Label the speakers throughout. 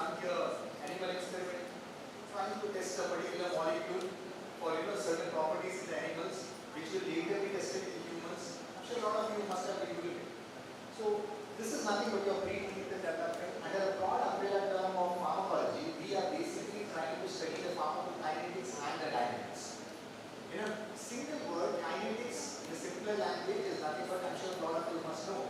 Speaker 1: done here, animal experiment, trying to test a particular molecule for certain properties in the animals, which will later be tested in humans. I'm sure a lot of you must have been doing it. So this is nothing but your preclinical development. Under a broad umbrella term of pharmacology, we are basically trying to study the pharmacokinetics and the dynamics. In a single word, kinetics in a simpler language is nothing but, I'm sure a lot of you must know,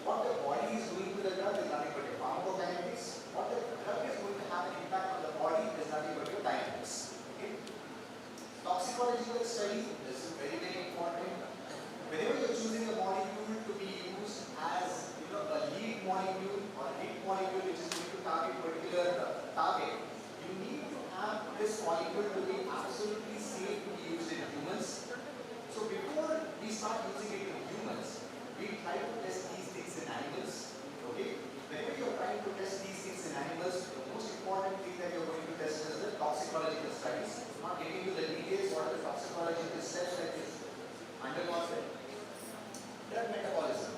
Speaker 1: what the body is doing to the drug is nothing but your pharmacokinetics. What the drug is going to have an impact on the body is nothing but your dynamics. Okay? Toxicological study, this is very, very important. Whenever you're choosing a molecule to be used as a lead molecule or a lead molecule which is going to target a particular target, you need to have this molecule to be absolutely safe to be used in humans. So before we start using it in humans, we try to test these things in animals. Okay? Whenever you're trying to test these things in animals, the most important thing that you're going to test is the toxicological studies. I'm not getting into the details what are the toxicological steps that is undergone. Drug metabolism.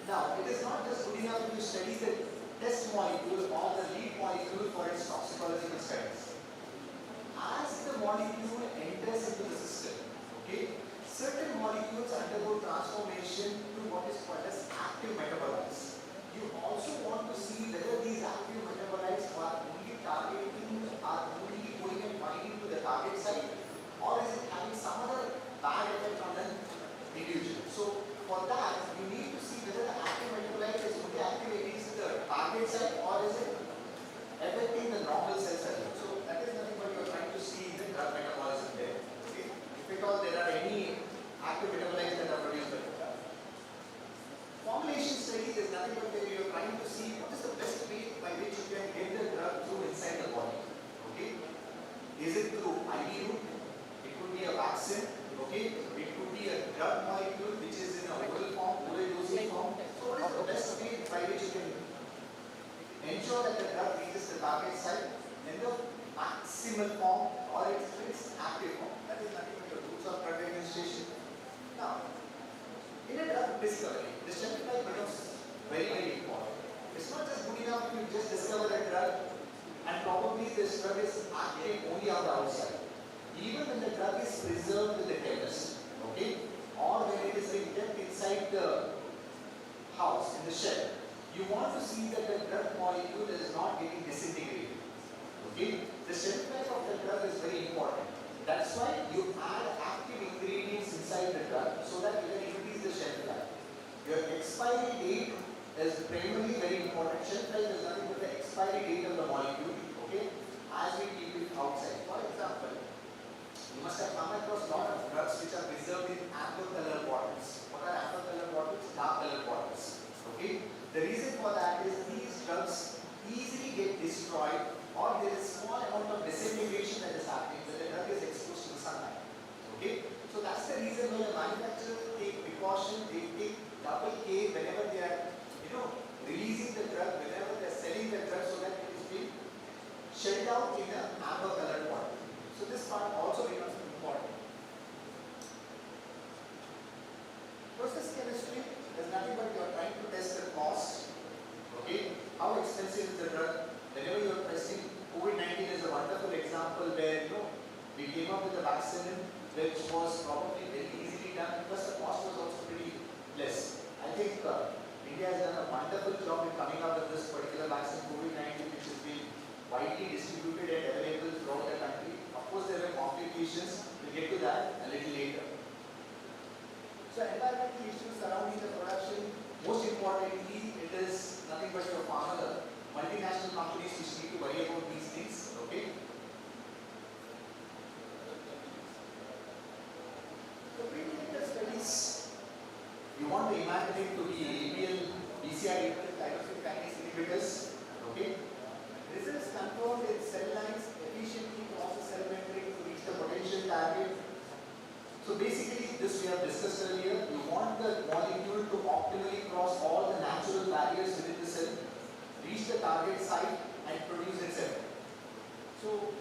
Speaker 1: Now, it is not just good enough to study the test molecule or the lead molecule for its toxicological studies. As the molecule enters into the system, okay, certain molecules undergo transformation to what is called as active metabolites. You also want to see whether these active metabolites are only going and binding to the target site, or is it having some other bad effect on the individual. So for that, you need to see whether the active metabolite is only activating the target site or is it affecting the normal cells as well. So that is nothing but you are trying to see the drug metabolism there. Okay? If at all there are any active metabolites that are produced by the drug. Formulation study is nothing but where you are trying to see what is the best way by which you can get the drug through inside the body. Okay? Is it through IV route? It could be a vaccine. Okay? It could be a drug molecule which is in a oral form, oral dosage form. So what is the best way by which you can ensure that the drug reaches the target site in the maximal form or its active form? That is nothing but the rules of drug administration. Now, in a drug discovery, the shelf life becomes very, very important. It's not just good enough to just discover a drug and probably this drug is active only on the outside. Even when the drug is preserved with the chemist, okay, or when it is being kept inside the house, in the shell, you want to see that the drug molecule is not getting disintegrated. Okay? The shelf life of the drug is very important. That's why you add active ingredients inside the drug so that you can increase the shelf life. Your expiry date is primarily very important. Shelf life is nothing but the expiry date of the molecule, okay, as we keep it outside. For example, you must have come across a lot of drugs which are preserved in amber color bottles. What are amber color bottles? Dark color bottles. Okay? The reason for that is these drugs easily get destroyed or there is small amount of disintegration that is happening when the drug is exposed to the sunlight. Okay? So that's the reason why the manufacturers take precaution, they take double care whenever they are releasing the drug, whenever they are selling the drug so that it is being shelled out in an amber colored bottle. So this part also becomes important. Process chemistry is nothing but you are trying to test the cost. Okay, how expensive is the drug? Whenever you are testing, COVID-19 is a wonderful example where we came up with a vaccine which was probably very easily done because the cost was also pretty less. I think India has done a wonderful job in coming up with this particular vaccine COVID-19 which has been widely distributed and available throughout the country. Of course, there were complications. We'll get to that a little later. So, environmental issues surrounding the production. Most importantly, it is nothing but your farmer, multinational companies which need to worry about these things. Okay. The preclinical studies, you want to imagine it to be ABL, BCR, tyrosine kinase inhibitors. Okay. Results controlled in cell lines efficiently process cell membrane to reach the potential target. So basically this we have discussed earlier, you want the molecule to optimally cross all the natural barriers within the cell, reach the target site and produce itself. So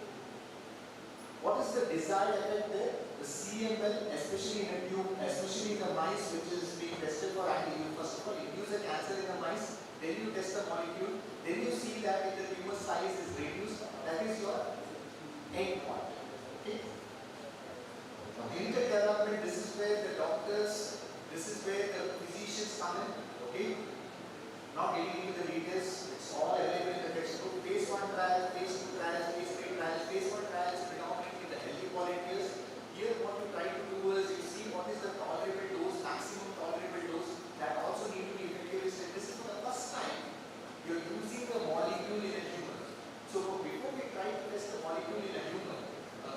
Speaker 1: what is the desired effect there? The CML, especially in a tube, especially in the mice which is being tested for anti-you. First of all, you use a cancer in the mice, then you test the molecule, then you see that it will be This is where the physicians come in, okay? Not getting into the details, it's all available in the textbook. Phase 1 trial, phase 2 trials, phase 3 trials. Phase 1 trials predominantly the healthy volunteers. Here what you try to do is you see what is the tolerable dose, maximum tolerable dose that also need to be effective. This is for the first time you're using the molecule in a human. So before we try to test the molecule in a human,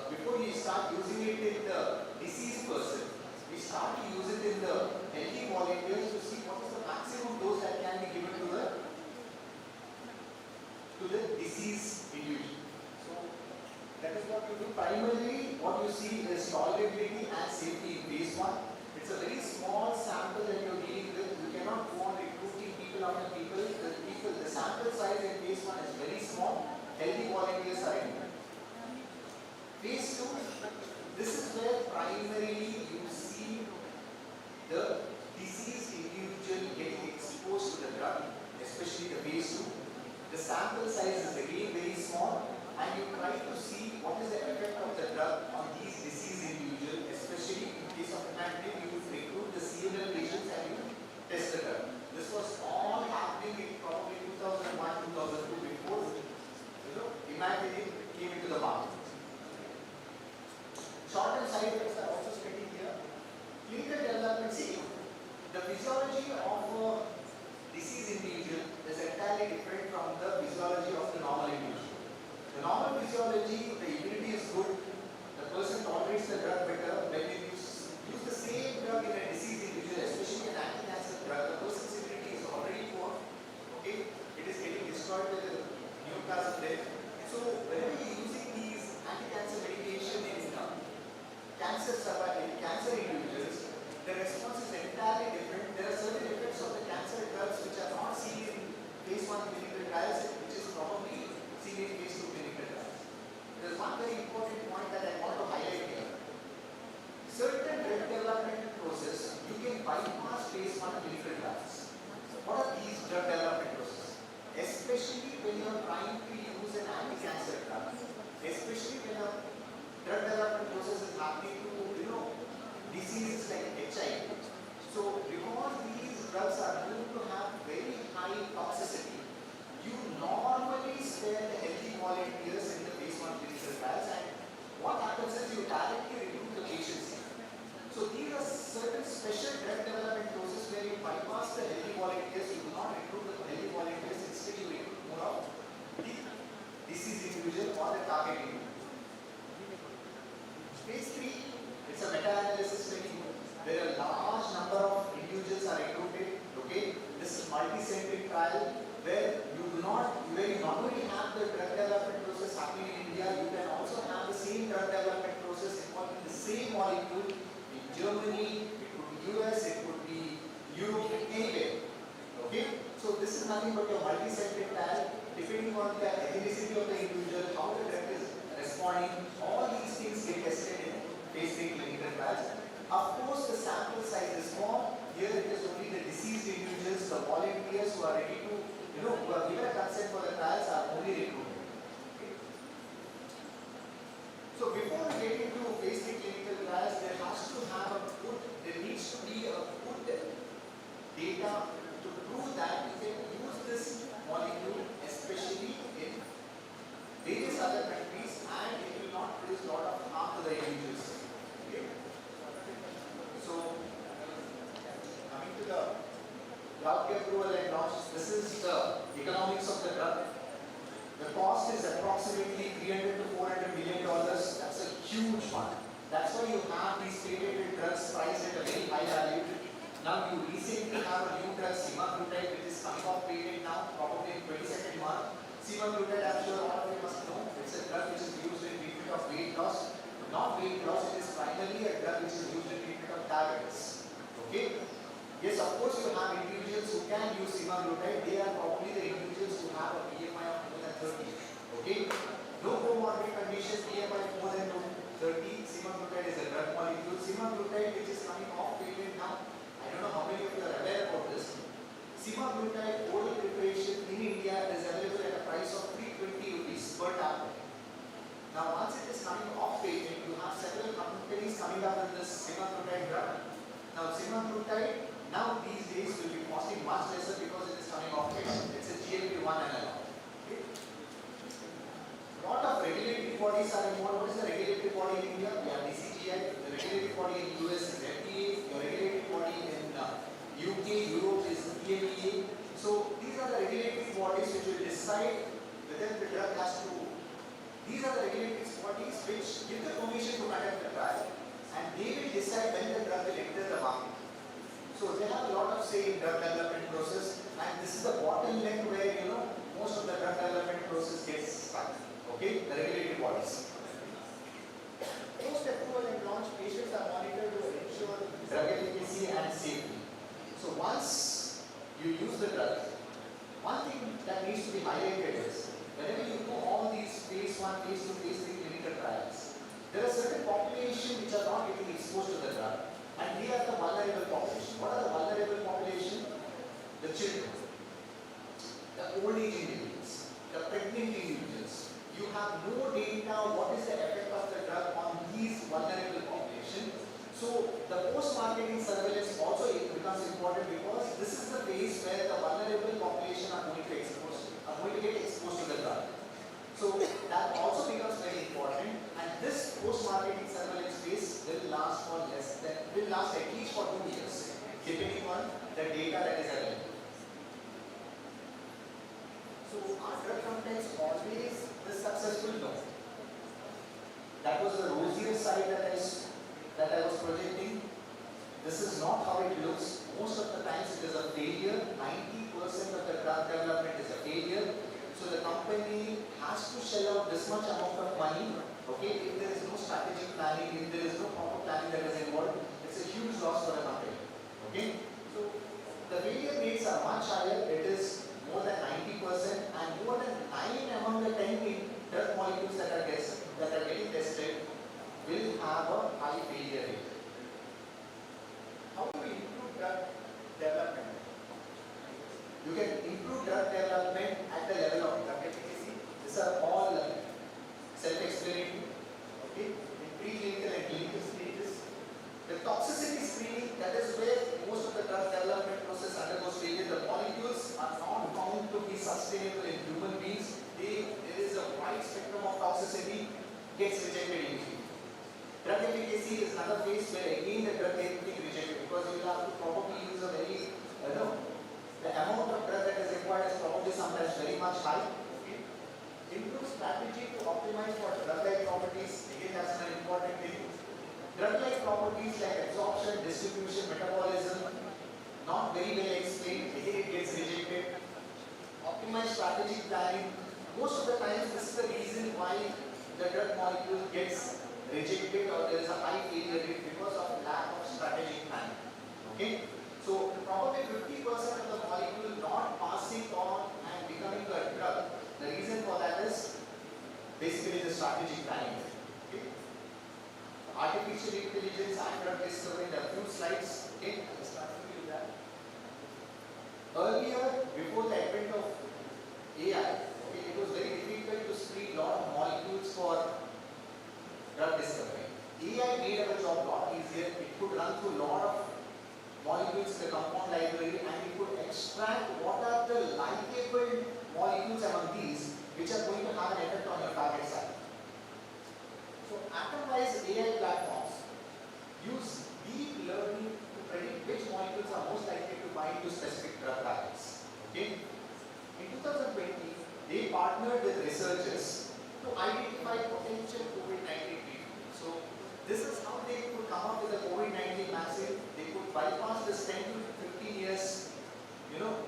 Speaker 1: before we start using it in the diseased person, we start to use it in the healthy volunteers to see what is the maximum dose that can be given to the diseased individual. So that is what you do. Primarily what you see is tolerability and safety in phase 1. It's a very small sample that you're dealing with. You cannot go on recruiting people after people. The sample size in phase 1 is very small. Healthy volunteers are in. Phase 2, this is where primarily you see the diseased individual getting exposed to the drug, especially the phase 2. The sample size is again very small, and you try to see what is the effect of the drug on these diseased individuals, especially in case of imatinib, you recruit the CML patients and you test the drug. This was all happening in probably 2001, 2002 before imatinib came into the market. Short-term side effects are also stated here. Clinical development, see, the physiology of a diseased individual is entirely different from the physiology of the normal individual. The normal physiology, the immunity is good, the person tolerates the drug better. When you use the same drug in a diseased individual, especially an anti-cancer drug, the person's immunity is already poor. Okay, it is getting destroyed by the neoplasm there. So whenever you are using these anti-cancer medication in cancer individuals, the response is entirely different. There are certain effects of the cancer drugs which are not seen in phase 1 clinical trials, which is probably seen in phase 2 clinical trials. There is one very important point that I want to highlight here. Certain drug development process, you can bypass phase 1 clinical trials. What are these drug development processes? Especially when you are trying to use an anti-cancer drug, especially when a drug development process is happening to diseases like HIV. So because these drugs are known to have very high toxicity, you normally spare the healthy volunteers in the phase 1 clinical trials, and what happens is you directly recruit the patients. So these are certain special drug development processes where you bypass the healthy volunteers, you do not recruit the healthy volunteers, instead you recruit more of the diseased individual or the target individual. Phase 3, it's a meta-analysis study where a large number of individuals are recruited. Okay, this is multi-centric trial where you not only have the drug development process happening in India, you can also have the same drug development process involving the same molecule in Germany, it could be US, it could be Europe, anywhere. Okay, so this is nothing but a multi-centric trial depending on the ethnicity of the individual, how the drug is responding. All these things get tested in phase 3 clinical trials. Of course, the sample size is small. Here it is only the diseased individuals, the volunteers who are ready to, who are given a consent for the trials are only recruited. Okay. So before we get into phase 3 clinical trials, there needs to be a good data to prove that you can use this molecule, especially in various other countries, and it will not produce a lot of harm to the individuals. Okay. So, coming to the drug approval and launch, this is the economics of the drug. The cost is approximately $300 to $400 million. That's a huge one. That's why you have these patented drugs priced at a very high value. Now you recently have a new drug, semaglutide, which is coming off patent now, probably in 22nd month. Semaglutide, I'm sure all of you must know, it's a drug which is used in treatment of weight loss. Not weight loss, it is primarily a drug which is used in treatment of diabetes. Okay? Yes, of course you have individuals who can use semaglutide. They are probably the individuals who have a BMI of more than 30. Okay? No comorbid condition, BMI more than 30. Semaglutide is a drug molecule. Semaglutide, which is coming off patent now. I don't know how many of you are aware about this. Semaglutide oral preparation in India is available at a price of 320 rupees per tablet. Now once it is coming off patent, you have several companies coming up with this semaglutide drug. Now semaglutide on and along. Okay? Lot of regulatory bodies are involved. What is the regulatory body in India? We have DCGI. The regulatory body in US is FDA. The regulatory body in UK, Europe is EMEA. So these are the regulatory bodies which will decide whether the drug has to. These are the regulatory bodies which give the permission to conduct the trial, and they will decide when the drug will enter the market. So they have a lot of say in drug development process, and this is the bottleneck where most of the drug development process gets stuck. Okay, the regulatory bodies. Post-approval and launch, patients are monitored to ensure drug efficacy and safety. So once you use the drug, one thing that needs to be highlighted is whenever you do all these phase 1, phase 2, phase 3 clinical trials, there are certain population which are not getting exposed to the drug, and we are the vulnerable population. What are the vulnerable population? The children, the old age individuals, the pregnant individuals. You have no data what is the effect of the drug on these vulnerable population. So the post-marketing surveillance also becomes important because this is the phase where the vulnerable population are going to get exposed to the drug. So that also becomes very important, and this post-marketing surveillance phase will last at least for 2 years, depending on the data that is available. So are drug campaigns always the successful? No. That was the rosier side that I was projecting. This is not how it looks. Most of the times it is a failure. 90% of the drug development is a failure. So the company has to shell out this much amount of money. Okay, if there is no strategic planning, if there is no proper planning that is involved, it's a huge loss for the company. Okay, so the failure rates are much higher. It is more than 90%, and more than 9 among the 10 drug molecules that are getting tested will have a high failure rate. How do we improve drug development? You can improve drug development at the level of drug efficacy. These are all self-explanatory. Okay, in preclinical and clinical stages. The toxicity screening, that is where most of the drug development process undergoes failure. The molecules are not found to be sustainable in human beings. There is a wide spectrum of toxicity gets rejected easily. Drug efficacy is another phase where again the drug is being rejected because you will have to probably use a very, the amount of drug that is required is probably sometimes very much high. Okay. Improve strategy to optimize for drug-like properties. Again, that's an important thing. Drug-like properties like absorption, distribution, metabolism, not very well explained. Again, it gets rejected. Optimize strategic planning. Most of the times, this is the reason why the drug molecule gets rejected or there is a high failure rate because of lack of strategic planning. Okay, so probably 50% of the molecule not passing on and becoming a drug. The reason for that is basically the strategic planning. Okay, artificial intelligence and drug discovery. There are few slides. Okay, I'll start with that. Earlier, before the advent of AI, okay, it was very difficult to screen lot of molecules for drug discovery. AI made our job a lot easier. It could run through a lot of molecules in the compound library, and it could extract what are the likable molecules among these which are going to have an effect on your target site. So atom-wise AI platforms use deep learning to predict which molecules are most likely to bind to specific drug targets. Okay? In 2020, they partnered with researchers to identify potential COVID-19 treatment. So this is how they could come up with a COVID-19 vaccine. They could bypass this 10 to 15 years,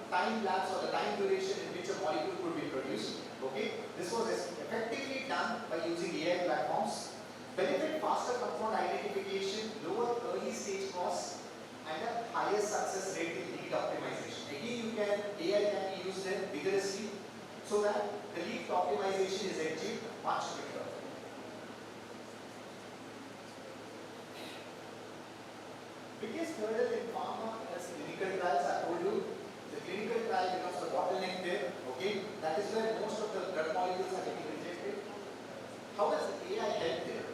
Speaker 1: time lapse or the time duration in which a molecule could be produced. Okay, this was effectively done by using AI platforms. Benefit faster compound identification, lower early stage costs, and a higher success rate in lead optimization. Again, AI can be used there vigorously so that the lead optimization is achieved much quicker. Biggest hurdle in pharma is clinical trials. I told you, the clinical trial becomes the bottleneck there. Okay, that is where most of the drug molecules are getting rejected. How does AI help there?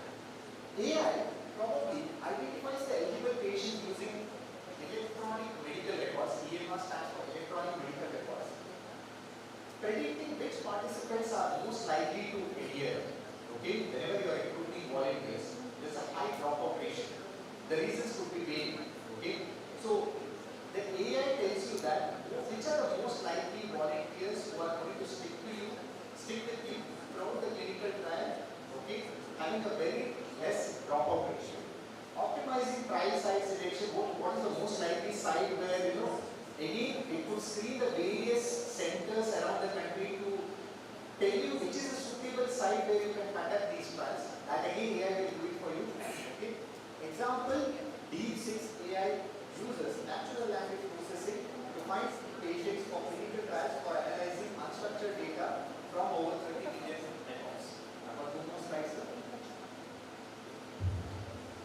Speaker 1: AI probably identifies the eligible patient using electronic medical records. EMR stands for electronic medical records. predicting which participants are most likely to adhere. Okay, whenever you are recruiting volunteers, there's a high drop-off ratio. The reasons could be vague. Okay, so the AI tells you that which are the most likely volunteers who are going to stick with you throughout the clinical trial. Okay, having a very less drop-off ratio. Optimizing trial site selection. What is the most likely site where again it could screen the various centers around the country to tell you which is a suitable site where you can conduct these trials. That again AI will do it for you. Okay. Example, D6 AI uses natural language processing to find patients for clinical trials for analyzing unstructured data from over 30 million records. I've got two more slides.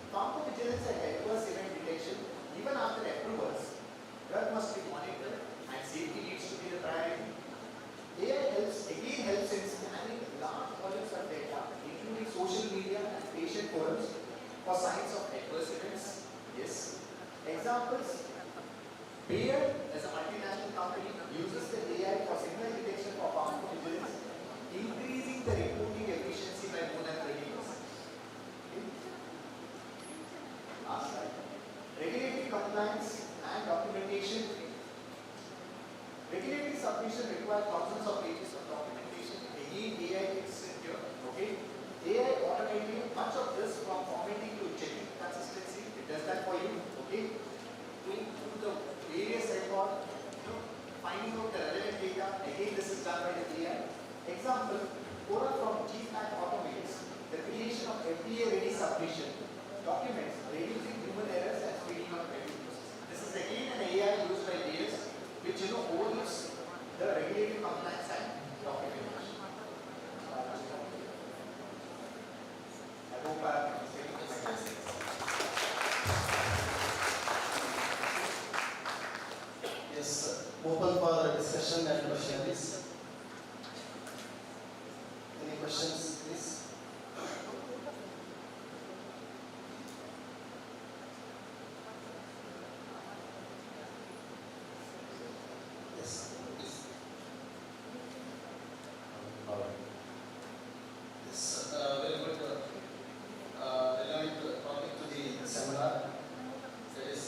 Speaker 1: Pharmacovigilance and adverse event detection. Even after approvals, drug must be monitored and safety needs to be the priority. AI helps in scanning large volumes of data, including social media and patient forums for signs of adverse events. Yes. Examples. Bayer, as a multinational company, uses the AI for signal detection for pharmacovigilance, increasing the reporting efficiency by more than 30%. Last slide. Regulatory compliance and documentation. Regulatory submission requires thousands of pages of documentation. Again, AI kicks in here. Okay. AI automating much of this from formatting to checking consistency. It does that for you. Okay. Going through the various records, finding out the relevant data. Again, this is done by the AI. Example, Cora from GPAC automates the creation of FDA-ready submission documents, reducing human errors and speeding up review process. This is again an AI used by layers, which overlooks the regulatory compliance and documentation. I hope I have answered my questions.
Speaker 2: Yes, open for discussion and questions. Any questions, please? Yes, please. Yes, very good. Relevant topic to the seminar. That is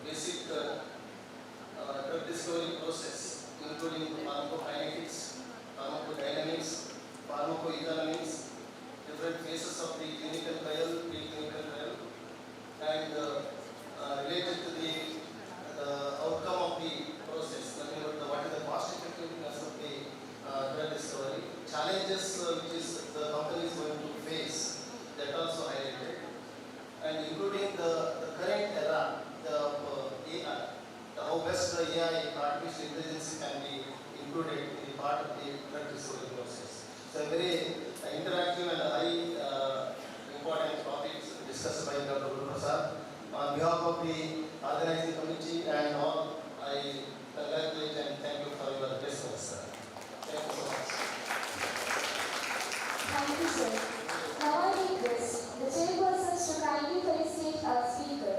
Speaker 2: basic drug discovery process, including pharmacokinetics, pharmacodynamics, pharmacoeconomics, different phases of the clinical trial, preclinical trial, and related to the outcome of the process, nothing but what is the cost effectiveness of the drug discovery, challenges which is the company is going to face, that also highlighted, and including the current era, the AI, how best the AI, artificial intelligence, can be included in the part of the drug discovery process. So a very interactive and high important topics discussed by Dr. Prasad. On behalf of the organizing committee and all, I congratulate and thank you for your presence, sir. Thank you so much.
Speaker 3: Thank you, sir. Now I request the chairpersons to kindly felicitate our speaker.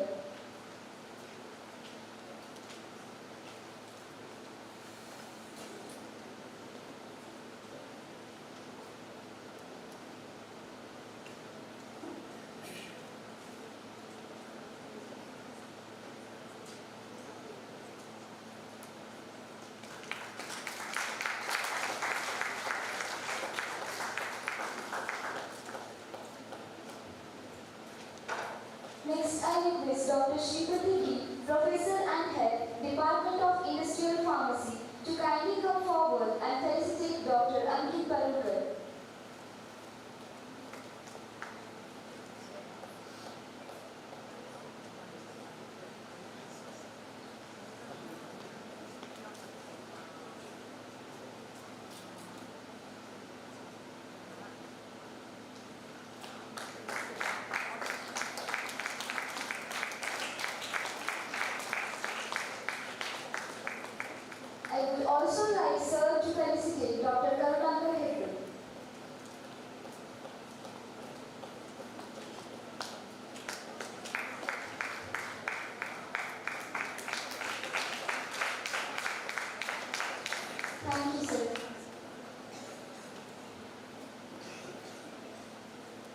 Speaker 3: Next, I request Dr. Srinivas, Professor and Head, Department of Industrial Pharmacy, to kindly come forward and felicitate Dr. Parukar.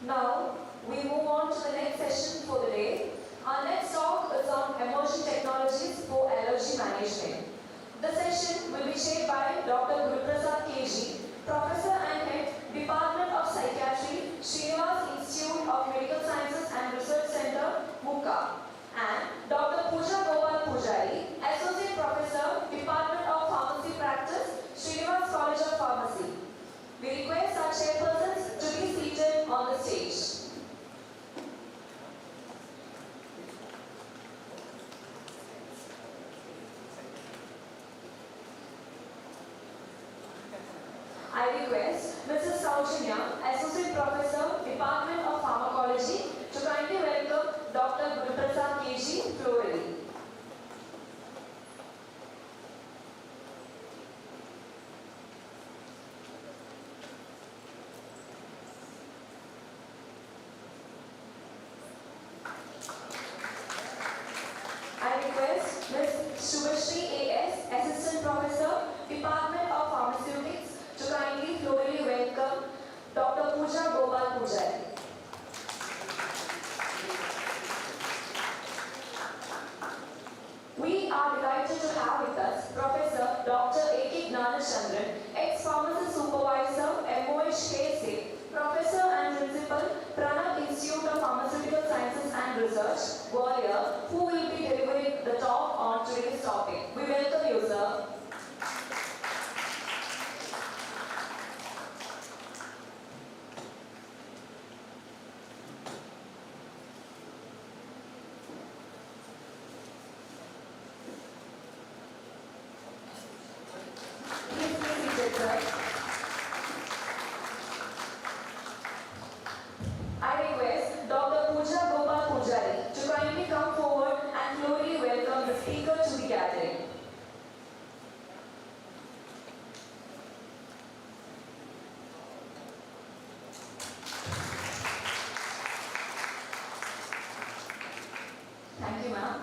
Speaker 4: Now, we move on to the next session for the day. Our next talk is on emerging technologies for allergy management. The session will be chaired by Dr. Guruprasad KG, Professor and Head, Department of Psychiatry, Srinivas Institute of Medical Sciences and Research Center, MUCA, and Dr. Pooja Gopal Pujari, Associate Professor, Department of Pharmacy Practice, Srinivas College of Pharmacy. We request our chairpersons to be seated on the stage. I request Mrs. Saujanya, Associate Professor, Department of Pharmacology, to kindly welcome Dr. Guruprasad KG, Reddy. I request Ms. Shubhashri A.S., Assistant Professor, Department of Pharmaceutics, to kindly florally welcome Dr. Pooja Gopal Pujari. We are delighted to have with us Professor Dr. A.K. Gnanachandran, ex-pharmacy supervisor, MOH Professor and Principal, Pranav Institute of Pharmaceutical Sciences and Research, Gwalior, who will be delivering the talk on today's topic. We welcome you, sir. I request Dr. Pooja Gopal Pujari to kindly come forward and florally welcome the speaker to the gathering. Thank you, ma'am.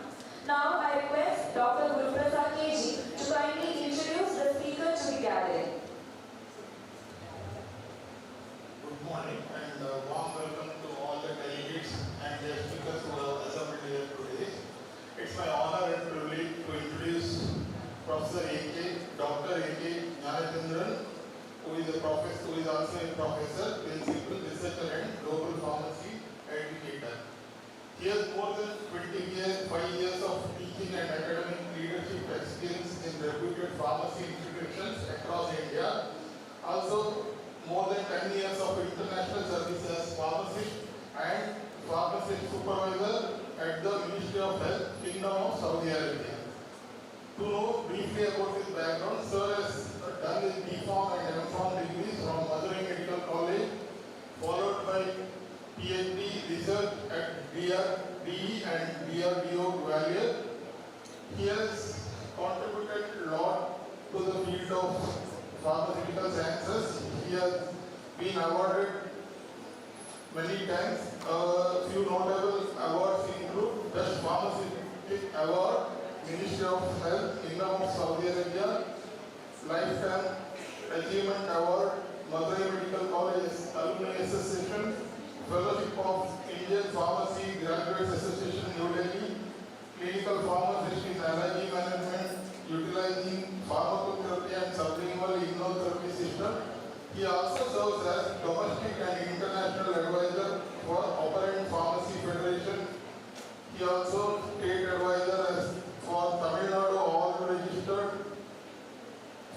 Speaker 4: Now I request Dr. Guruprasad KG to kindly introduce the speaker to the gathering.
Speaker 5: Good morning and warm welcome to all the delegates and their speakers who have assembled here today. It's my honor and privilege to introduce Professor A.K. Dr. A.K. Gnanachandran, who is also a professor, principal, researcher and global pharmacy educator. He has more than 5 years of teaching and academic leadership experience in reputed pharmacy institutions across India. Also, more than 10 years of international service as pharmacist and pharmacist supervisor at the Ministry of Health, Kingdom of Saudi Arabia. To know briefly about his background, Sir has done his B.Pharm and M.Pharm degrees from Madurai Medical College, followed by PhD research at BE and DRDO Gwalior. He has contributed a lot to the field of pharmaceutical sciences. He has been awarded many times. A few notable awards include Best Pharmaceutic Award, Ministry of Health, Kingdom of Saudi Arabia, Lifetime Achievement Award, Madurai Medical College Alumni Association, Fellowship of Indian Pharmacy Graduates Association, New Delhi, Clinical Pharmacist in Allergy Management, utilizing pharmacotherapy and sublingual immunotherapy system. He also serves as domestic and international advisor for Operant Pharmacy Federation. He also state advisor for Tamil Nadu All Registered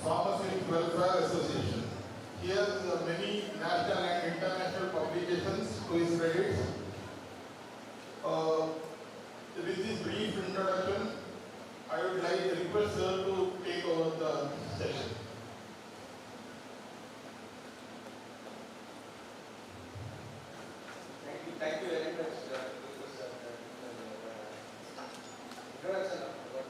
Speaker 5: Pharmacist Welfare Association. He has many national and international publications to his credit. With this brief introduction, I would like to request Sir to take over the session.
Speaker 2: Thank you very much. Introduction of what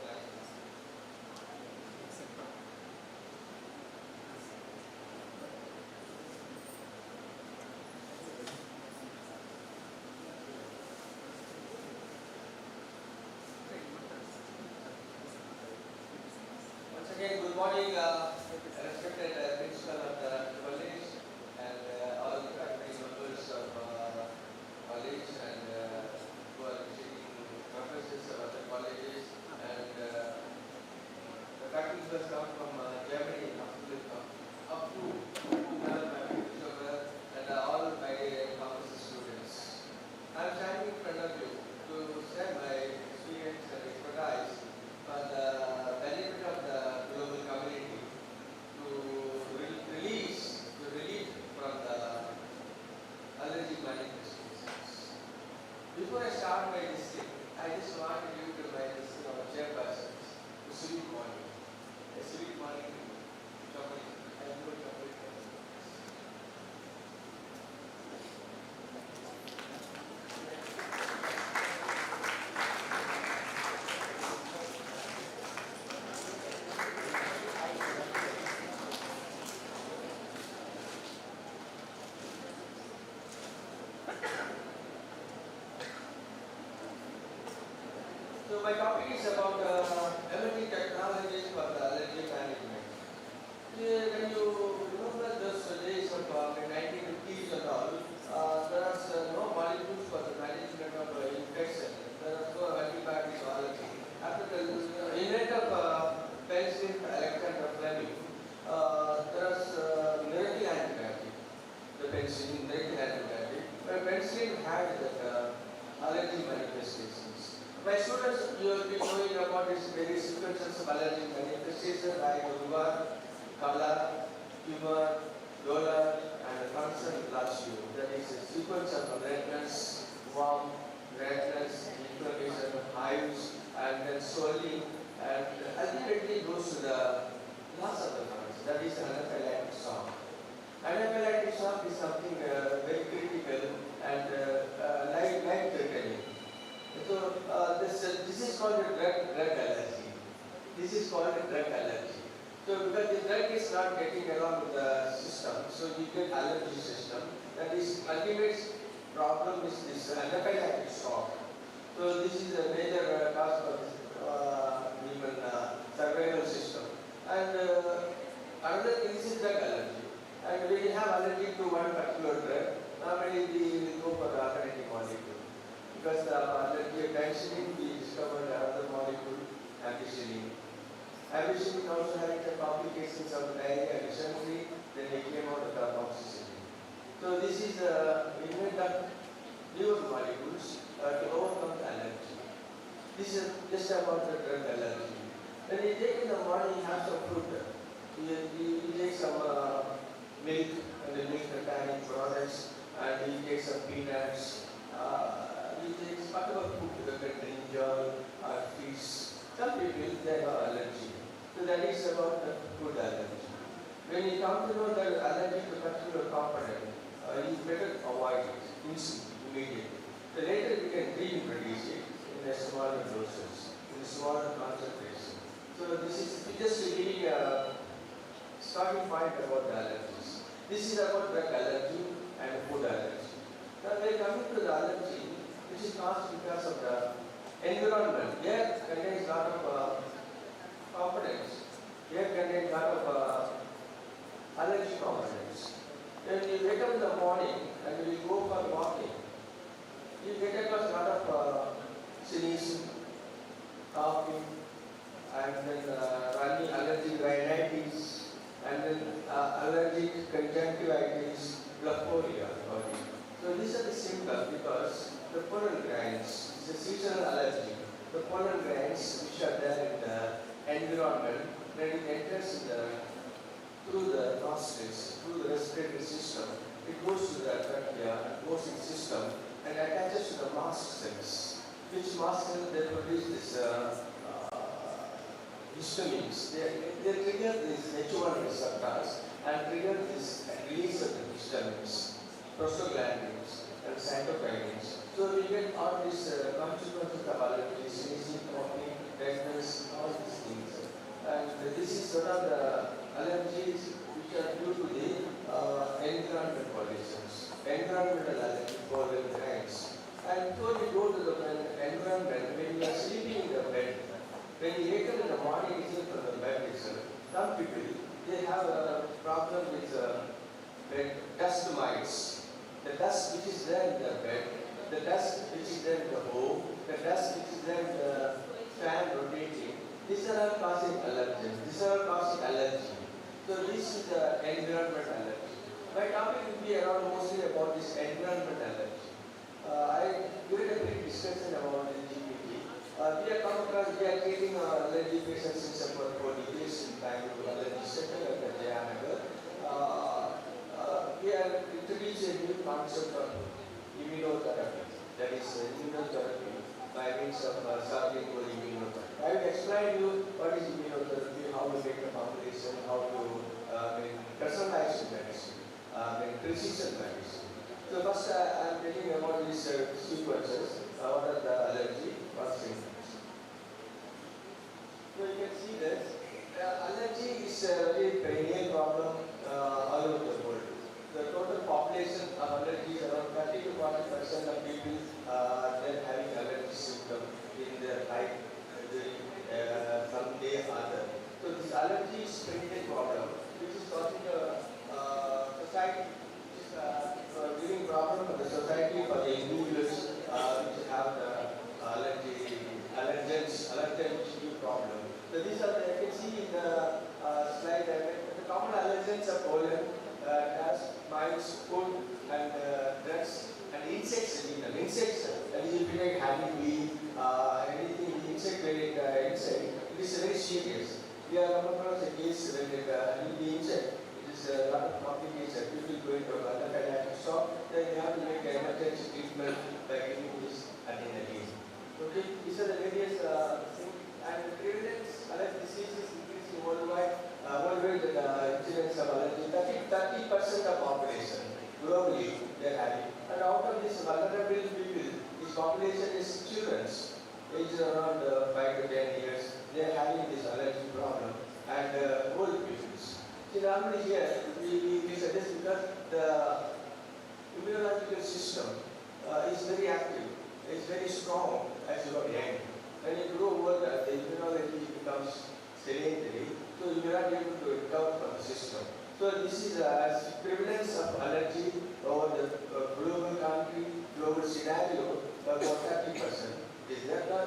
Speaker 2: Once again, good morning, respected principal of the college and all of the faculty members of
Speaker 6: my topic is about emerging technologies for the allergy management. When you remember those days of the 1950s and all, there was no molecules for the management of infection. There was no antibiotics or allergy. After the invention of penicillin for Alexander Fleming, there was miracle antibiotic, the penicillin miracle antibiotic. But penicillin had that allergy manifestations. My students, you will be knowing about these various sequences of allergy manifestations like fever, color, humor, dolor, and constant blushing. That is a sequence of redness, warm, redness, inflammation, hives, and then swelling, and ultimately goes to the loss of the funds. That is an anaphylactic shock. Anaphylactic shock is something very critical and life-threatening. So this is called a drug allergy. This is called a drug allergy. So because the drug is not getting along with the system, so you get allergy system. That is ultimate problem is this anaphylactic shock. So this is a major cause for this human survival system. And another thing is drug allergy. And when you have allergy to one particular drug, normally we will go for the alternative molecule. Because the allergy penicillin, we discovered another molecule, ampicillin. Ampicillin also having some complications of diarrhea recently, then it came out of the amoxicillin. So this is we made the newer molecules to overcome the allergy. This is just about the drug allergy. When you take in the morning, have some fruit. You take some milk and the milk containing products, and you take some peanuts. You take whatever food, like brinjal or fish. Some people they have allergy. So that is about the food allergy. When you come to know that allergy to a particular component, you better avoid it immediately. So later we can reintroduce it in a smaller doses, in a smaller concentration. So this is just giving a starting point about the allergies. This is about drug allergy and food allergy. Now we are coming to the allergy, which is caused because of the environment. Air contains a lot of components. Air contains a lot of allergy components. When you wake up in the morning and you go for walking, you get across a lot of sneezing, coughing, and then running allergic rhinitis, and then allergic conjunctivitis, blepharitis. So these are the symptoms because the pollen glands, it's a seasonal allergy. The pollen glands which are there in the environment, when it enters through the nostrils, through the respiratory system, it goes to the trachea and goes in the system and attaches to the mast cells. Which mast cells they produce this histamines. They trigger these H1 receptors and trigger this release of the histamines, prostaglandins, and cytokinins. So we get all these consequences of allergies, sneezing, coughing, redness, all these things. And this is one of the allergies which are due to the environmental conditions, environmental allergy, pollen glands. And so we go to the environment, when you are sleeping in the bed, when you wake up in the morning itself from the bed itself, some people, they have a problem with dust mites. The dust which is there in the bed, the dust which is there in the home, the dust which is there in the fan rotating, these are all causing allergen. These are all causing allergy. So this is the environment allergy. My topic will be around mostly about this environment allergy. I did a brief discussion about the GPT. We are treating allergy patients since about 40 years in Mangaluru allergy center at the Vijayalakshmi. We are introducing a new concept of immunotherapy. That is immunotherapy by means of surgical immunotherapy. I will explain you what is immunotherapy, how to make a combination, how to personalize medicine, precision medicine. So first I am telling about these sequences. What are the allergy or symptoms? So you can see that allergy is a very perennial problem all over the world. The total population of allergies, around 30 to 40% of people are having allergy symptoms in their life side is giving problem for the society, for the individuals which have the allergens give problem. So these are the, you can see in the slide the common allergens are pollen, dust, mites, food, and drugs, and insects. Insects, that is if you like honeybee, anything insect related insect, it is very serious. We are come across a case when honeybee insect, it is a lot of complications. People going to another pediatric shop, then you have to make an emergency treatment by giving this again and again. Okay, these are the various things. And prevalence allergy diseases increasing worldwide. Worldwide the incidence of allergy, 30% of population globally they are having. And out of this vulnerable people, this population is children, aged around 5 to 10 years. They are having this allergy problem, and old people. See, normally here we suggest because the immunological system is very active, is very strong as you are young. When you grow older, the immunology becomes sedentary, so you are not able to recover from the system. So this is prevalence of allergy over the global country, global scenario, about 30%. Is that not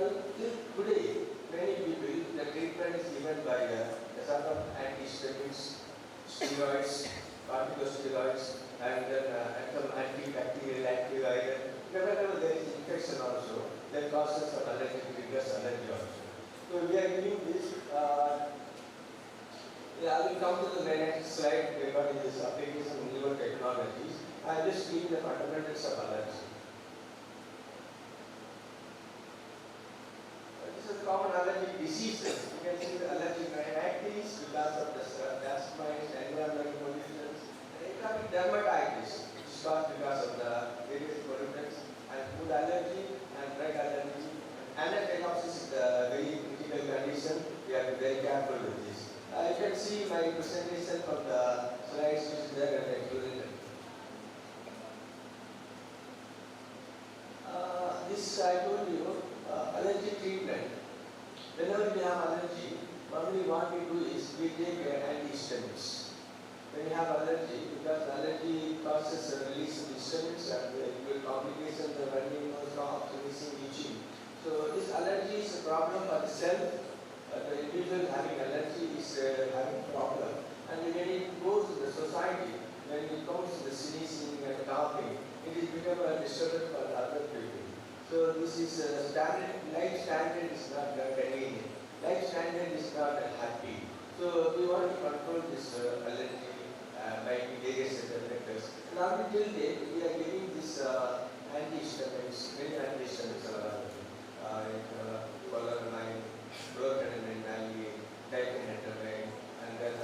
Speaker 6: today? Many people, the treatment is given by a sort of antihistamines, steroids, corticosteroids, and then some antibacterial, antiviral. Whenever there is infection also, that causes some allergic triggers allergy also. So we are giving this. I will come to the next slide regarding this application of newer technologies. I am just giving the fundamentals of allergy. This is the common allergic diseases. You can see the allergic rhinitis because of the dust mites, environmental pollutions, and atopic dermatitis, which is caused because of the various pollutants, and food allergy and drug allergy. Anaphylaxis is a very critical condition. We have to be very careful with this. You can see my presentation from the slides which is there and included. This I told you, allergy treatment. Whenever we have allergy, normally what we do is we take antihistamines. When you have allergy, because allergy causes a release of histamines and will complications the running nose, cough, sneezing, itching. So this allergy is a problem for the self. The individual having allergy is having a problem, and when it goes to the society, when it comes to the sneezing and coughing, it is become a disturbance for the other people. So this is standard, life standard is not convenient. Life standard is not happy. So we want to control this allergy by various factors. Now until date, we are giving this antihistamines, many antihistamines are polyamine, broadcast value, diphenhydramine, and then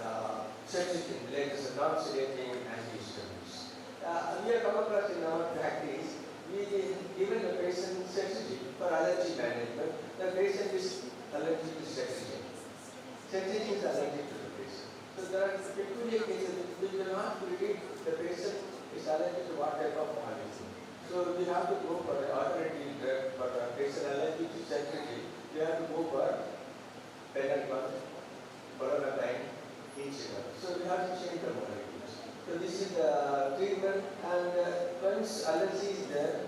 Speaker 6: cetirizine, latest non-sedating antihistamines. We have come across in our practice, we given the patient cetirizine for allergy management. The patient is allergic to cetirizine. Cetirizine is allergic to the patient. So there are peculiar cases which will not predict the patient is allergic to what type of molecule. So we have to go for an alternative drug for a patient allergic to cetirizine. We have to go for Penalcon, Polonatine, Insulin. So we have to change the molecules. So this is the treatment, and once allergy is there,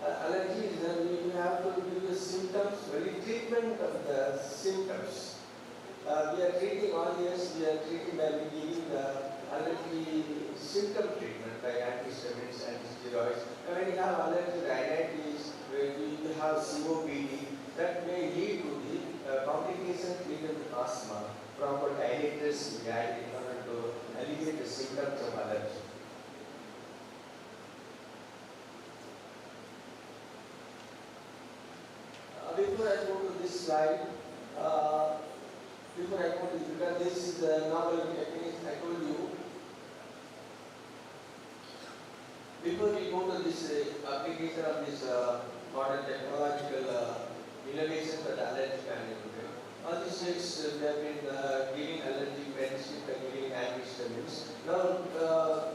Speaker 6: we have to give the symptoms, very treatment of the symptoms. We are treating all years, we are treating by giving the allergy symptom treatment by antihistamines and steroids. And when you have allergy rhinitis, when you have COPD, that may lead to the complications leading to asthma. Proper dilators we add in order to alleviate the symptoms of allergy. Before I go to this slide, because this is the novel technique I told you. Before we go to this application of this modern technological innovation for the allergy management, all these days they have been giving allergy medicine by giving antihistamines. Now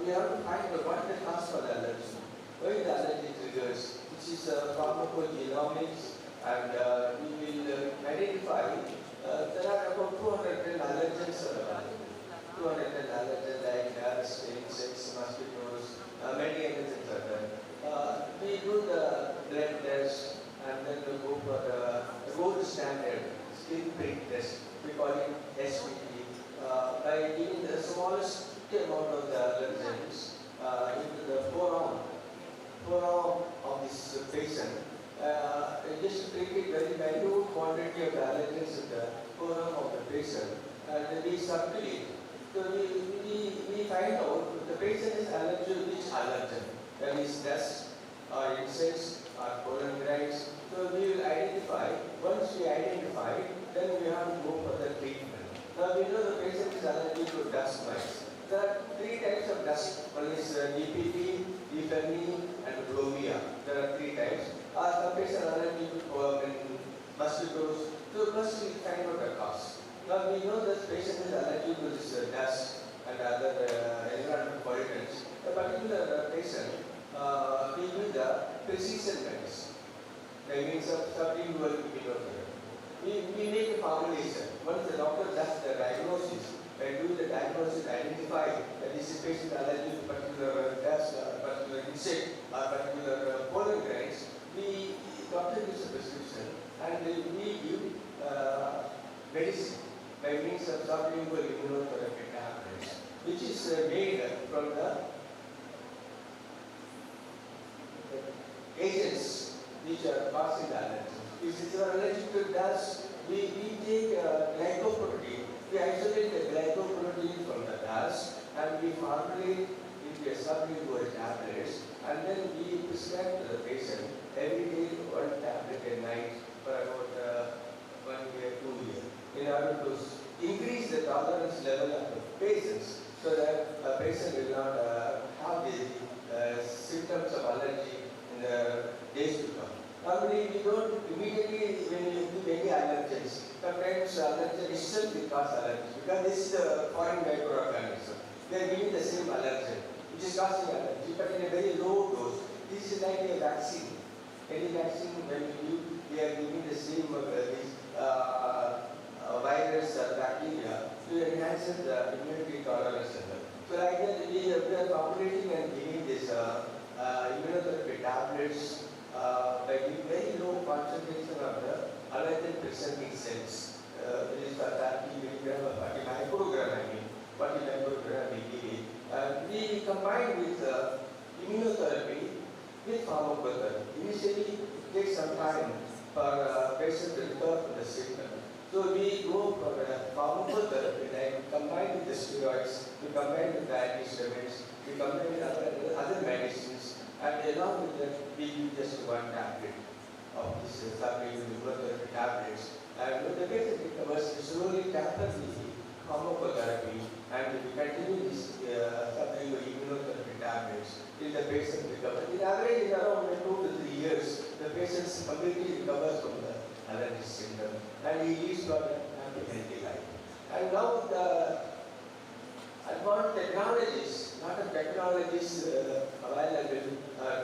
Speaker 6: we have to find out what the cause for the allergy, why the allergy triggers, which is pharmacogenomics, and we will identify there are about 210 allergens. 210 allergens like dust, insects, standard skin prick test, we call it SPT, by giving the smallest amount of the allergens into the forearm of this patient. Just prick it very minute quantity of the allergens in the forearm of the patient, and we circulate. So we find out the patient is allergic to which allergen, that is dust or insects or pollen grains. So we will identify. Once we identify, then we have to go for the treatment. Now we know the patient is allergic to dust mites. There are 3 types of dust. One is DPT, Diphenny, and Bromia. There are 3 types. Some patients are allergic to mosquitoes. So first we find out the cause. Now we know this patient is allergic to this dust and other environmental pollutants. A particular patient, we do the precision medicine. That means of sublingual immunotherapy. We make a formulation. Once the doctor does the diagnosis, by doing the diagnosis, identify that this patient is allergic to particular dust, particular insect, or particular pollen grains, the doctor gives a prescription and we give medicine by means of sublingual immunotherapy tablets, which is made from the agents which are causing the allergy. If you are allergic to dust, we take glycoprotein. We isolate the glycoprotein from the dust and we formulate into a sublingual tablets, and then we prescribe to the patient every day 1 tablet a night for about 1 year, 2 years, in order to increase the tolerance level of the patients, so that a patient will not have the symptoms of allergy in the days to come. Normally, we don't immediately, when you give any allergens, sometimes allergen itself will cause allergy, because this is a foreign microorganism. They are giving the same allergen, which is causing allergy, but in a very low dose. This is like a vaccine. Any vaccine, when you give, we are giving the same virus or bacteria to enhance the immunity tolerance level. So like that, we are populating and giving this immunotherapy tablets by giving very low concentration of the allergen presenting cells. It is 30 milligram or 40 microgram, I mean, 40 microgram we give it. We combine with immunotherapy with pharmacotherapy. Initially, it takes some time for patients to recover from the symptom. So we go for pharmacotherapy, like combine with the steroids, we combine with the antihistamines, we combine with other medicines, and along with that, we give just 1 tablet of this sublingual immunotherapy tablets. And when the patient recovers, we slowly taper the pharmacotherapy, and we continue this sublingual immunotherapy tablets till the patient recovers. In average, in around 2 to 3 years, the patient completely recovers from the allergy symptom, and he leads to a happy, healthy life. And now the advanced technologies, lot of technologies available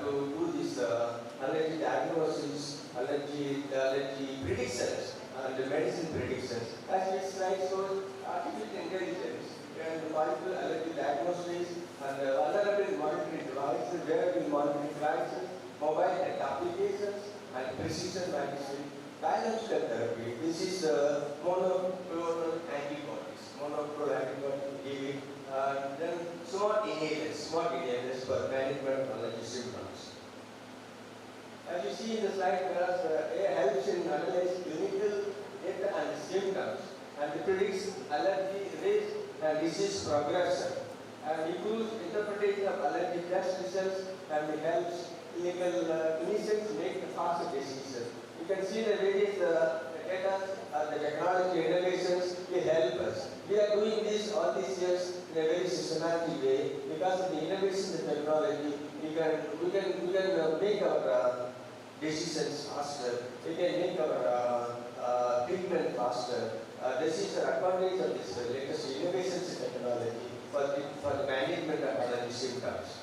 Speaker 6: to do this allergy diagnosis, allergy predictions, and the medicine predictions. As this slide shows, artificial intelligence and multiple allergy diagnosis and vulnerable monitoring devices, wearable monitoring devices, mobile health applications, and precision medicine. Biological therapy, this is monoclonal antibodies. Monoclonal antibodies giving, then smart inhalers for management of allergy symptoms. As you see in the slide, AI helps in analyze clinical data and symptoms, and it predicts allergy risk and disease progression, and improves interpretation of allergy test results, and it helps clinical clinicians make faster decisions. You can see the various data and the technology innovations will help us. We are doing this all these years in a very systematic way. Because of the innovations in technology, we can make our decisions faster. We can make our treatment faster. This is the advantage of this latest innovations in technology for the management of allergy symptoms.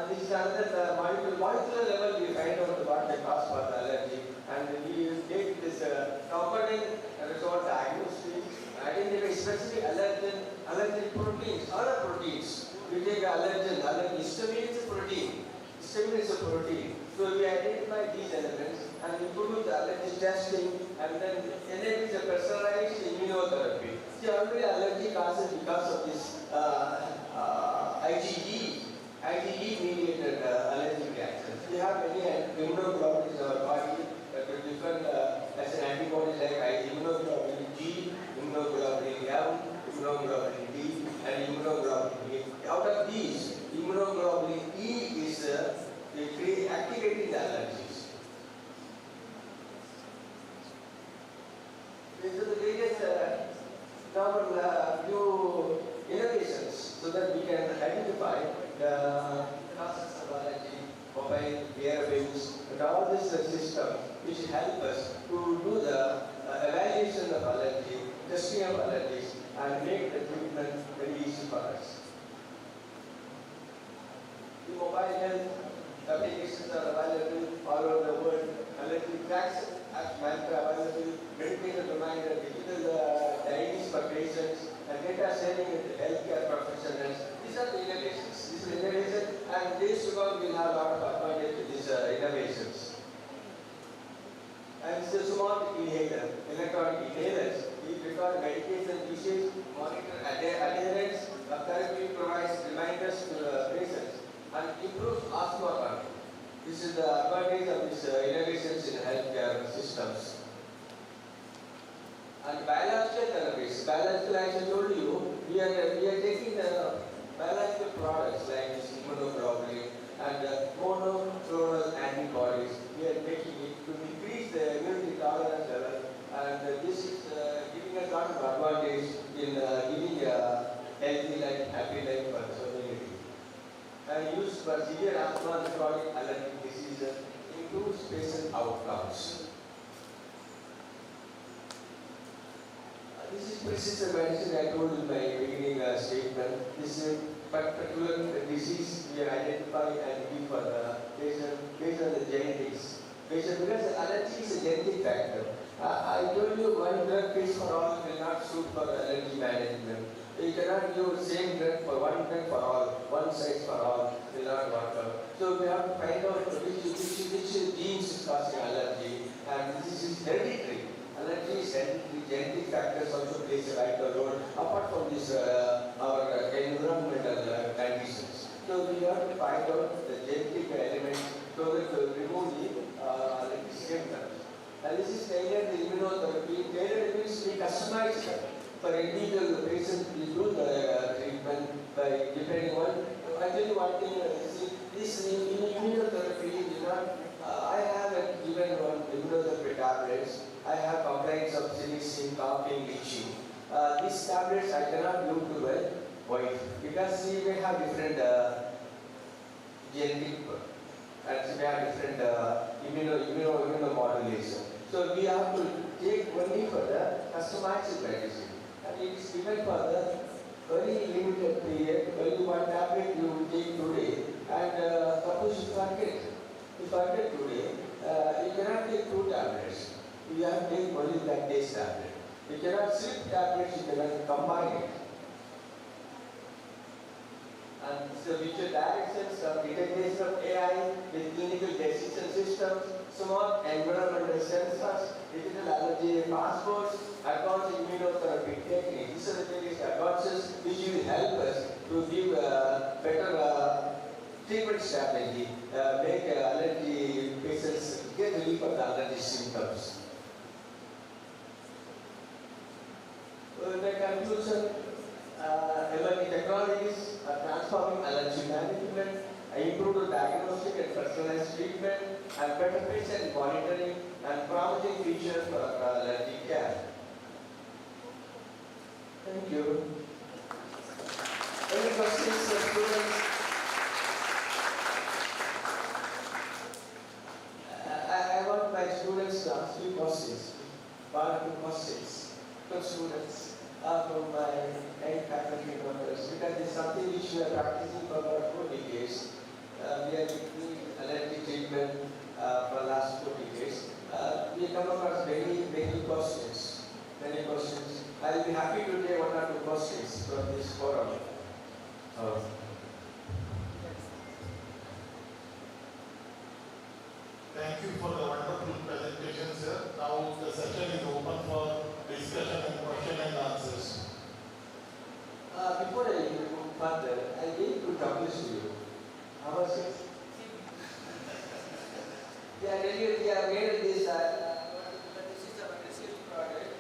Speaker 6: This is another molecular level. We find out what the cause for the allergy, and we take this component result diagnosis, identify specific allergen proteins, other proteins. We take histamine is a protein. Histamine is a protein. So we identify these elements and improve the allergy testing, and then enable the personalized immunotherapy. See, already allergy causes because of this IgE mediated allergic reactions. We have many immunoglobulins in our body that are different as an antibodies like immunoglobulin G, immunoglobulin M, immunoglobulin D, and immunoglobulin E. Out of these, immunoglobulin E is activating the allergies. These are the various novel new innovations so that we can identify the causes of allergy, mobile wearables, and all this system which help us to do the evaluation of allergy, testing of allergies, and make the treatment very easy for us. The mobile health applications are available all over the world. Allergy tracks as Mitra available, medication reminder, digital diaries for patients, and data sharing with the healthcare professionals. These are the innovations. These are innovations, and days to come we'll have a lot of advantage with these innovations. And it's a smart inhaler, electronic inhalers. We record medication usage, monitor adherence, therapy provides reminders to patients, and improves asthma control. This is the advantage of these innovations in healthcare systems. And biological therapies. Biological, as I told you, we are taking the biological products like this immunoglobulin and monoclonal antibodies. We are making it to increase the immunity tolerance level, and this is giving us a lot of advantage in giving a healthy life, happy life for the community. And used for severe asthma and chronic allergic diseases, improves patient outcomes. This is Presided medicine I told in my beginning statement. This is a particular disease we identify and give for the patient based on the genetics. Because the allergy is a genetic factor. I told you one drug fits for all will not suit for allergy management. You cannot use the same drug for one drug for all, one size for all, will not work out. So we have to find out which genes is causing allergy, and this is hereditary. Allergy is hereditary, genetic factors also plays a vital role, apart from this our environmental conditions. So we have to find out the genetic elements so that to remove the allergy symptoms. And this is tailored immunotherapy. Tailored means we customize for individual patient, we do the treatment by depending on. I tell you one thing, this immunotherapy is not, I have given one immunotherapy tablets. I have complaints of sneezing, coughing, itching. These tablets I cannot give to a wife because she may have different genetic and she may have different immunomodulation. So we have to take only for the customized medicine. And it is given for the very limited period. Only one tablet you will take today, and suppose you forget today, you cannot take 2 tablets. You have to take only that day's tablet. You cannot slip tablets, you cannot combine it. And so future directions of integration of AI with clinical decision systems, smart environmental sensors, digital allergy passports, advanced immunotherapy techniques. These are the various advances which will help us to give better treatment strategy, make allergy patients get relief of the allergy symptoms. So in the conclusion, emerging technologies are transforming allergy management, improved diagnostic and personalized treatment, and better patient monitoring, and promising features for allergy care. Thank you. Any questions, students? I want my students to ask you questions. 1 or 2 questions from students. From my 8 faculty members, because it's something which we are practicing for about 4 decades. We are doing allergy treatment for the last 4 decades. We come across many questions. I'll be happy to take 1 or 2 questions from this forum.
Speaker 5: Thank you for the wonderful presentation. discussion and question and answers.
Speaker 6: Before I go further, I need to publish to you. How was it? They are made this. This is our research project.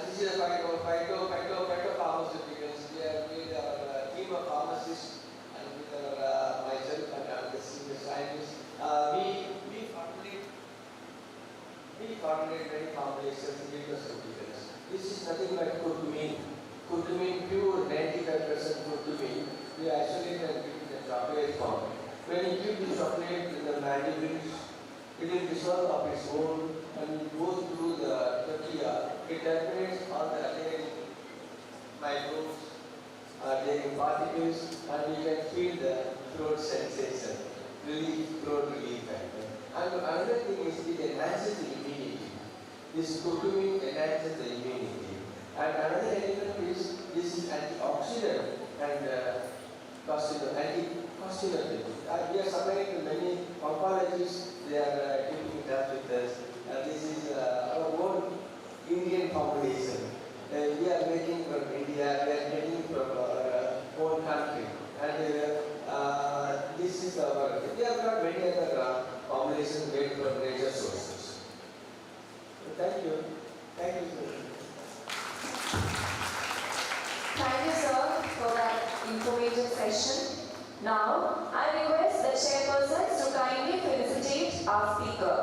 Speaker 6: This is a phytopharmaceuticals. We have made our team of pharmacists and with our myself and the senior scientists. We formulate many formulations in nutraceuticals. This is nothing but curcumin. Curcumin pure 95% curcumin. We isolate and give it in the chocolate form. When you give the chocolate in the mandibles, it will dissolve of its own and goes through the trachea. It terminates all the adhering microbes, adhering particles, and you can feel the throat sensation, throat relief. And another thing is it enhances the immunity. This curcumin enhances the immunity. And another element is this is antioxidant and anti-carcinogenic. We are supplying to many oncologists. They are keeping in touch with us. This is our own Indian formulation. We are making from India. We are making from our own country. And this is our. We have got many other formulations made from nature sources. So thank you. Thank you, sir.
Speaker 4: Thank you, sir, for that informative session. Now, I request the chairpersons to kindly felicitate our speaker.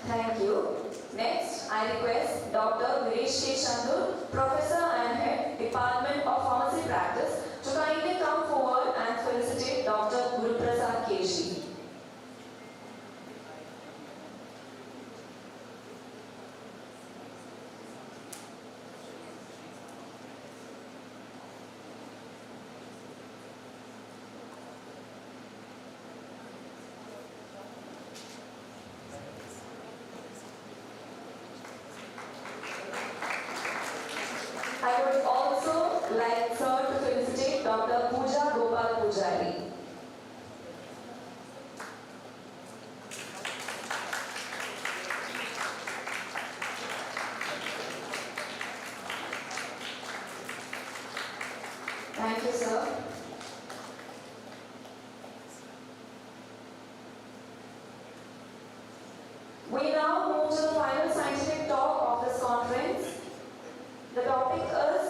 Speaker 4: Thank you. Next, I request Dr. Vijayalakshmi, Professor and Head, Department of Pharmacy Practice, to kindly come forward and felicitate Dr. Guruprasad KG. I would also like sir to felicitate Dr. Pooja Gopal Pujari. Thank you, sir. We now move to the final scientific talk of this conference. The topic is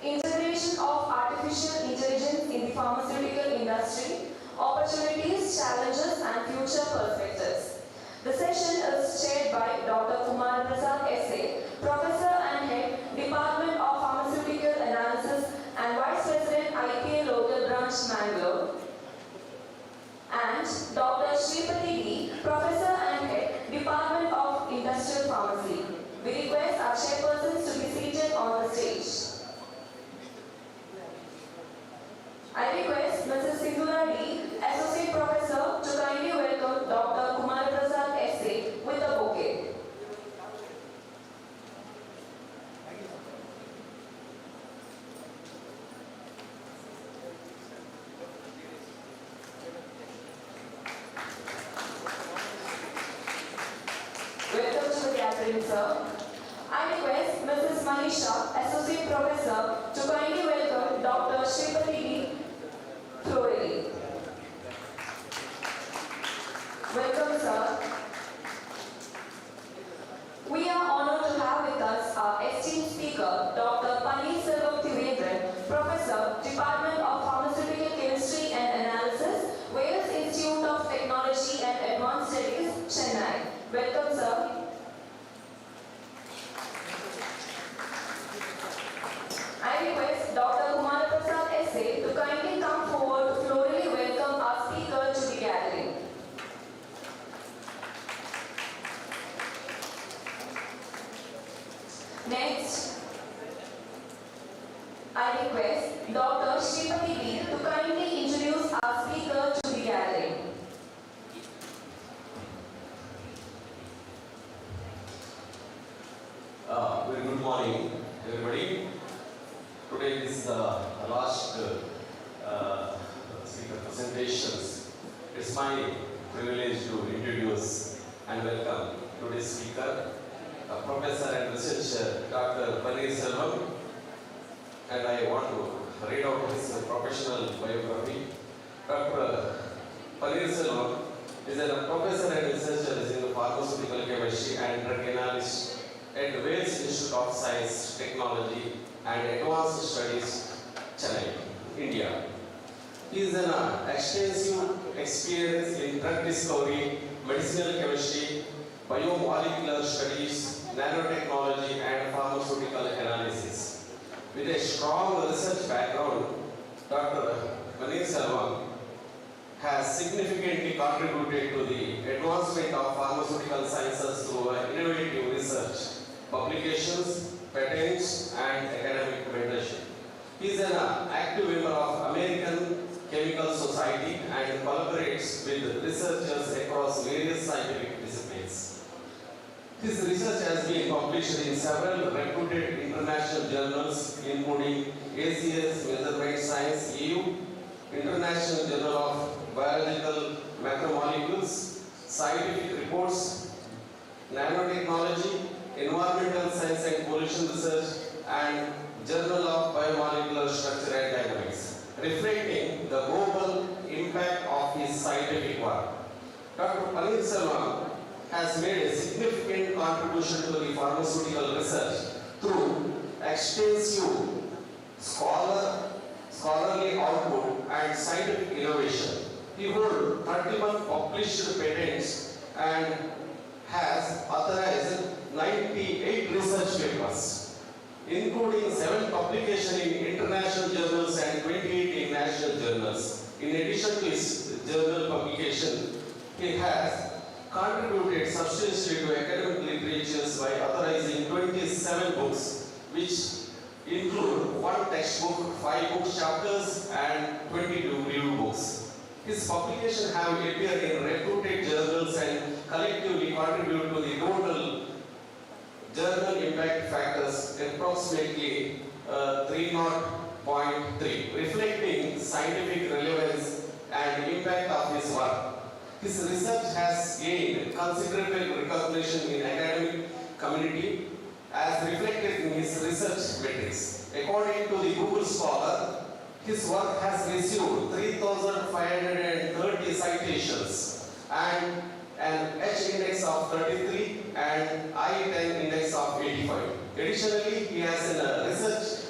Speaker 4: Integration of Artificial Intelligence in the Pharmaceutical Industry, Opportunities, Challenges and Future Perspectives. The session is chaired by Dr. Kumar Prasad S.A., Professor and Head, Department of Pharmaceutical Analysis and Vice President IPA Local Branch, Mangalore, and Dr. Shripati D., Professor and Head, Department of Industrial Pharmacy. We request our chairpersons to be seated on the stage. I request Mrs. Sindhura D., Associate Professor, to kindly welcome Dr. Kumar Prasad S.A. with a bouquet. Welcome to the gathering, sir. I request Mrs. Manisha, Associate Professor, to kindly welcome Dr. Shripati D. Roehrig. Welcome, sir. We are honored to have with us our esteemed speaker, Dr. Paneerselvam Trivendran, Professor, Department of Pharmaceutical Chemistry and Analysis, Wales Institute of Technology and Advanced Studies, Chennai. Welcome, sir. I request Dr. Kumar Prasad S.A.,
Speaker 7: It's my privilege to introduce and welcome today's speaker, Professor and Researcher Dr. P.R.C. And I want to read out his professional biography. Dr. P.R.C. is a professor and researcher in pharmaceutical chemistry and drug analysis at Wales Institute of Science, Technology and Advanced Studies, Chennai, India. He is an extensive experience in drug discovery, medicinal chemistry, biomolecular studies, nanotechnology and pharmaceutical analysis. With a strong research background, Dr. P.R.C. has significantly contributed to the advancement of pharmaceutical sciences through innovative research, publications, patents, and academic mentorship. He is an active member of American Chemical Society and collaborates with researchers across various scientific disciplines. His research has been published in several reputed international journals, including ACS Measurement Science EU, International Journal of Biological Macromolecules, Scientific Reports, Nanotechnology, Environmental Science and Pollution Research, and Journal of Biomolecular Structure and Dynamics, reflecting the global impact of his scientific work. Dr. P.R.C. has made a significant contribution to the pharmaceutical research through extensive scholarly output and scientific innovation. He holds 31 published patents and has authorized 98 research papers, including 7 publications in international journals and 28 in national journals. In addition to his journal publication, he has contributed substantially to academic literature by authorizing 27 books, which include 1 textbook, 5 book chapters, and 22 review books. His publications have appeared in reputed journals and collectively contribute to the total journal impact factors approximately 3.3, reflecting scientific relevance and impact of his work. His research has gained considerable recognition in academic community as reflected in his research metrics. According to the Google Scholar, his work has received 3,530 citations and an H index of 33 and I-10 index of 85. Additionally, he has a research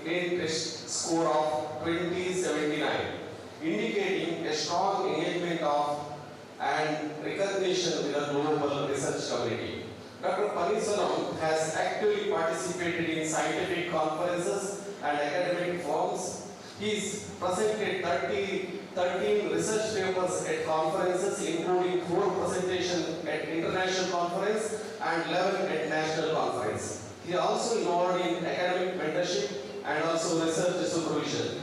Speaker 7: gate score of 2079, indicating a strong engagement of and recognition with the global research community. Dr. P.R.C. has actively participated in scientific conferences and academic forums. He has presented 13 research papers at conferences, including 4 presentations at international conference and 11 at national conference. He also involved in academic mentorship and also research supervision,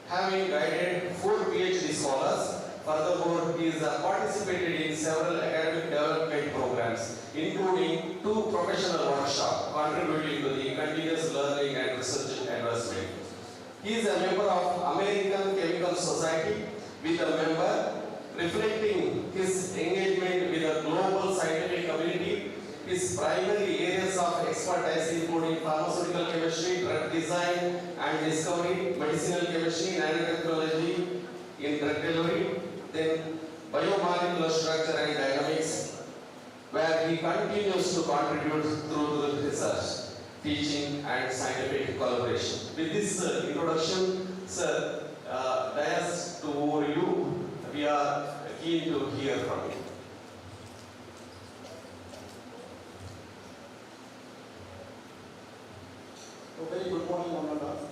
Speaker 7: having guided 4 PhD scholars. Furthermore, he has participated in several academic development programs, including 2 professional workshops, contributing to the continuous learning and research advancement. He is a member of American Chemical Society, with a member reflecting his engagement with the global scientific community. His primary areas of expertise including pharmaceutical chemistry, drug design and discovery, medicinal chemistry, nanotechnology in drug delivery, then biomolecular structure and dynamics, where he continues to contribute through the research, teaching and scientific collaboration. With this introduction, sir, dais to over you. We are keen to hear from you.
Speaker 8: A very good morning, Honourable.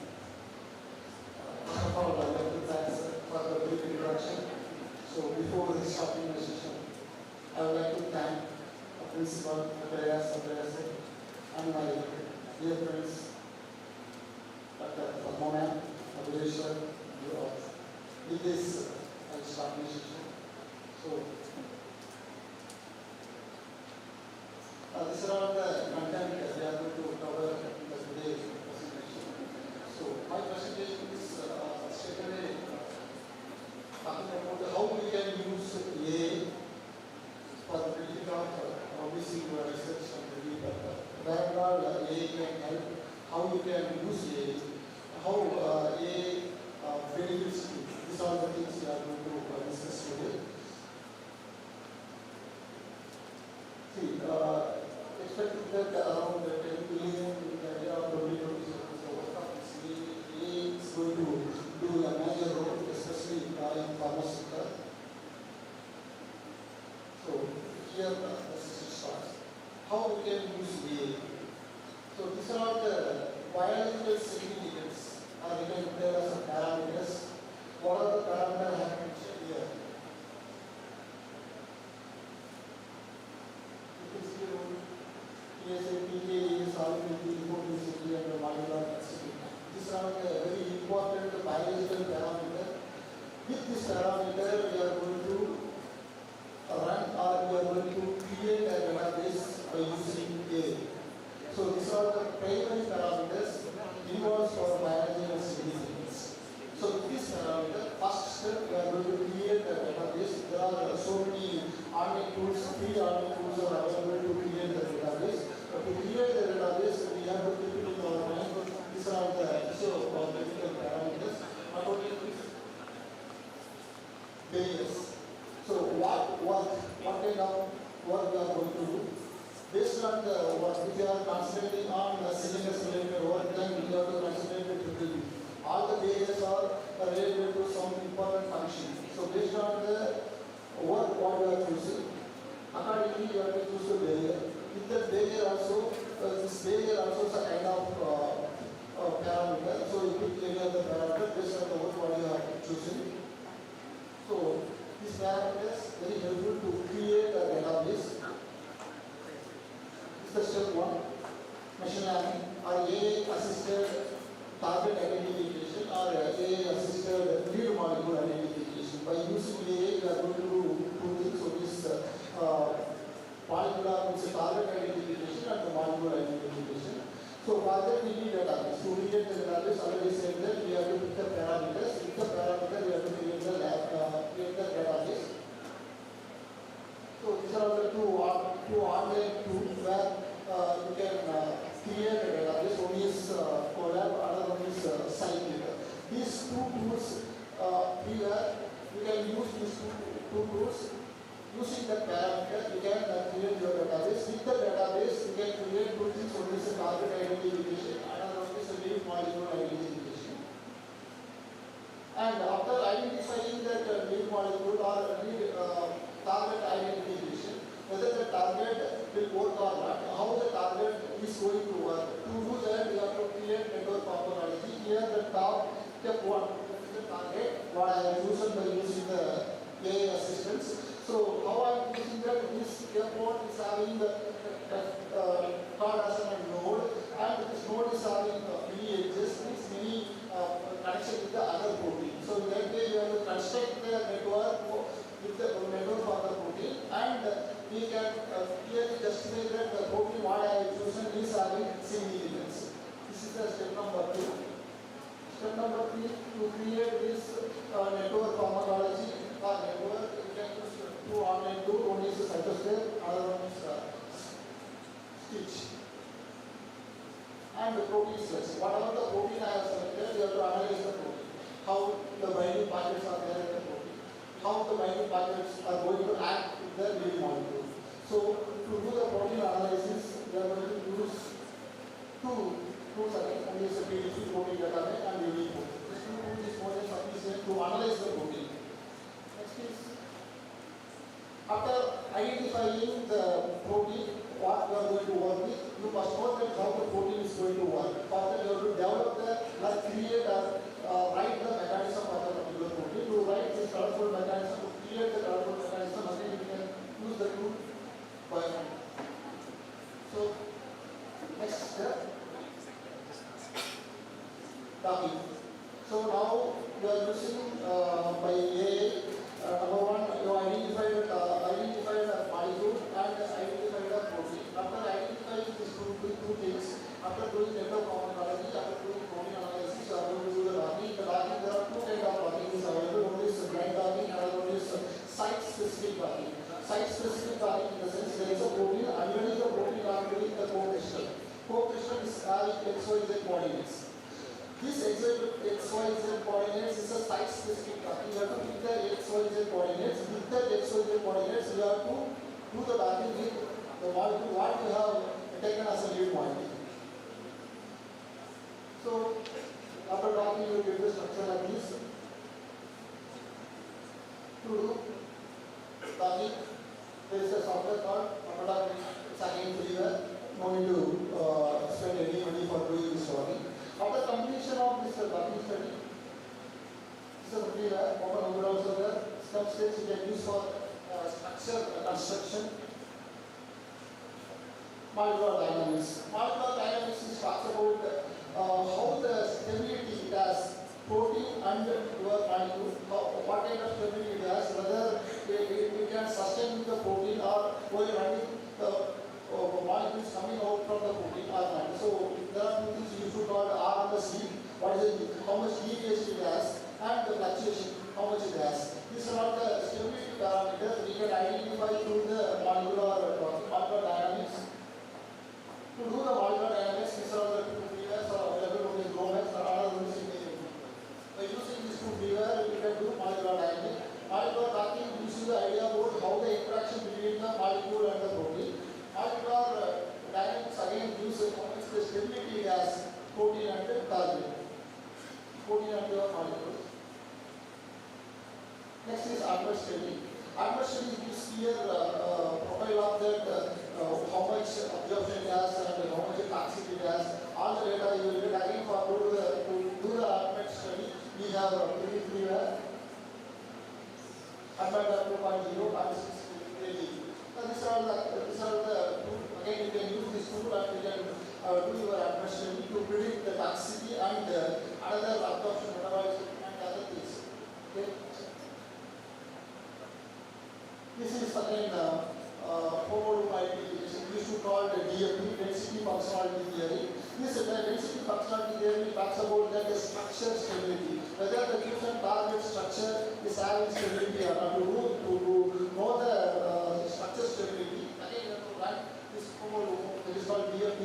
Speaker 8: First of all, I'd like to thank for the brief introduction. So before starting the session, I would like to thank the principal, the P.R.C. and my dear friends, Dr. Mona, Abhishek, with this I'll start my session. So these are all the content we are going to cover in today's presentation. So my presentation is straight away talking about the this parameter we are going to run or we are going to create a database by using AI. So these are the primary parameters involved for managing a citizens. So with this parameter, first step we are going to create a database. There are so many online tools, free online tools are available to create the database. But to create the database, we have to keep it in our mind. These are the critical parameters. According to barriers. So what kind of work we are going to do? Based on the work, if you are concentrating on syllabus related work, then we have to concentrate the triple B. All the barriers are related to some important function. So based on the work what you are choosing, accordingly you have to choose the barrier. With that barrier also, this barrier also is a kind of parameter. So you pick any of the parameter based on the work what you are choosing. So these parameters very helpful to create a database. This is step 1. Machine learning or AI assisted target identification or AI assisted lead molecule identification. By using AI, we are going to do two things. So this molecular means target identification and the molecule identification. So for that we need database. To create the database, already said that we have to pick the parameters. With the parameter, we have to create the database. So these are the two online tools where you can create a database. One is Colab, another one is Scikit. These two tools, you can use these two tools. Using the parameter, you can create your database. With the database, you can create two things. One is a target identification, another one is a lead molecule identification. And after identifying that lead molecule or lead target identification, whether the target will work or not, how the target is going to work. To do that, we have to create network topology. Here the top step 1 is the target, what I have chosen by using the AI assistance. So how I am using that, this step 1 is having the card as a node, and this node is having many edges, means many connection with the other protein. So in that way, you have to construct the network with the network of the protein, and we can clearly justify that the protein what I have chosen is having significance. This is the step number 2. Step number 3, to create this network homology or network, you can use two online tools. One is Cytoscape, another one is Stitch. And the protein selection. Whatever the protein I have selected, you have to analyze the protein. How the binding packets are there in the protein. How the binding packets are going to act with the lead molecule. So to do the protein analysis, we are going to use two tools again. One is a PDB protein database and UV protein. This two tools is more than sufficient to analyze the protein. Next is, after identifying the protein, what we are going to work with, you must know that how the protein is going to work. For that, you have to develop the, create or write the mechanism of the particular protein. To write this colorful mechanism, to create the colorful mechanism, again you can use the tool by hand. So, next step, docking. So now we are using by AI. Number 1, you identified a molecule and identified a protein. After identifying these two things, after doing network homology, after doing protein analysis, you are going to do the docking. The docking, there are two kinds of docking is available. One is blind docking, another one is site-specific docking. Site-specific docking in the sense there is a protein, underneath the protein are doing the co-crystal. Co-crystal is having XYZ coordinates. This XYZ coordinates is a site-specific docking. You have to pick the XYZ coordinates. With the XYZ coordinates, you have to do the docking with the molecule what you have taken as a lead molecule. So, after docking, you get the structure like this. To do docking, there is a software called docking. It's again freeware. No need to spend any money for doing this docking. After completion of this docking study, this is a freeware. Open browser there. Some steps you can use for structure construction. Molecular dynamics. Molecular dynamics is talks about how the stability it has protein and your molecule, what kind of stability it has, whether it can sustain the protein or while running the molecules coming out from the protein or not. So there are two things you should call R and the C. What is it? How much deviation it has and the fluctuation, how much it has. These are all the stability parameters we can identify through the molecular dynamics. To do the molecular dynamics, these are the two figures are available in Romex or other things. By using these two figures, we can do molecular dynamics. Molecular talking gives you the idea about how the interaction between the molecule and the protein. Molecular dynamics again gives how much the stability it has protein and the target. Protein and the molecule. Next is atmospheric study. Atmospheric gives clear profile of that how much absorption it has and how much toxicity it has. All the data you will get again for to do the atmospheric study. We have freeware, atmospheric 2.0, 0.6 kg. These are the two. Again, you can use this tool and you can do your atmospheric to predict the toxicity and another absorption metabolism and other things. Okay. This is again homologous. We should call the DFT, density functionality theory. This density functionality theory talks about that the structure stability, whether the fusion target structure is having stability or not. To know the structure stability, again you have to run this homologous. It is called DFT.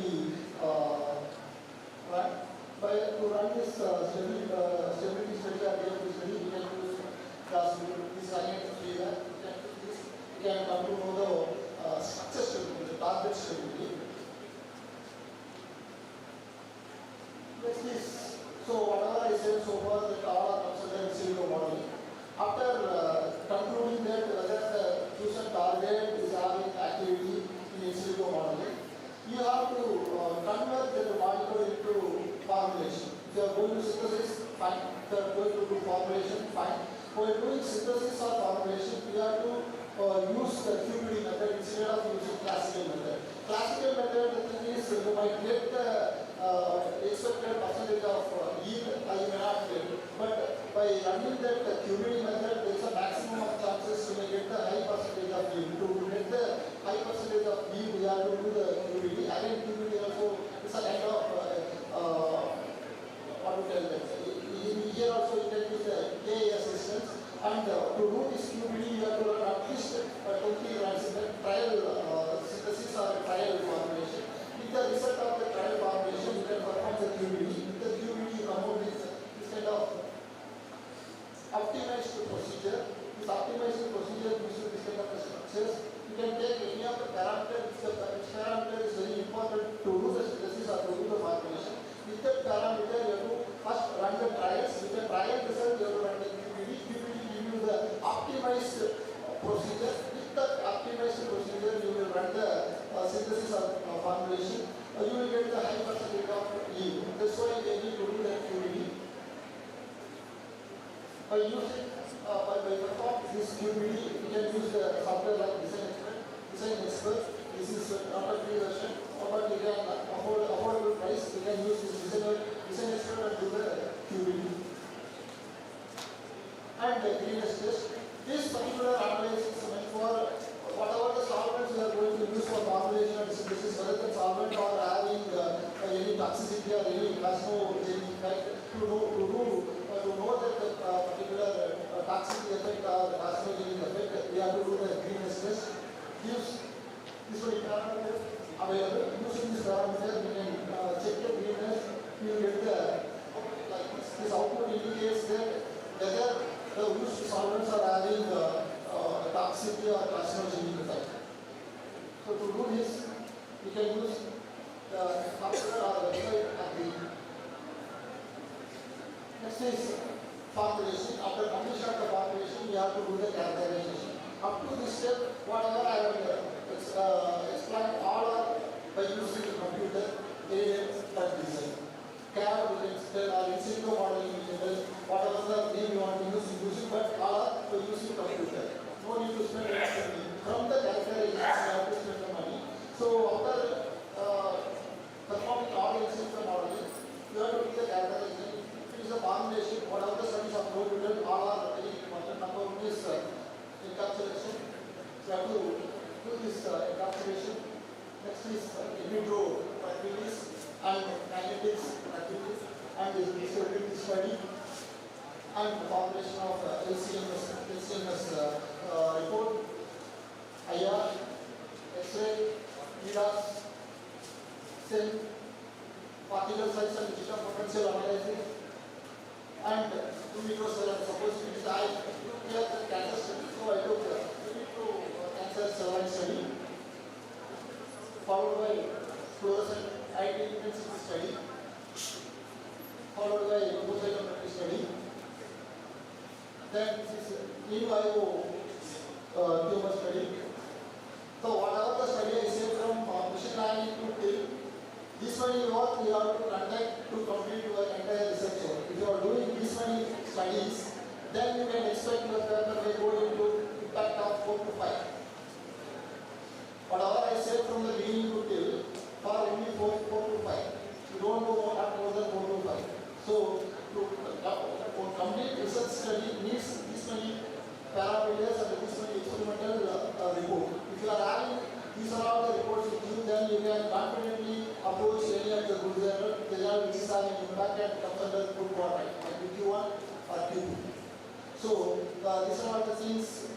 Speaker 8: To run this stability study or DFT study, we can use this again here. You can come to know the structure stability, the target stability. Next is, so whatever I said so far, that all are considered in silico modeling. After concluding that whether the fusion target is having activity in silico modeling, you have to convert the molecule into formulation. If you are going to synthesis, fine. If you are going to do formulation, fine. While doing synthesis or formulation, we have to use the QPD method instead of using classical method. Classical method, the thing is, you might get the expected percentage of yield, you may not get. But by running that QPD method, there is a maximum of chances you may get the high percentage of yield. To get the high percentage of yield, we have to do the QPD. Again, QPD also is a kind of what to tell that. Here also you can use the AI assistance. And to do this QPD, you have to run at least 20 runs in the trial synthesis or trial formulation. With the result of the trial formulation, you can perform the QPD. With the QPD, you come out with this kind of optimized procedure. This optimized procedure gives you this kind of structures. You can take any of the parameters, which parameter is very important to do the synthesis or to do the formulation. With that parameter, you have to first run the trials. With the trial result, you have to run the QPD. The optimized procedure. With the optimized procedure, you will run the synthesis or formulation. You will get the high percentage of yield. That's why they need to do that QPD. By using, by performing this QPD, you can use the software like Design Expert. This is not a free version, but you can affordable price. You can use this Design Expert and do the QPD. And the greenness test. This particular analysis is meant for whatever the solvents we are going to use for formulation and synthesis, whether the solvent are having any toxicity or any carcinogenic effect. To know that the particular toxicity effect or carcinogenic effect, we have to do the greenness test. Gives this one parameter available. Using this parameter, we can check the greenness. You will get the output like this. This output indicates that whether the used solvents are having toxicity or carcinogenic effect. So to do this, we can use the software or website at the next is formulation. After completion of the formulation, we have to do the characterization. Up to this step, whatever I have explained, all are by using the computer, AINSP design. CAD, we can tell, or in silico modeling, we can tell whatever the name you want to use, but all are by using computer. No need to spend any money. From the characterization, you have to spend the money. So after performing all in silico modeling, you have to do the characterization. If it is a formulation, whatever the studies are prohibited, all are and the formulation of LCMS report, IR, X-ray, EDAS, cell, particle size and digital potential analysis, and 2 microcell. And suppose it is I clear the cancer study, so I took cancer cell study, followed by fluorescent light intensity study, followed by photocytometry study. Then this is in vivo tumor study. So whatever the study I say from machine learning to till, this many work you have to conduct to complete your entire research work. If you are doing this many studies, then you can expect your paper may go into impact of 4 to 5. Whatever I said from the beginning to till, for only 4 to 5. You don't know not more than 4 to 5. So to complete research study needs this many parameters and this many experimental report. If you are having these are all the reports with you, then you can confidently approach any of the good journal which is having impact and comes under good quartile, like Q1 or Q2. So these are all the things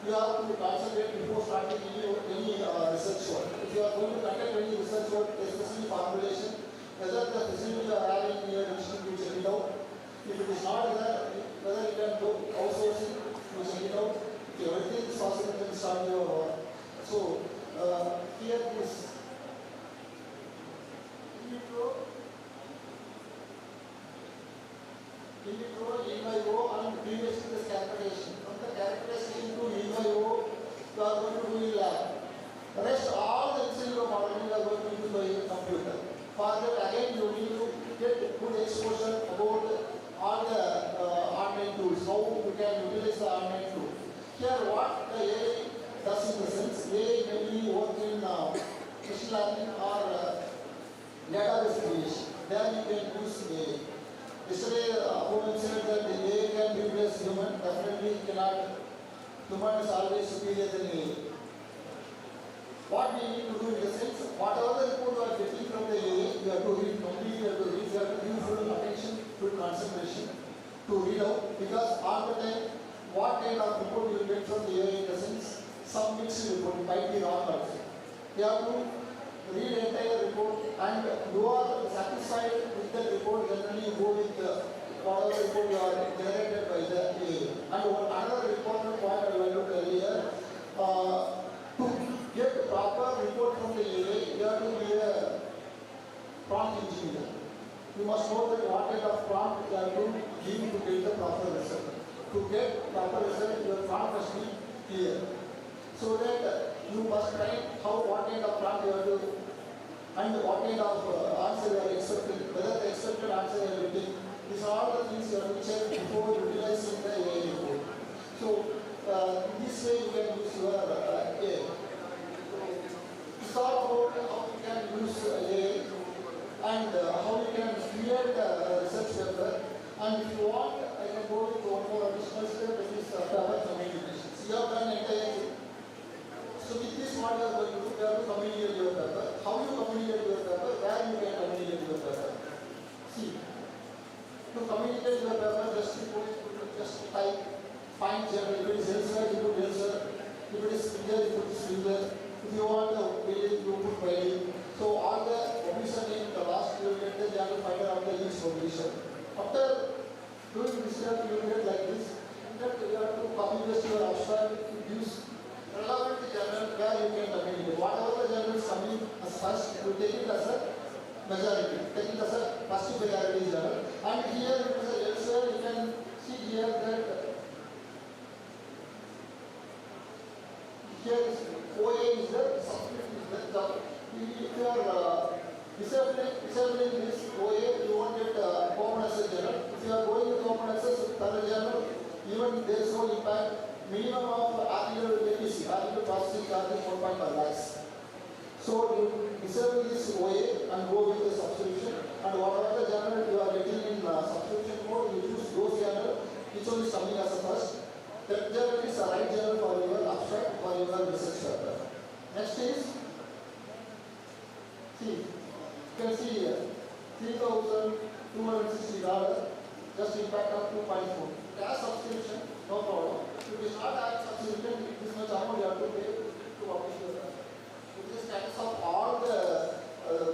Speaker 8: you have to concentrate before starting any research work. If you are going to conduct any research work, especially formulation, whether the facility you are having in your institute, you check it out. If it is not there, whether you can do outsourcing, you check it out. If everything is possible, you can start your work. So here is in vitro, in vivo, and previously this characterization. From the characterization to in vivo, you are going to do in lab. The rest, all the in vivo modeling you are going to use by your computer. For that, again, you need to get good exposure about all the online tools, how you can utilize the online tool. Here, what the AI does in the sense, AI mainly work in machine learning or database creation. Then you can use AI. Yesterday, who mentioned that the AI can replace human, definitely cannot. Human is always superior than AI. What we need to do in the sense, whatever the report you are getting from the AI, you have to read completely, you have to read, you have to give full attention, full concentration to read out, because all the time, what kind of report you will get from the AI in the sense, some mixed report might be wrong also. You have to read the entire report, and you are satisfied with the report, generally you go with whatever report you are generated by the AI. And another important point I will look earlier, to get a proper report from the AI, you have to be a prompt engineer. You must know that what kind of prompt you have to give to get the proper result. To get proper result, your prompt must be clear. So that you must try what kind of prompt you have to, and what kind of answer you are expecting, whether the expected answer you are getting. These are all the things you have to check before utilizing the AI report. So in this way you can use your AI. It's all about how you can use AI and how you can create a research paper. And if you want, I can go with one more additional step, that is paper communication. So you have done entire thing. So with this, what you are going to do, you have to communicate your paper. How you communicate your paper, where you can communicate your paper. See, to communicate your paper, just type, find journal. If it is elsewhere, you put elsewhere. If it is Springer, you put Springer. If you want the page, you put page. So all the publisher name in the last, you will get the journal finder of the each publisher. After doing this step, you will get like this. That you have to copy paste your abstract, use relevant journal where you can communicate. Whatever the journal is coming as first, you take it as a majority. Take it as a first priority journal. And here it is elsewhere, you can see here that here is OA is the subscript is the if you are disabling this OA, you won't get open access journal. If you are going with open access per journal, even there is no impact. Minimum of article APC, article processing charge is 1.5 lakhs. So you disable this OA and go with the subscription, and whatever the journal you are getting in subscription mode, you choose those journal which one is coming as a first. That journal is the right journal for your abstract, for your research paper. Next is, see, you can see here, $3,260. just impact of 2.4. It has subscription, no problem. If it is not having subscription, this much amount you have to pay to publish your paper. It is status of all the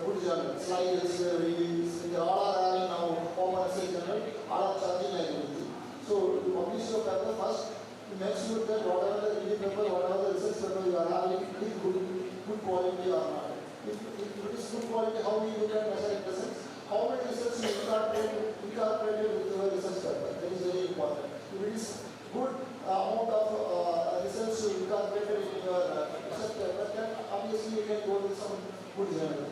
Speaker 8: good journals, slides, reviews, they all are having now open access journal, all are charging like anything. So to publish your paper first, you make sure that whatever the review paper, whatever the research paper you are having, it is good quality or not. If it is good quality, how you can measure it presence? How many research you incorporated with your research paper? That is very important. If it is good amount of research you incorporated in your research paper, then obviously you can go with some good journal.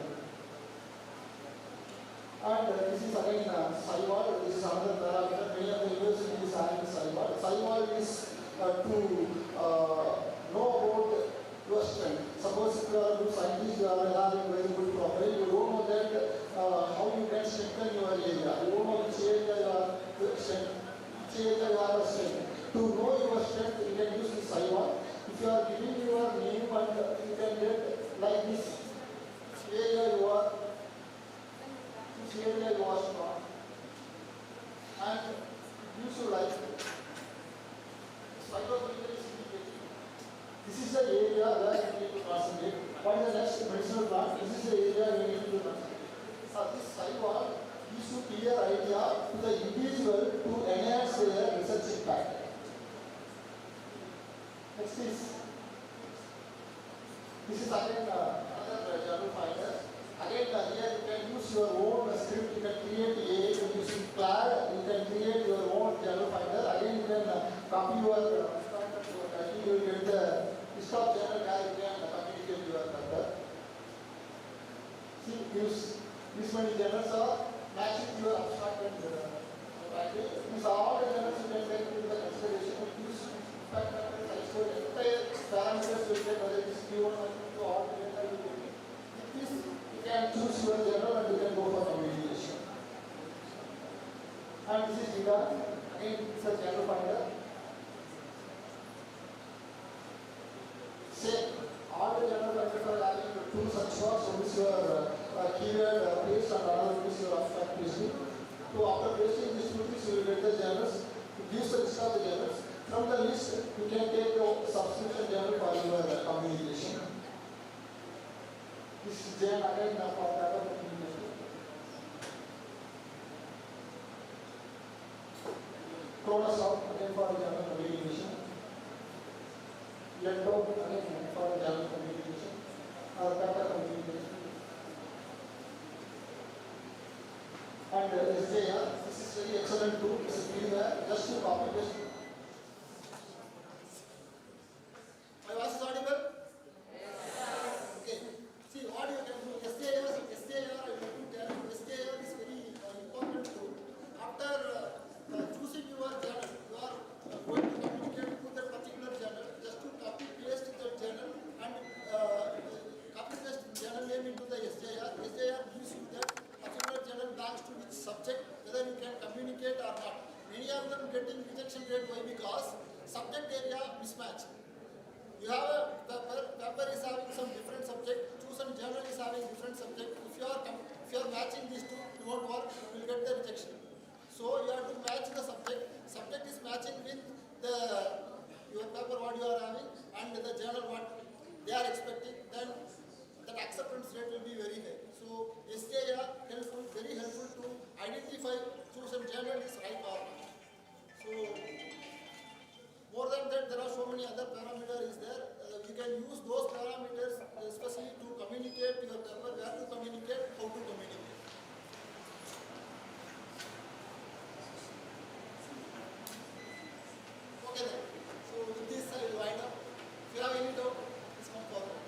Speaker 8: And this is again SciWall. This is another parameter. Many of the universities are having SciWall. SciWall is to know about your strength. Suppose if you are a good scientist, you are having very good profile, you don't know that how you can strengthen your area. You don't know which area you are strength. To know your strength, you can use this SciWall. If you are giving your name and you can get like this area you are. Area you are strong, and you should like psychological significance. This is the area where you need to concentrate. What is the next medicinal plant? This is the area you need to concentrate. This SciWall gives you clear idea to the individual to enhance their research impact. Next is this is again another journal finder. Again, here you can use your own script, you can create using CLAD, you can create your own journal finder. Again, you can copy your title, you will get the list of journal where you can communicate your paper. See, use this many journals are matching your abstract and title. These are all the journals you can take into the consideration. Use impact factor, size code, entire parameters will get whether it is Q1 or Q2 or data you will get. This you can choose your journal and you can go for communication. And this is data. Again, it's a journal finder. Same. All the journal finders are having two search box. So this is your keyword paste and another is your abstract pasting. So after pasting these two things, you will get the journals. It gives the list of the journals. From the list, you can take the subscription journal for your communication. This is again for data communication. Chronosoft again for journal communication. Lendo again for journal communication or data communication. And SJR, this is very excellent tool. It's a freeware, just to copy paste. My voice is audible? Okay. See what you can do. SJR is very important tool. After choosing your journal, you are going to communicate to that particular journal. Just to copy paste that journal and copy paste journal name into the SJR. SJR gives you that particular journal belongs to which subject, whether you can communicate or not. Many of them getting rejection rate. Why? Because subject area mismatch. You have a paper is having some different subject, chosen journal is having different subject. If you are matching these two, you won't work, you will get the rejection. So you have to match the subject. Subject is matching with your paper what you are having and the journal what they are expecting. Then that acceptance rate will be very high. So SJR helpful, very helpful to identify chosen journal is right or not. So more than that, there are so many other parameters there. You can use those parameters especially to communicate your paper, where to communicate, how to communicate. Okay then. So with this I will wind up. If you have any doubt, please come forward.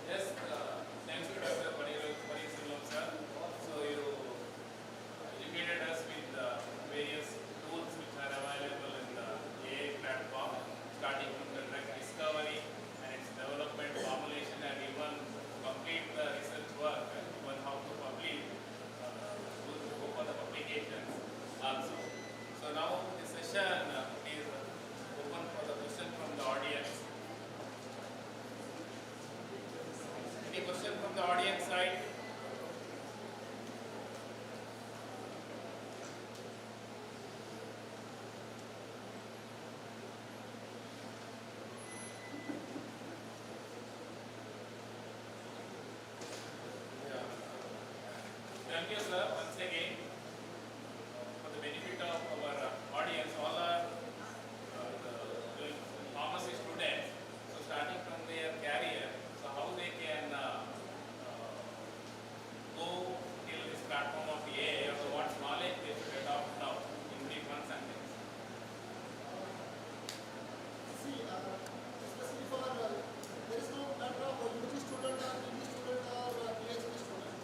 Speaker 9: Yes, thank you, Dr. Srinivas, sir. So you, sir, once again. For the benefit of our audience, all are the pharmacy students. So starting from their career, so how they can go till this platform of the AI, or what knowledge they should adopt now in brief one sentence.
Speaker 8: See, especially for, there is no matter of UG student or PG student or PhD student.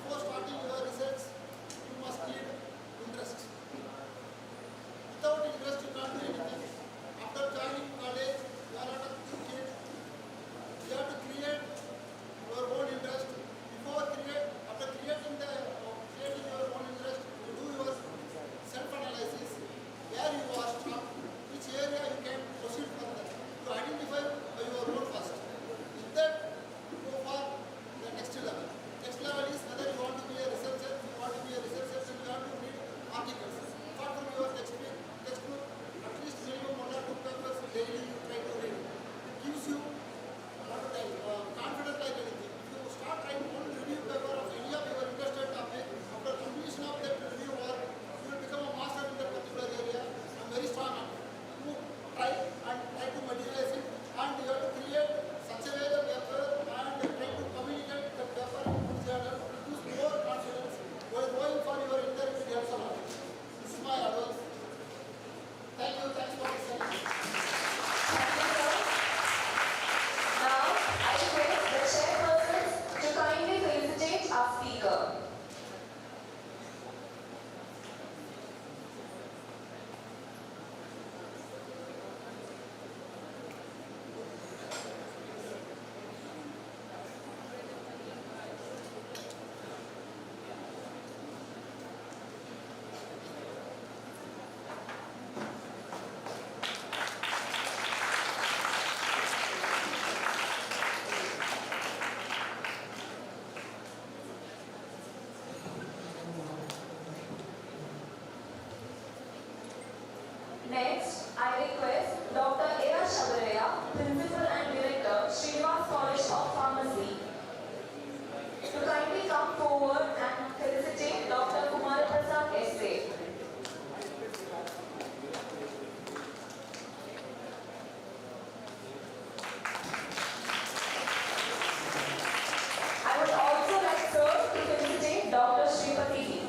Speaker 8: Before starting your research, you must need interest. Without interest, you can't do anything. After joining college, you are not a kid. You have to create your own interest. After creating your own interest, you do your self-analysis. Where you are strong, which area you can proceed further. You identify your role first. With that, you go for the next level. Next level is whether you want to be a researcher. If you want to be a researcher, then you have to read articles. Apart from your textbook, at least minimum 1 or 2 papers daily you try to read. It gives you confidence like anything. If you start writing one review paper of any of your interested topic, after completion of that review work, you will become a master in that particular area and very strong on it. You try to materialize it, and you have to create such a way the paper and try to communicate the paper in good journal to use more confidence while going for your intermediate salary. This is my advice. Thank you. Thanks for listening.
Speaker 4: Thank you, sir. Now, I request the chairpersons to kindly felicitate our speaker. Next, I request Dr. A.R. Shabaraya, Principal and Director, Srinivas College of Pharmacy, to kindly come forward and felicitate Dr. Prasad S.A. I would also like, sir, to felicitate Dr. Sripati.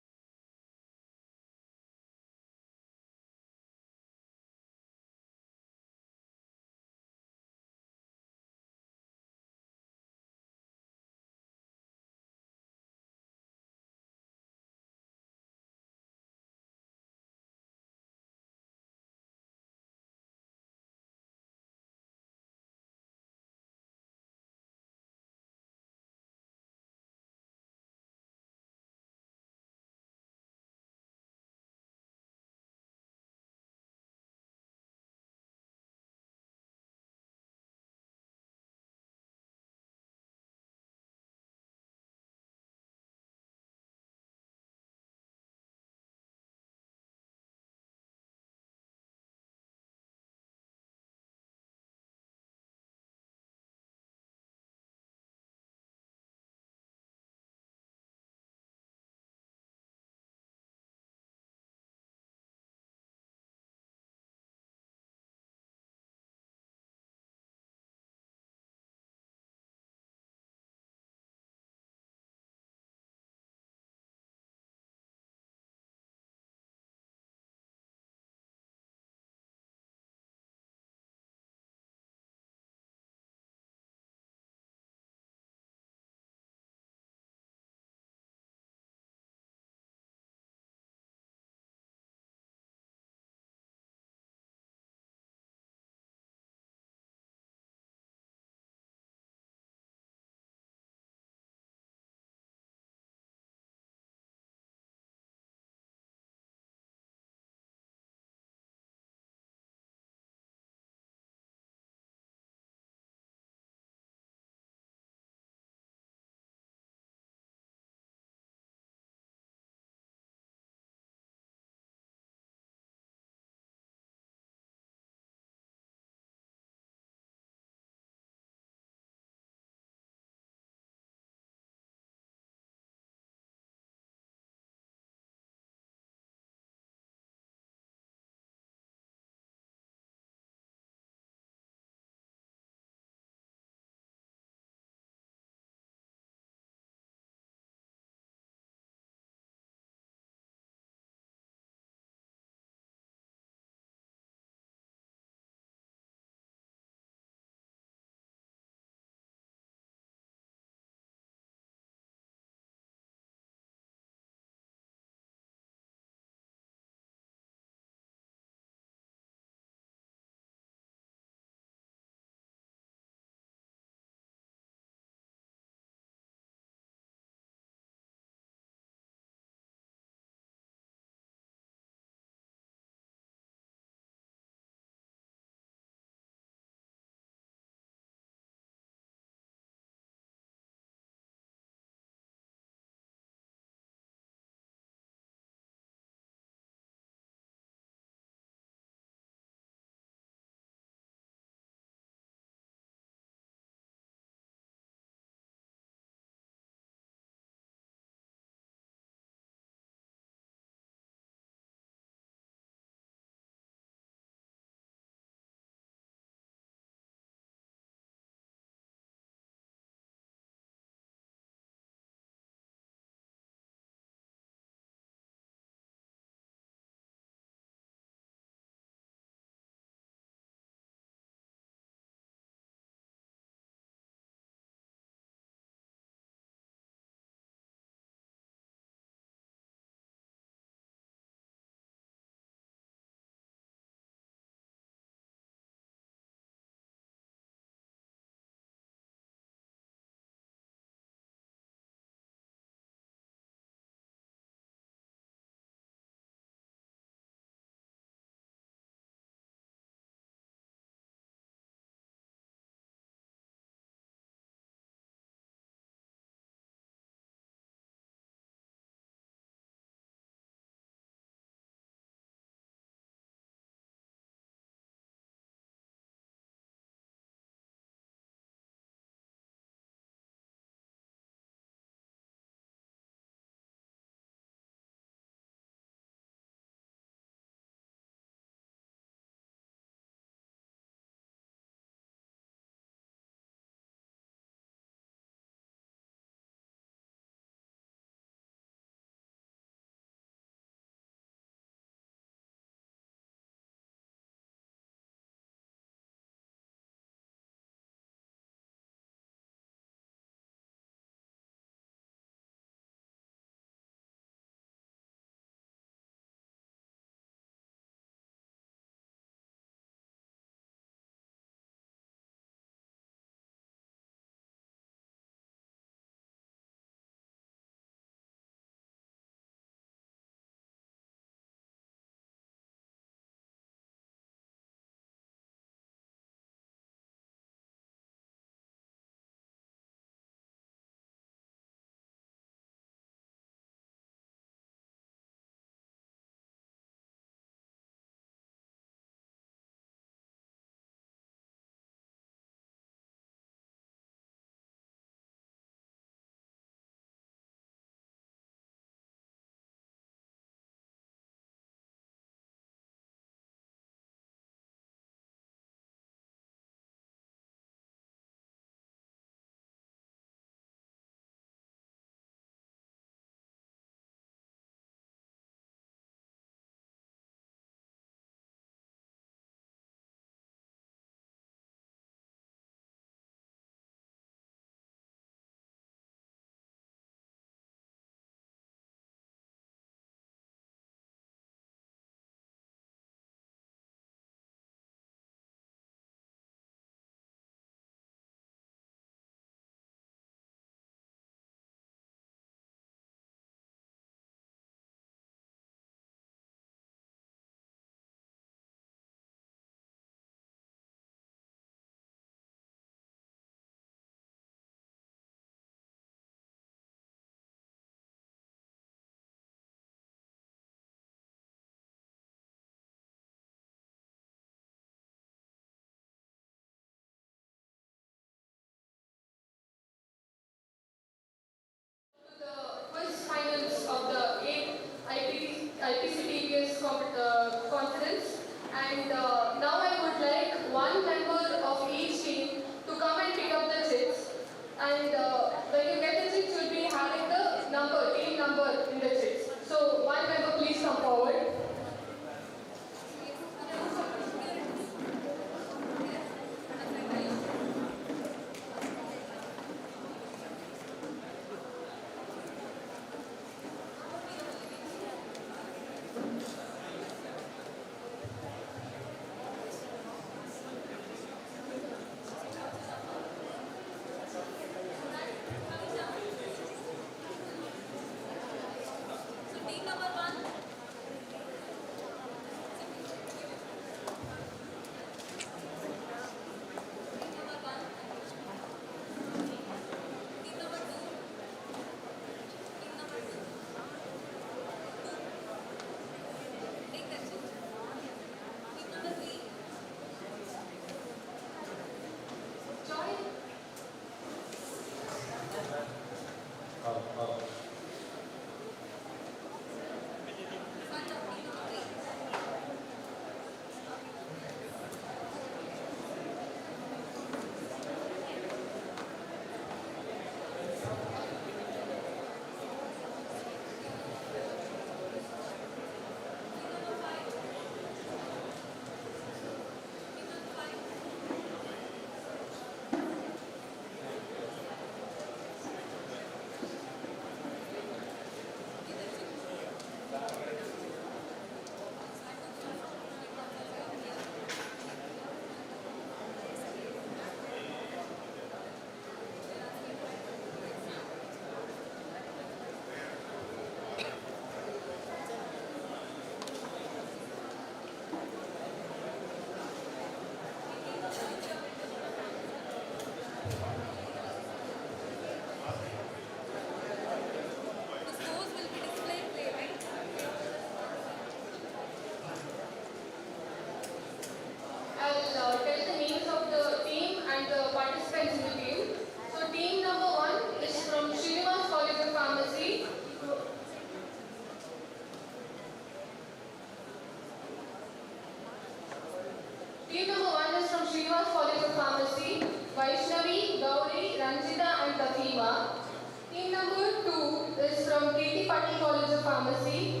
Speaker 10: number 2 is from K.T. Patil College of Pharmacy.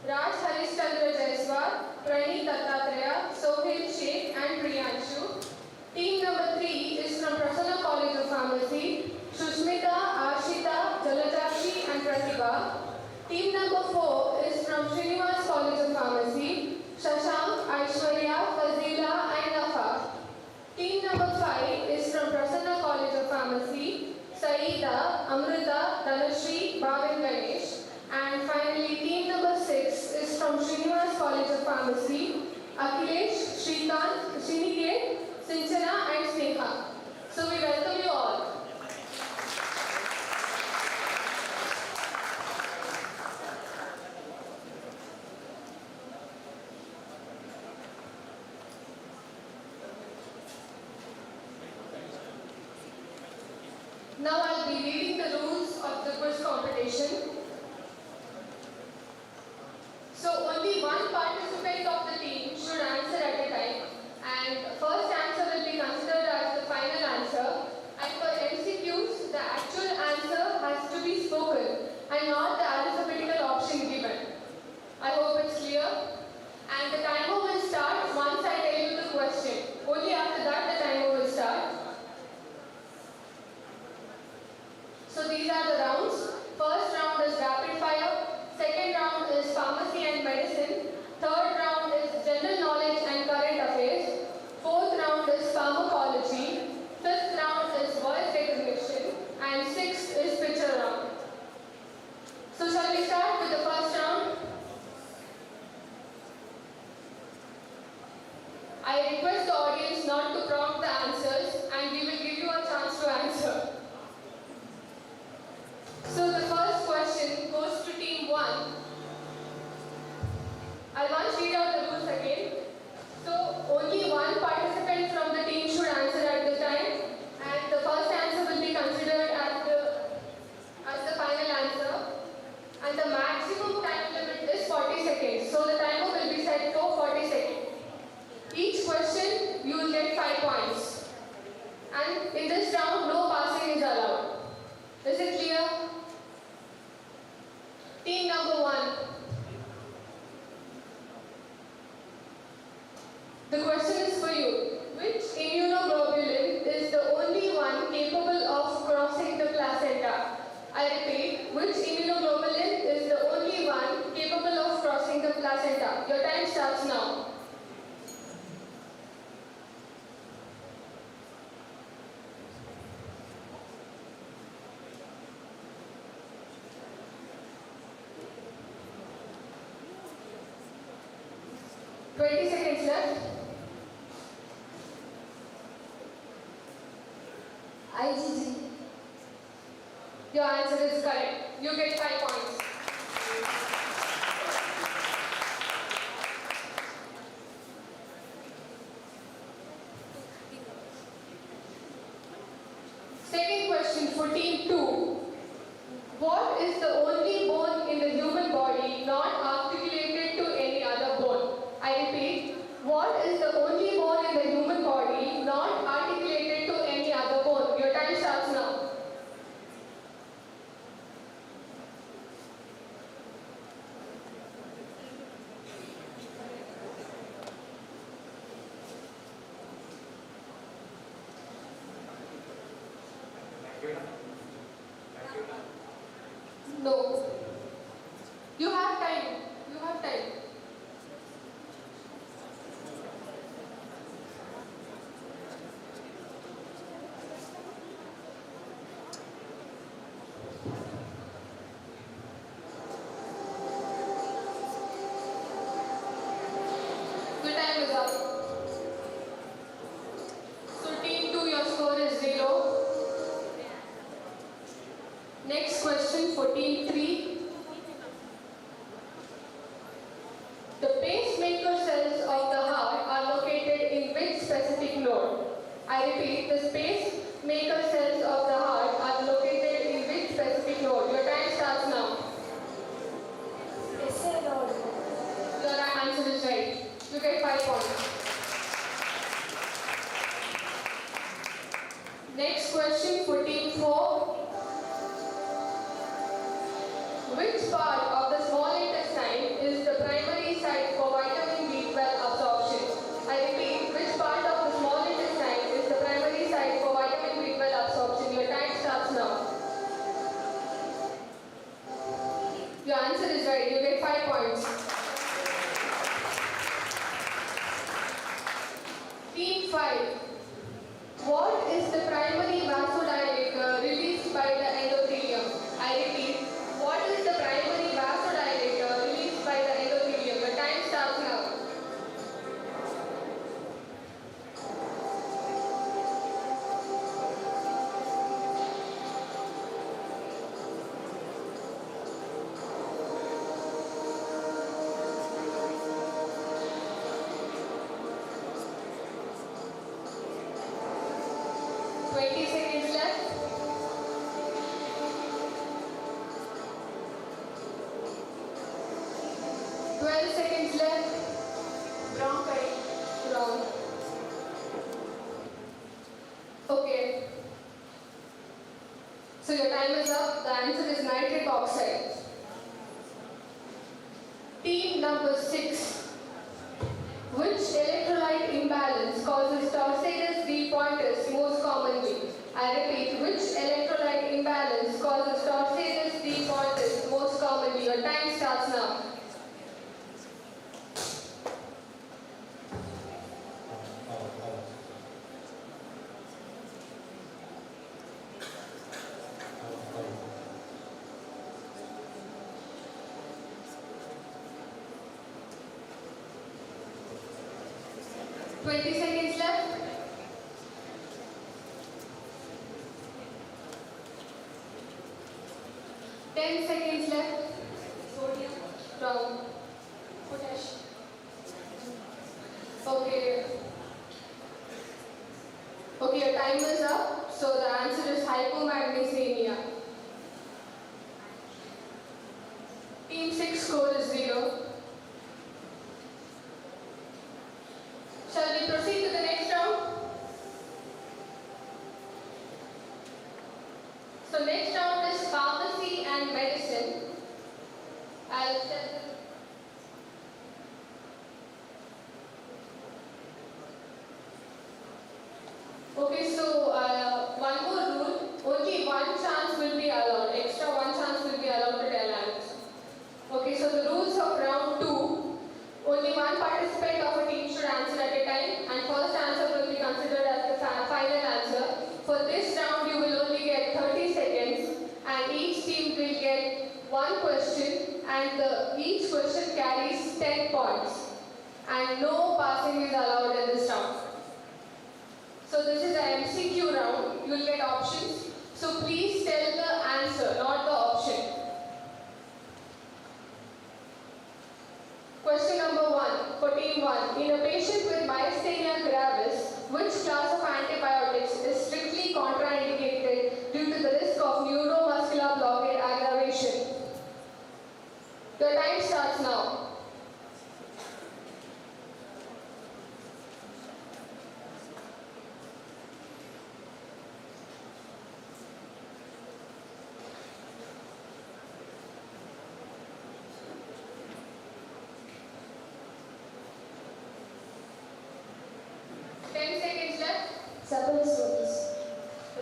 Speaker 10: Raj Harish Chandra Jaiswal, Pranit Dattatreya, Sohail Sheikh and Priyanshu. Team number 3 is from Prasanna College of Pharmacy, Shushmita, Ashita, Jalajaki and Pratibha. Team number 4 is from Srinivas College of Pharmacy, Shashank, Aishwarya, Fazila and Nafa. Team number 5 is from Prasanna College of Pharmacy, Saida, Amrita, Dhanashri, Bhavin Ganesh. And finally, team number 6 is from Srinivas College of Pharmacy, Akhilesh, Shrikant, Shriniket, Sinchana and Sneha. So we welcome you all. Now I'll be reading the rules of the quiz competition. So only one participant of the team should answer at a time, and first answer will be considered as the final answer. And for MCQs, the actual answer has to be spoken and not the alphabetical option given. I hope it's clear. And the timer will start once I tell you the question. Only after that the timer will start. So these are the rounds. First round is rapid fire. Second round is pharmacy and medicine. Third round is general knowledge and current affairs. Fourth round is pharmacology. Fifth round is voice recognition. And sixth is picture round. So shall we start with the first round? I request the audience not to prompt the answers, and we will give you a chance to answer. So the first question goes to team 1. I'll once read out the rules again. So only one participant from the team should answer at the time, and the first answer will be considered as the final answer. And the maximum time limit is 40 seconds. So the timer will be set for 40 seconds. Each question you will get 5 points. And in this round, no passing is allowed. Is it clear? Team number 1. The question is for you. Which immunoglobulin is the only one capable of crossing the placenta? I repeat, which immunoglobulin is the only one capable of crossing the placenta? Your time starts now. Seconds left.
Speaker 3: IgG.
Speaker 10: Your answer is correct. You get 5 points. Second question for team 2. What is the only bone in the human body not articulated to any other bone? I repeat, what is the only bone in the human body not articulated to any other bone? Your time starts now. No. You have time. You have time. The time is up. So team 2, your score is 0. Next question for team 3. The pacemaker cells of the heart are located in which specific node? I repeat, the pacemaker cells of the heart are located in which specific node? Your time starts now.
Speaker 3: SA node.
Speaker 10: Your answer is right. You get 5 points. Next question for team 4. Which part of the small intestine is the primary site for vitamin B12 absorption? I repeat, which part of the small intestine is the primary site for vitamin B12 absorption? Your time starts now. Your answer is right. You get 5 points. Team 5. What is the primary vasodilator released by the endothelium? I repeat, what is the primary vasodilator released by the endothelium? The time starts now. So your time is up. The answer is nitric oxide. Team number 6. Which electrolyte imbalance causes torsatus de pointus most commonly? I repeat, which electrolyte imbalance causes torsatus de pointus most commonly? Your time starts now.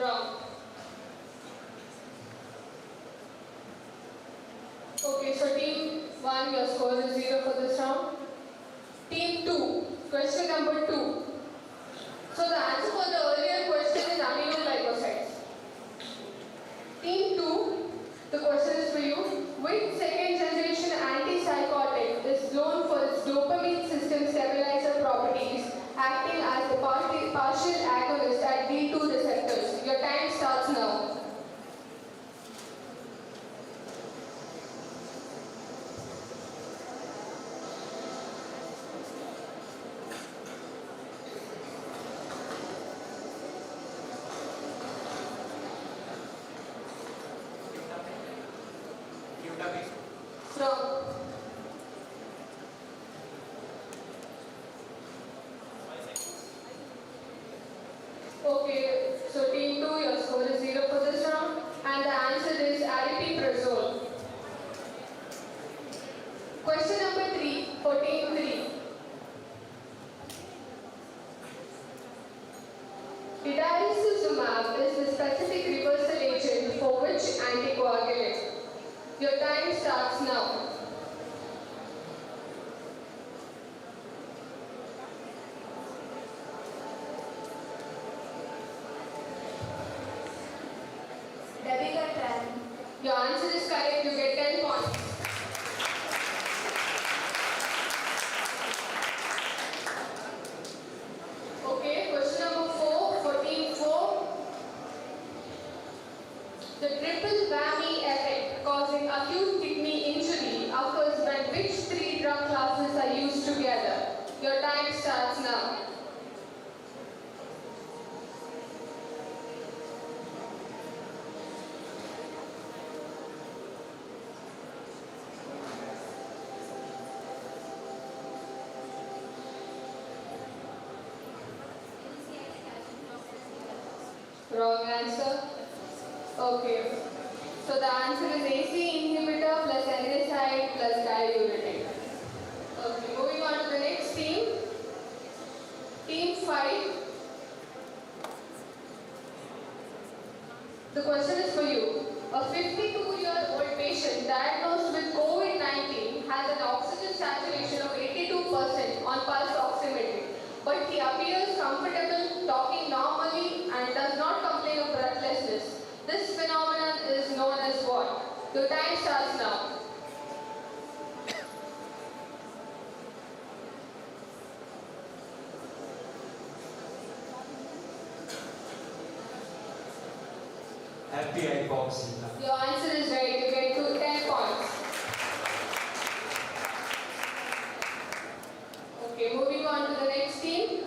Speaker 10: Wrong. Okay, so team 1, your score is 0 for this round. Team 2, question number 2. So the answer for the earlier question is aminoglycosides. Team 2, the question is for you. Which second generation antipsychotic is known for its dopamine system stabilizer properties, acting as the partial agonist at D2 receptors? Your time starts now. Okay, so team 2, your score is 0 for this round, and the answer is aripiprazole. Tidalisuzumab is the specific reversal agent for which anticoagulant? Your time starts now. Your answer is correct. You get 10 points. Okay, question number 4 for team 4. The triple whammy effect causing acute kidney injury occurs when which 3 drug classes are used together? Your time starts now. Wrong answer. Okay. So the answer is AC inhibitor plus andesite plus diuretic. Okay, moving on to the next team. Team 5. The question is for you. A 52-year-old patient diagnosed with COVID-19 has an oxygen saturation of 82% on pulse oximetry, but he appears comfortable, talking normally, and does not complain of breathlessness. This phenomenon is known as what? Your time starts now.
Speaker 11: Happy hypoxia.
Speaker 10: Your answer is right. You get 10 points. Okay, moving on to the next team.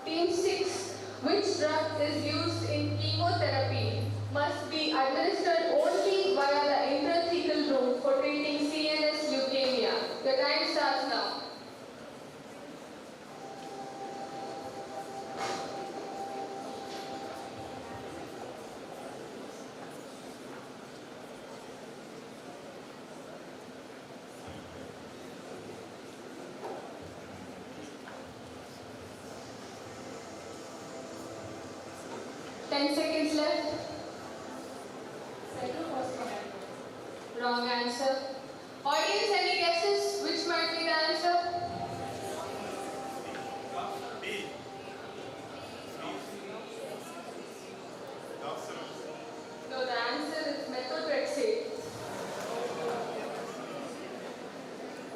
Speaker 10: Team 6. Which drug is used in chemotherapy must be administered only via the intrathecal route for treating CNS leukemia? Your time starts now. Left. Wrong answer. Audience, any guesses? Which might be the answer?
Speaker 1: D.
Speaker 10: No, the answer is methotrexate.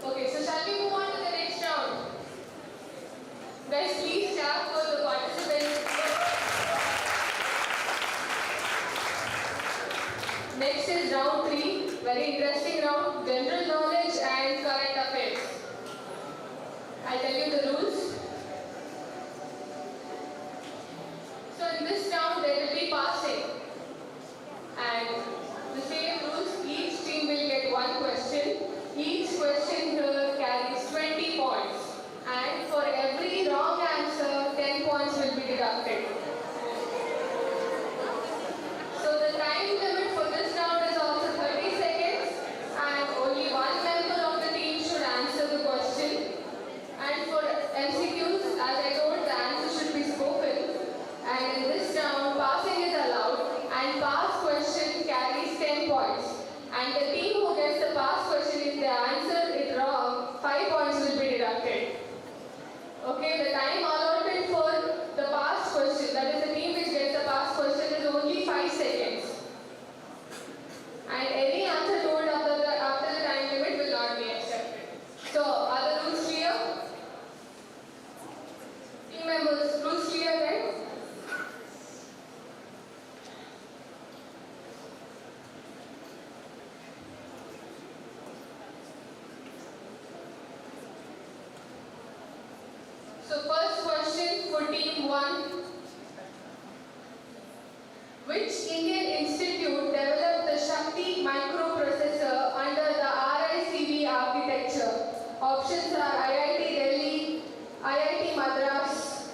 Speaker 10: Okay, so shall we move on to the next round? Guys, please clap for the participants. Next is round 3, very interesting round, general knowledge and current affairs. I'll tell you the rules. So in this round there will be passing. And the same rules, each team will get one question. Each question here carries 20 points. And for every wrong answer, 10 points will be deducted. So the time limit for this round is also 30 seconds and only one member of the team should answer the question. And for MCQs, as I told, the answer should be spoken. And in this round, passing is allowed and pass question carries 10 points. And the team who gets the pass question, if they answer it wrong, 5 points will be deducted. Okay, the time allotted for the pass question, that is the team which gets the pass question, is only 5 seconds. And any answer told after the time limit will not be accepted. So, are the rules clear? Team members, rules clear then? So, first question for team 1. Which Indian institute developed the Shakti microprocessor under the RIDM architecture? Options are IIT Delhi, IIT Madras,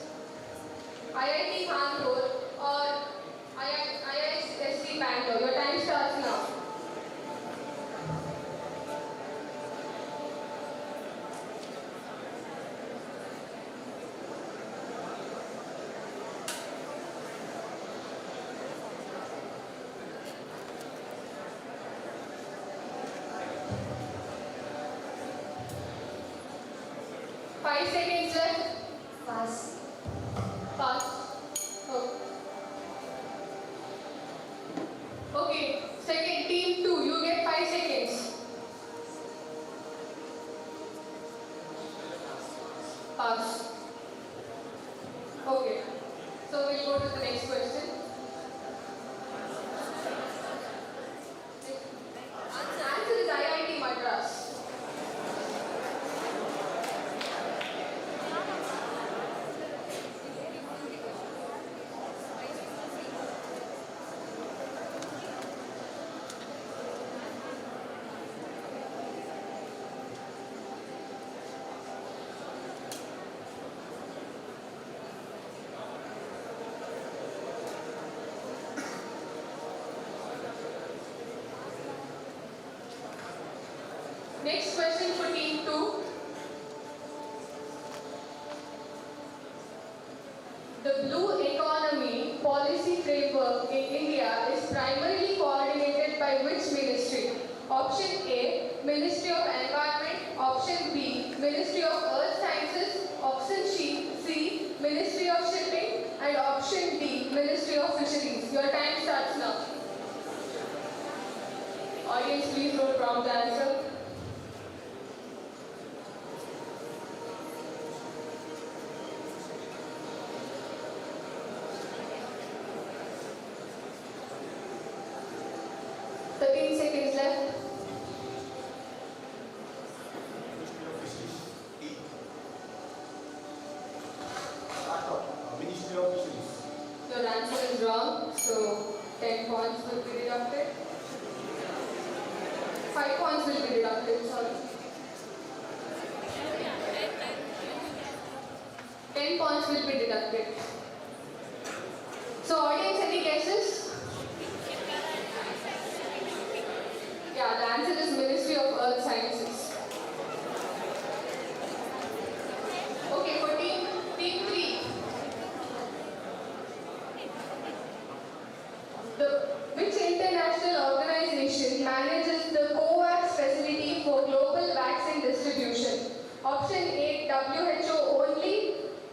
Speaker 10: IIT Kanpur or IISc Bangalore. Your time starts now. 5 seconds left.
Speaker 3: Pass.
Speaker 10: Pass. Oh. Okay. Second, team 2, you get 5 seconds. Pass. Okay. So we'll go to the next question. Answer is IIT Madras. Next question for team 2. The Blue Economy Policy Framework in India is primarily coordinated by which ministry? Option A, Ministry of Environment. Option B, Ministry of Earth Sciences. Option C, Ministry of Shipping. And option D, Ministry of Fisheries. Your time starts now. Audience, please don't prompt the answer. Seconds left.
Speaker 1: Ministry of Fisheries.
Speaker 10: Your answer is wrong, so 10 points will be deducted. 5 points will be deducted, sorry. 10 points will be deducted. So audience, any guesses? Yeah, the answer is Ministry of Earth Sciences. Okay, for team 3. Which international organization manages the COVAX facility for global vaccine distribution? Option A, WHO only,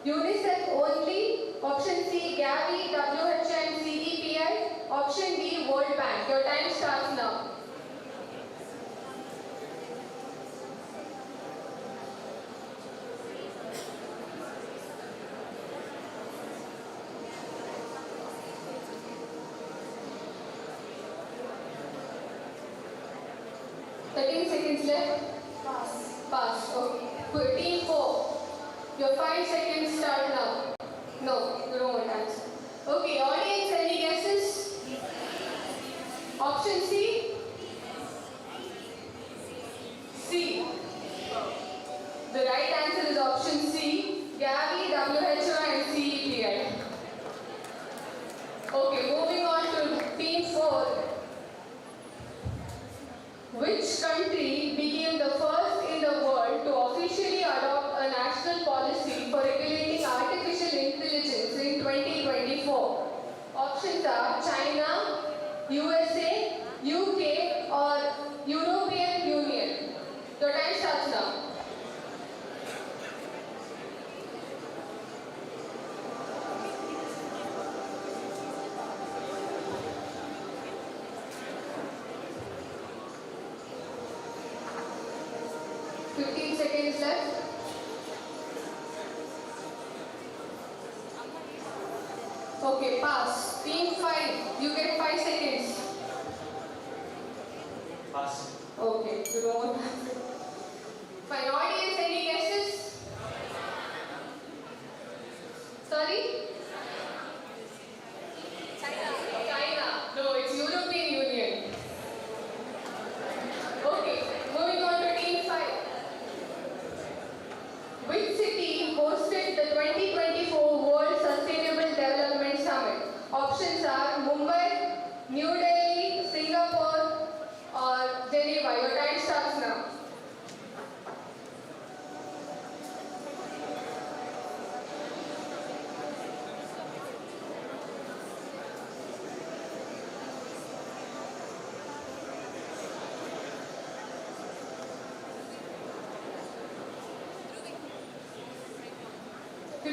Speaker 10: UNICEF only. Option C, Gavi, WHO and CEPI. Option D, World Bank. Your time starts now. Seconds left. Pass. Okay. Good. Team 4. Your 5 seconds start now. No, you don't want to answer. Okay, audience, any guesses? Option C? C. The right answer is option C. Gavi, WHO and CEPI. Okay, moving on to team 4. Which country became the first in the world to officially adopt a national policy for regulating artificial intelligence in 2024? Options are China, USA, UK or European Union. Your time starts now. Seconds left. Okay, pass. Team 5, you get 5 seconds.
Speaker 11: Pass.
Speaker 10: Okay, you don't want to. Fine, audience, any guesses? Sorry? China. No, it's European Union. Okay, moving on to team 5. Which city hosted the 2024 World Sustainable Development Summit? Options are Mumbai, New Delhi, Singapore or Geneva. Your time starts now.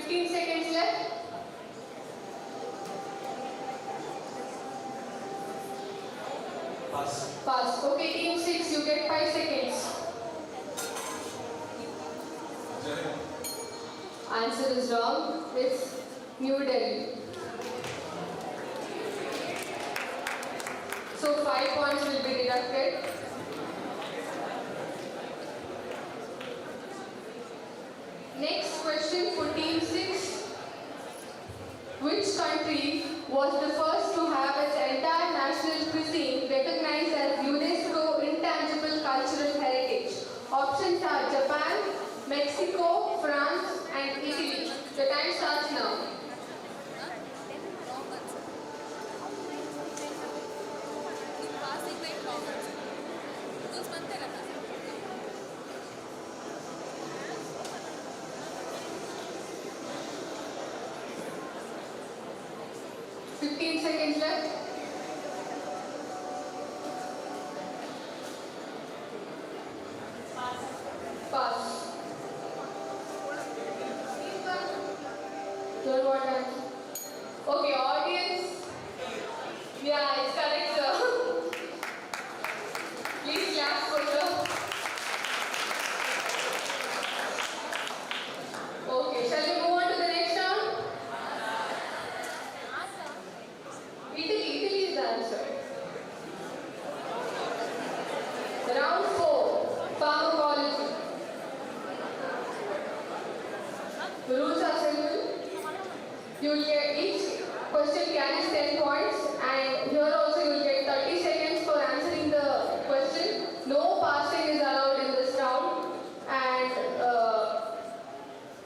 Speaker 10: 15 seconds left.
Speaker 11: Pass.
Speaker 10: Pass. Okay, team 6, you get 5 seconds. Answer is wrong. It's New Delhi. So 5 points will be deducted. Next question for team 6. Which country was the first to have its entire national cuisine recognized as UNESCO Intangible Cultural Heritage? Options are Japan, Mexico, France and Italy. The time starts now. Seconds left. Pass. Don't want to. Okay, audience. Yeah, it's correct, sir. Please clap for sir. Okay, shall we move on to the next round? Italy is the answer. Round 4, pharmacology. The rules are simple. You will get each question carries 10 points, and here also you will get 30 seconds for answering the question. No passing is allowed in this round, and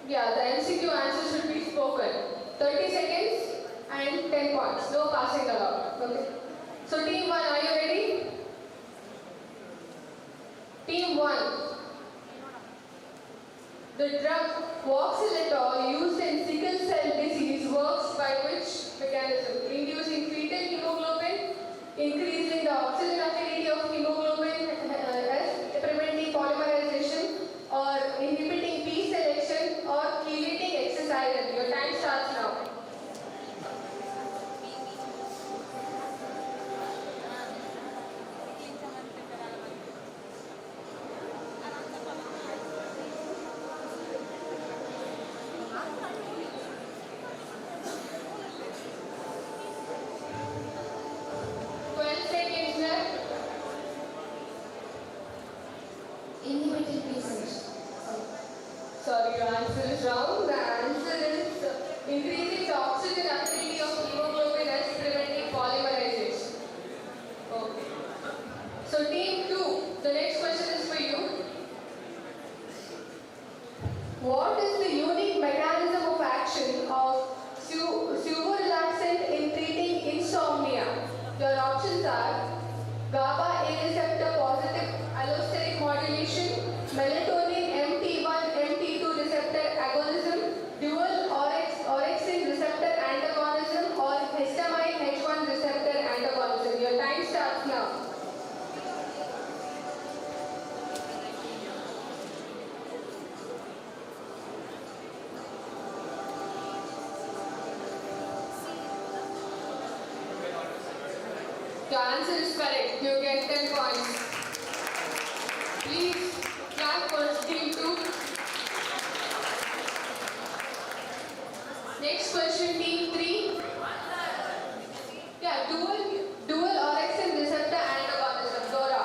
Speaker 10: yeah, the MCQ answer should be spoken. 30 seconds and 10 points. No passing allowed. Okay. So team 1, are you ready? Team 1. The drug voxelotor used in sickle cell disease works by which mechanism? Inducing fetal hemoglobin, increasing the oxygen affinity of hemoglobin S, preventing polymerization, or inhibiting P selection, or chelating excess iron. Your time starts now. Sorry, your answer is wrong. The answer is increasing the oxygen affinity of hemoglobin as preventing polymerization. Okay. So team 2, the next question is for you. What is the unique mechanism of action of suvorelaxant in treating insomnia? Your options are GABA A receptor positive allosteric modulation, melatonin MT1 MT2 receptor agonism, dual orexin receptor antagonism, or histamine H1 receptor antagonism. Your time starts now. Your answer is correct. You get 10 points. Please clap for team 2. Next question, team 3. Yeah, dual orexin receptor antagonism. Dora.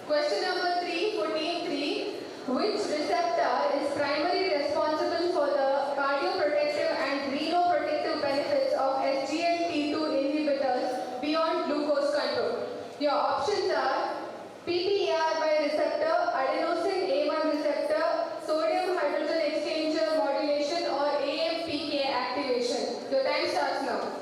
Speaker 10: Question number 3 for team 3. Which receptor is primarily responsible for the cardioprotective and renoprotective benefits of SGLT2 inhibitors beyond glucose control? Your options are PPAR receptor, adenosine A1 receptor, sodium hydrogen exchanger modulation, or AMPK activation. Your time starts now.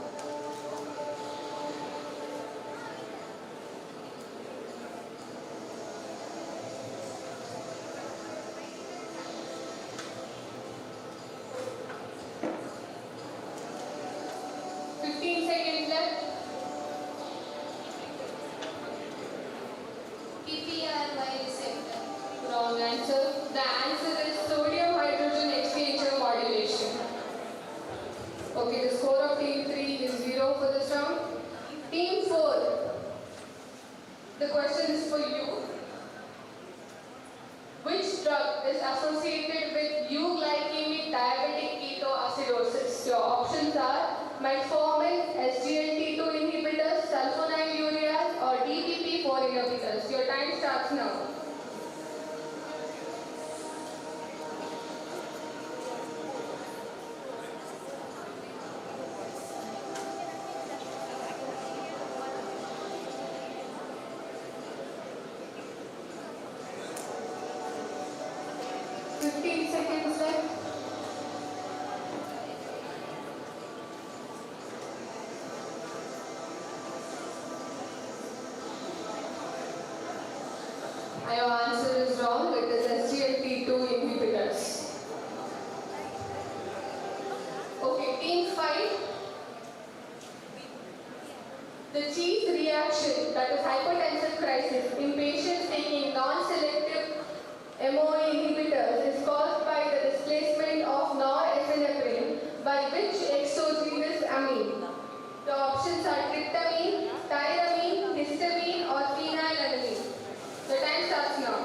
Speaker 10: Okay, the score of team 3 is 0 for this round. Team 4. The question is for you. Which drug is associated with euglycemic diabetic ketoacidosis? Your options are metformin, SGLT2 inhibitors, sulfonylureas, or DPP-4 inhibitors. Your time starts now. Your answer is wrong. It is SGLT2 inhibitors. Okay, team 5. The chief reaction, that is hypertensive crisis, in patients taking non-selective MOA inhibitors is caused by the displacement of norepinephrine by which exogenous amine? The options are tryptamine, tyramine, histamine, or phenylalanine. The time starts now.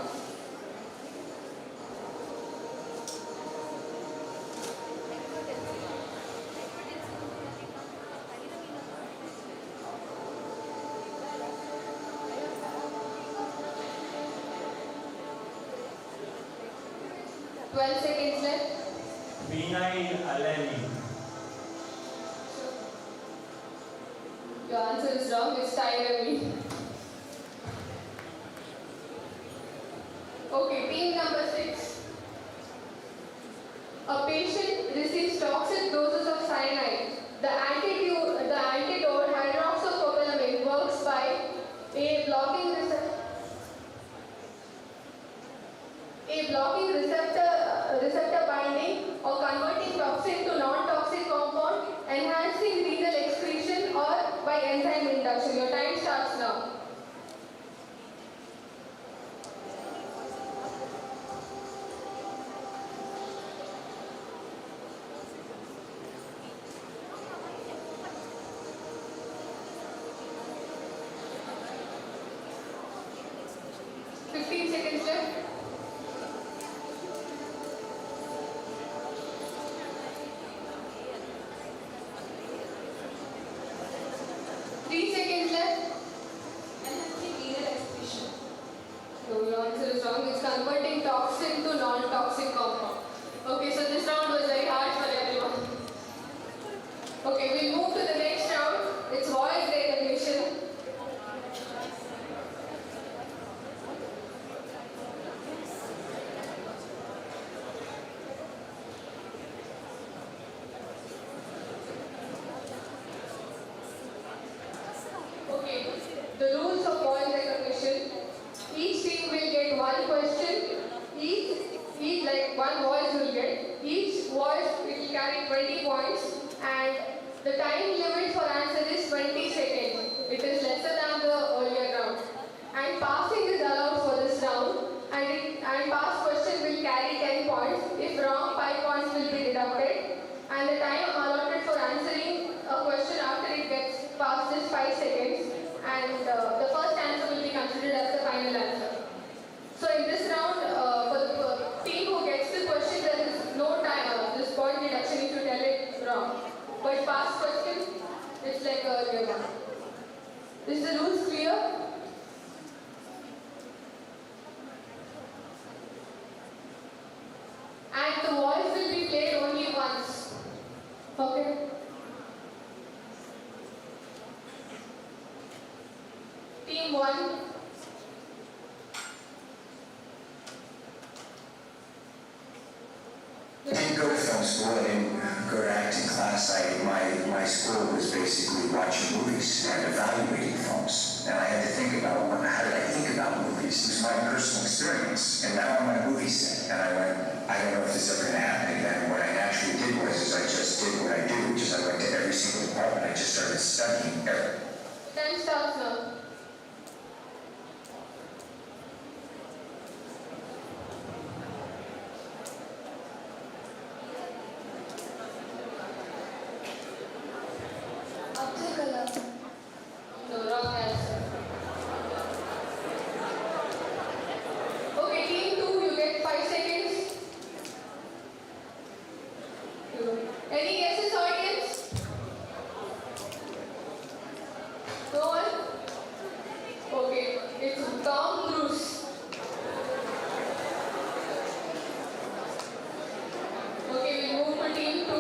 Speaker 10: Seconds left.
Speaker 11: Phenylalanine.
Speaker 10: Your answer is wrong. It's tyramine. Okay, team number 6. A patient receives toxic doses of cyanide. The antidote hydroxycobalamin works by A. Blocking receptor binding or converting toxin to non-toxic compound, enhancing renal excretion, or by enzyme induction. Your time starts now. Converting toxin to non-toxic compound. Okay, so this round was very hard for everyone. Okay, we'll move to the next round. It's voice recognition. Okay, the rules of voice recognition. Each team will get one question. Each like one voice will get. Each voice will carry 20 points, and the time limit for answer is 20 seconds. It is lesser than the earlier round. And passing is allowed for this round. And pass question will carry 10 points. If wrong, 5 points will be deducted. And the time allotted for answering a question after it gets passed is 5 seconds. And the first answer will be considered as the final answer. So in this round, for the team who gets the question, there is no time, this point deduction if you tell it wrong. But past question, it's like earlier one. Is the rules clear? And the voice will be played only once. Okay? Team 1.
Speaker 12: I didn't go to film school, I didn't go to acting class. My school was basically watching movies and evaluating films. And I had to think about, how did I think about movies? It was my personal experience. And now I'm on a movie set. And I went, I don't know if this is ever going to happen again. What I naturally did was, I just did what I do, which is I went to every single department. I just started studying everything.
Speaker 10: Time starts now. Any guesses, audience? No one? Okay, it's Tom Cruise. Okay, we'll move to team 2.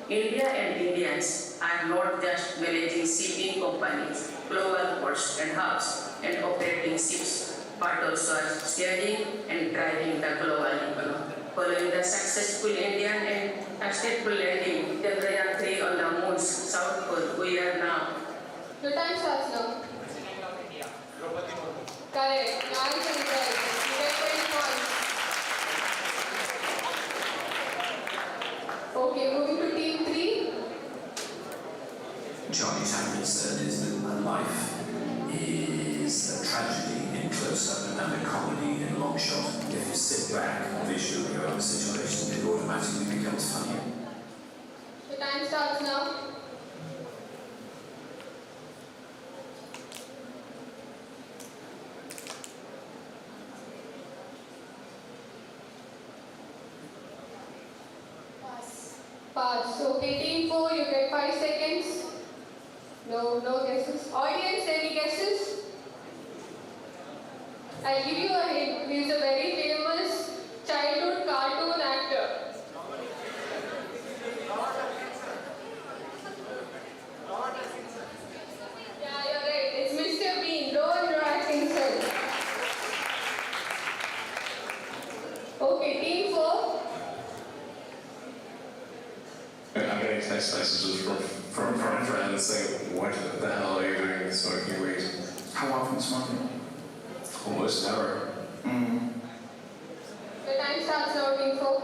Speaker 13: India and Indians are not just managing shipping companies, global ports and hubs, and operating ships, but also are steering and driving the global economy. Following the successful Indian and successful landing Chandrayaan 3 on the moon's south pole, we are now.
Speaker 10: Your time starts now. Correct. Your answer is right. You get 20 points. Okay, moving to team 3.
Speaker 12: Johnny Tappert said is that my life is a tragedy in close-up and a comedy in long shot. If you sit back and visually over the situation, it automatically becomes funnier.
Speaker 10: The time starts now. Pass. Okay, team 4, you get 5 seconds. No guesses. Audience, any guesses? I'll give you a hint. He is a very famous childhood cartoon actor. Yeah, you're right. It's Mr. Bean. Rowan Atkinson. Okay, team 4.
Speaker 14: I'm getting text messages from friends saying, what the hell are you doing smoking weed?
Speaker 12: How often smoking?
Speaker 14: Almost never.
Speaker 10: The time starts now, team 4.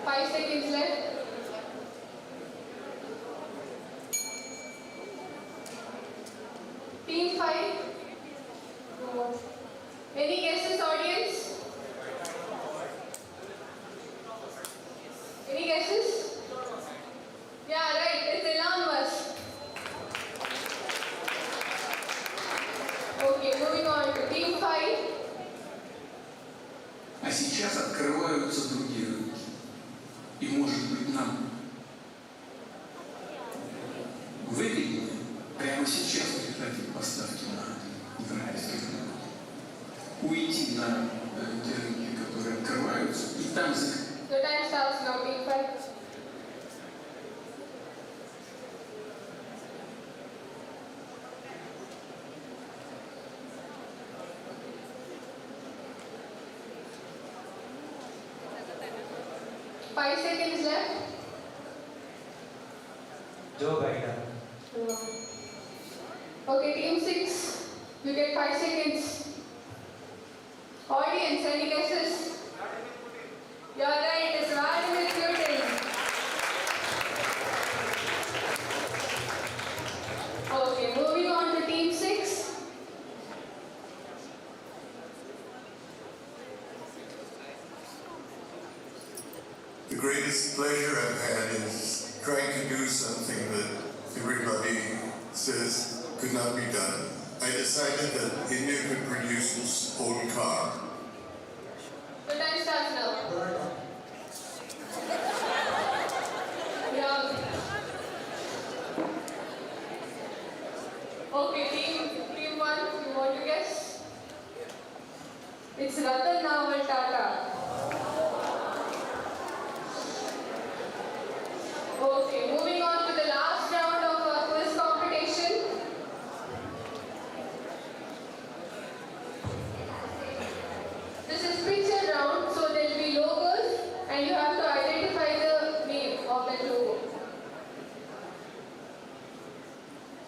Speaker 10: Five seconds left. Team 5. Any guesses, audience? Any guesses? Yeah, right. It's Elon Musk. Okay, moving on to team 5.
Speaker 12: А сейчас открываются другие рынки. И, может быть, нам выгоднее прямо сейчас прекратить поставки на израильских рынков. Уйти на те рынки, которые открываются, и там закрыть.
Speaker 10: The time starts now, team 5. Five seconds left.
Speaker 11: Joe Biden.
Speaker 10: Okay, team 6. You get 5 seconds. Audience, any guesses? You're right, it's Vladimir Putin. Okay, moving on to team 6.
Speaker 15: The greatest pleasure I've had is trying to do something that everybody says could not be done. I decided that India could produce its own car.
Speaker 10: The time starts now. Yeah. Okay, team 1, you want to guess? It's Ratan Tata. Okay, moving on to the last round of our quiz competition. This is picture round, so there will be logos and you have to identify the name of that logo.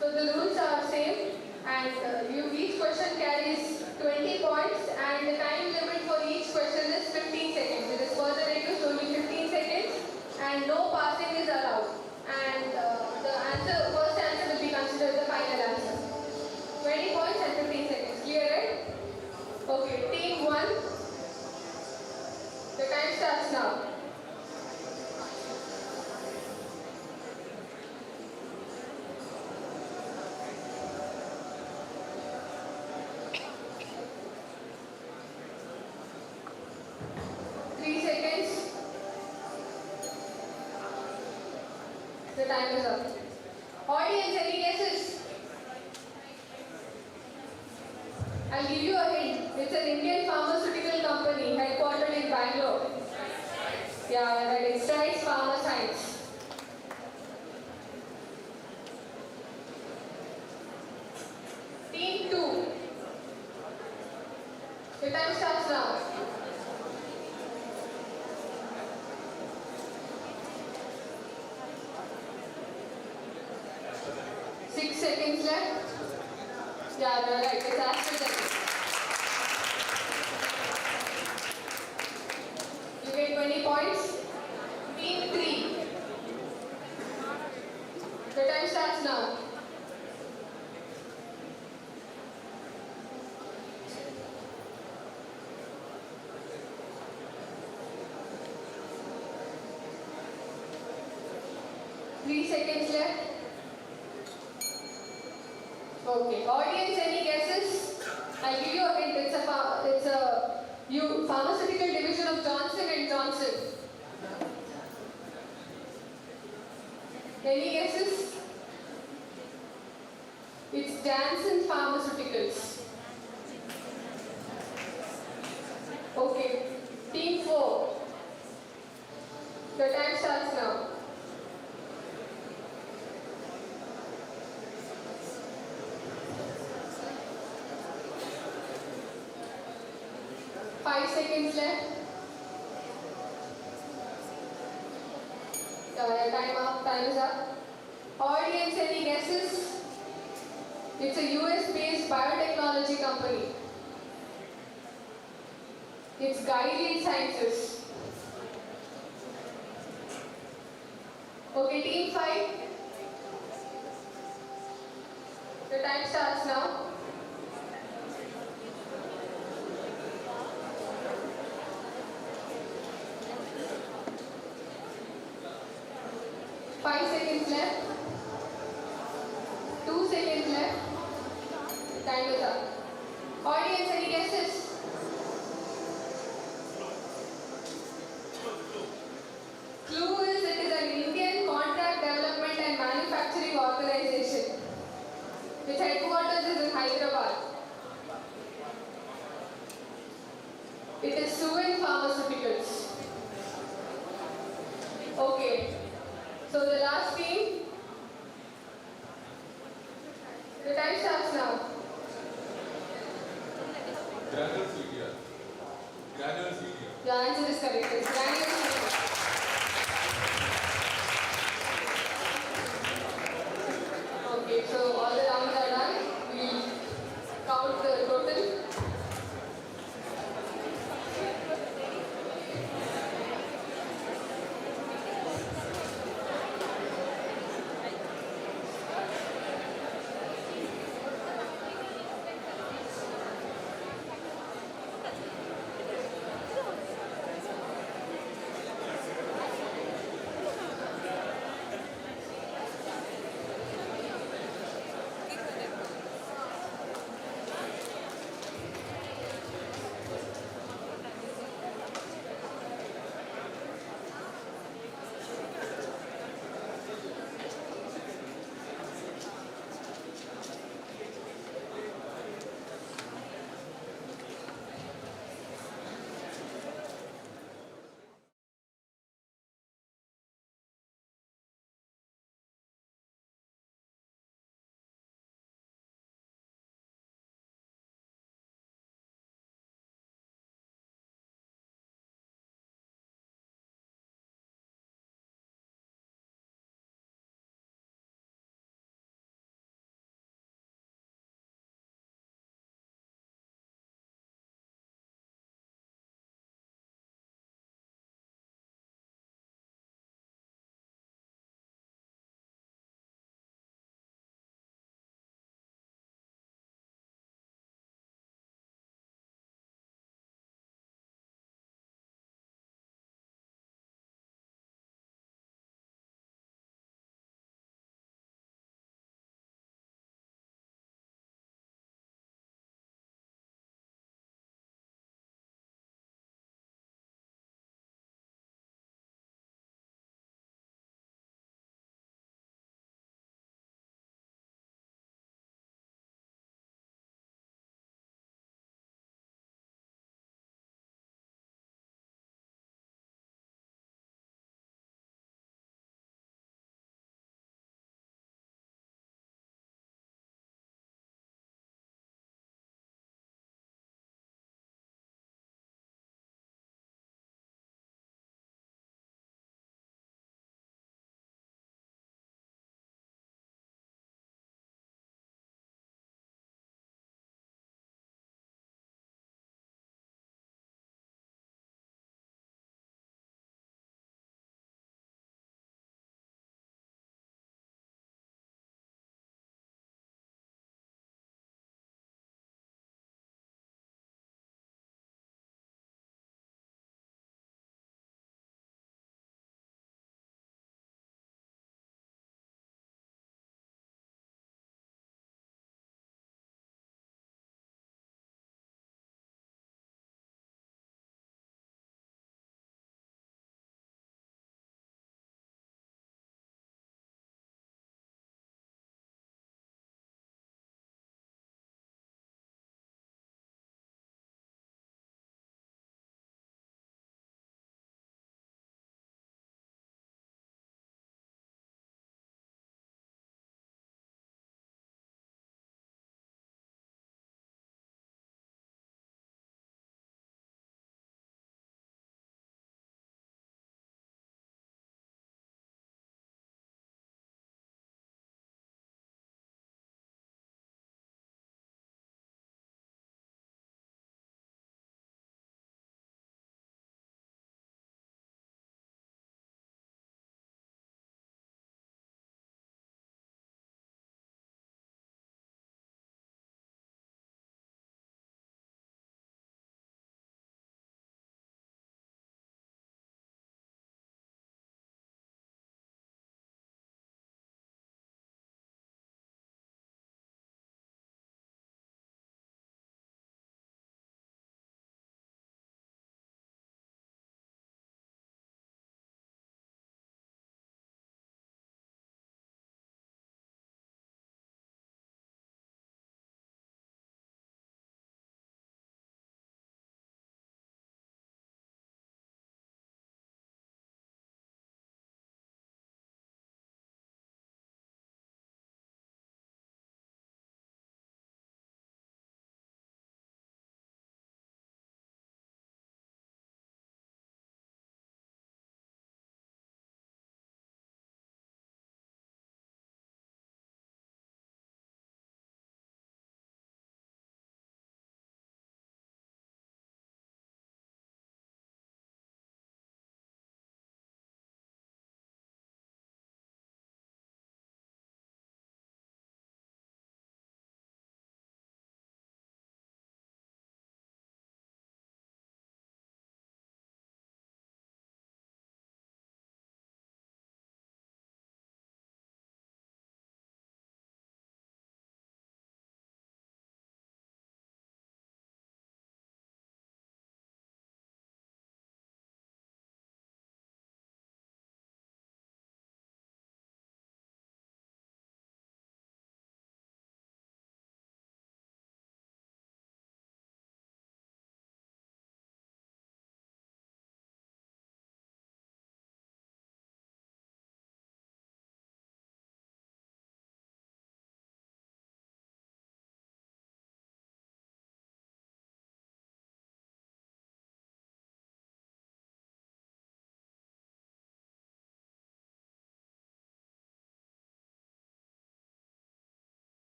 Speaker 10: So the rules are same and each question carries 20 points and the time limit for each question is 15 The time is up. Audience, any guesses? I'll give you a hint. It's an Indian pharmaceutical company headquartered in Bangalore. Yeah, right. It's Strides Pharma Science. Team 2. Your time starts now. 6 seconds left. Yeah, you're right. It's AstraZeneca. You get 20 points. Team 3. The time starts now. Three seconds left. Okay. Audience, any guesses? I'll give you a hint. It's a pharmaceutical division of Johnson & Johnson. Any guesses? It's Janssen Pharmaceuticals. Okay. Team 4. The time starts now. 5 seconds left. Time is up. Audience, any guesses? It's a US-based biotechnology company. It's Guided Sciences. Okay, team 5. The time starts now. Five seconds left. 2 seconds left. Time is up. Audience, any guesses? Clue is it is an Indian contract development and manufacturing organization. Its headquarters is in Hyderabad. It is Suven Pharmaceuticals. Okay. So the last team, the time starts now.
Speaker 16: Granules media. Granules media.
Speaker 10: The answer is correct. It's granules media. Okay, so all the rounds are done. We'll count the total.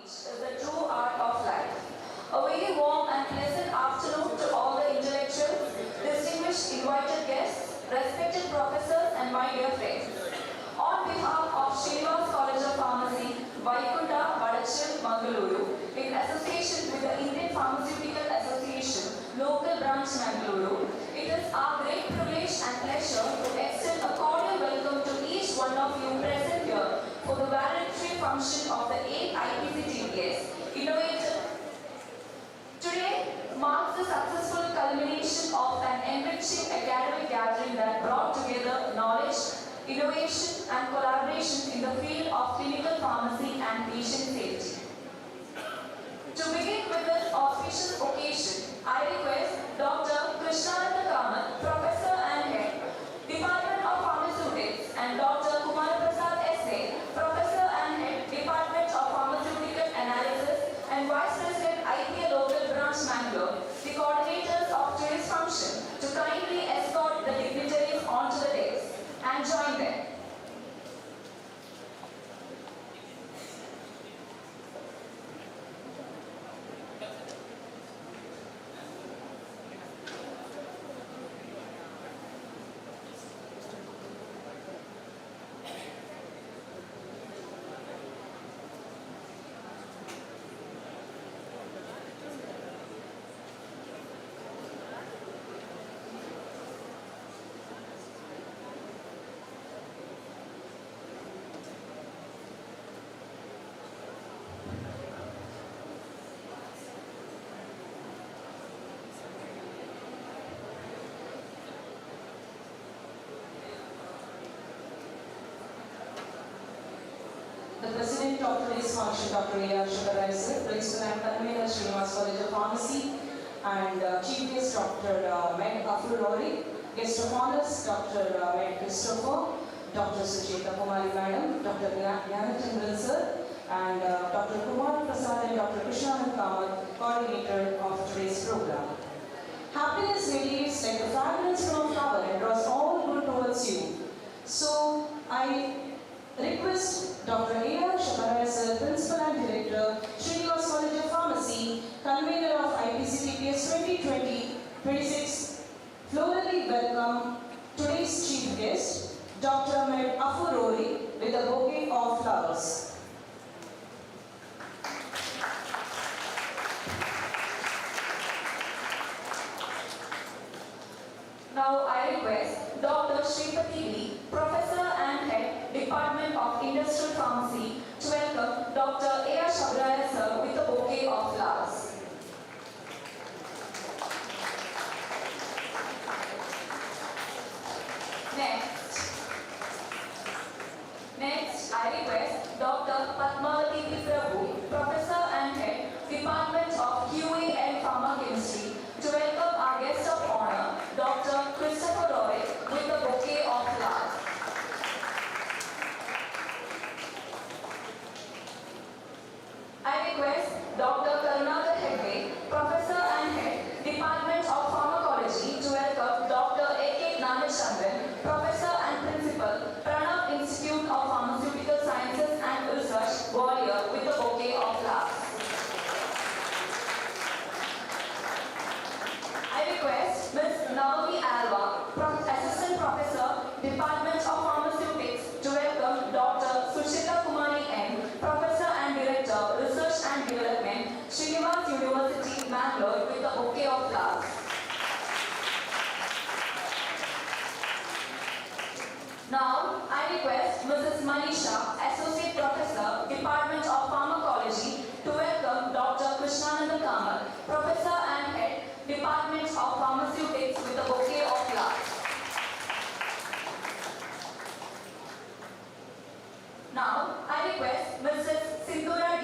Speaker 4: is the true art of life. A very warm and pleasant afternoon to all the intellectuals, distinguished invited guests, respected professors and my dear friends. On behalf of Srinivas College of Pharmacy, VALACHIL, Mangaluru, in association with the Indian Pharmaceutical Association, local branch Mangaluru, it is our great privilege and pleasure to extend a cordial welcome to each one of you present here for the valedictory function of the 8th Ipctps Innovative. Today marks the successful culmination of an enriching academic gathering that brought together knowledge, innovation and collaboration in the field of clinical pharmacy and patient safety. To begin with this auspicious occasion, I request Dr. Christoper, Professor and Head, Department of Pharmaceutics, and Dr. Prasad S.A., Professor and Head, Department of Pharmaceutical Analysis and Vice President IPA Local Branch Mangalore, the coordinators of today's function, to kindly escort the dignitaries onto the dais and join them.
Speaker 17: The President of today's function, Dr. A.R. Shabaraya, Principal and Convener, Srinivas College of Pharmacy, and Chief Guest, Dr. Rohrig, Guest of Honors, Dr. Christoper, Dr. Sujeta Kumari Madam, Dr. Jnanachandran Sir, and Dr. Prasad and Dr. Krishnanand, coordinator of today's program. Happiness radiates like the fragrance from a flower and draws all good towards you. So, I request Dr. A.R. Shabaraya Sir, Principal and Director, Srinivas College of Pharmacy, Convener of IPCTPS 2020-26, florally welcome today's Chief Guest, Dr. Rohrig, with a bouquet of flowers.
Speaker 4: Now I request Dr. Sripati, Professor and Head, Department of Industrial Pharmacy, to welcome Dr. A.R. Shabaraya Sir with a bouquet of flowers. Next, I request Dr. Padmavati Prabhu, Professor and Head, Department of QA and Pharmacochemistry, to welcome our guest of honor, Dr. Christoper with a bouquet of flowers. I request Dr. Karunakar Hegde, Professor and Head, Department of Pharmacology, to welcome Dr. A.K. Nanachandran, Professor and Principal, Pranav Institute of Pharmaceutical Sciences and Research, Gwalior, with a bouquet of flowers. I request Ms. Navami Alva, Assistant Professor, Department of Pharmaceutics, to welcome Dr. Sushita Kumari N, Professor and Director, Research and Development, Srinivas University, Mangalore, with a bouquet of flowers. Now, I request Mrs. Manisha, Associate Professor, Department of Pharmacology, to welcome Dr. Krishnanand Kamal, Professor and Head, Department of Pharmaceutics, with a bouquet of flowers. Now, I request Mrs. Sindhura D,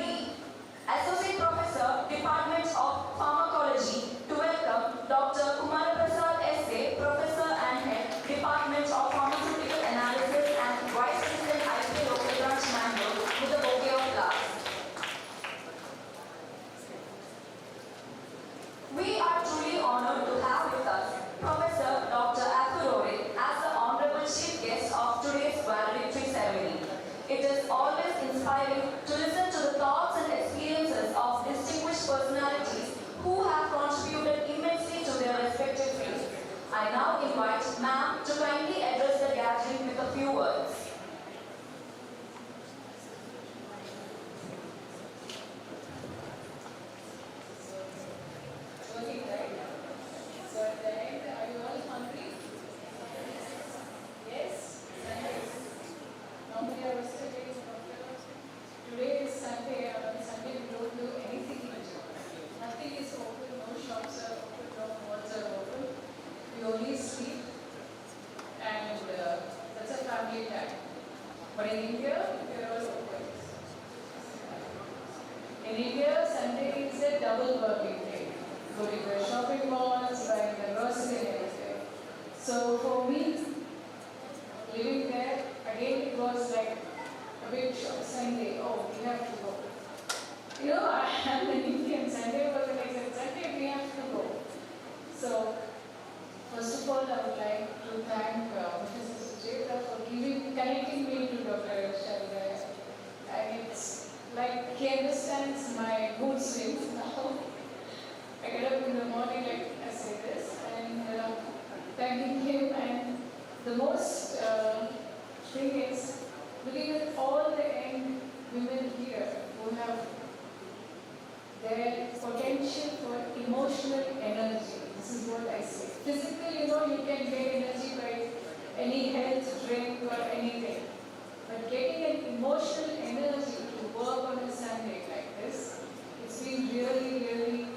Speaker 4: Associate Professor, Department of Pharmacology, to welcome Dr. Prasad S.A., Professor and Head, Department of Pharmaceutical Analysis and Vice President IPA Local Branch Mangalore, with a bouquet of flowers. We are truly honored to have with us Professor Dr. Rohrig as the Honourable Chief Guest of today's valedictory ceremony. It is always inspiring
Speaker 18: In India, Sunday is a double working day. Going to the shopping malls, buying the grocery and everything. So for me, living there, again it was like a big shock. Sunday, oh, we have to go. You know, I am an Indian. Sunday was like Sunday, we have to go. So, first of all, I would like to thank Mrs. Vijayalakshmi for connecting me to Dr. Shabaraya. And it's like he understands my mood swings now. I get up in the morning, like I say this, and thanking him. And the most thing is, looking at all the young women here who have their potential for emotional energy. This is what I say. Physically, you know, you can get energy by any health drink or anything. But getting an emotional energy to work on a Sunday like this, it's been really, really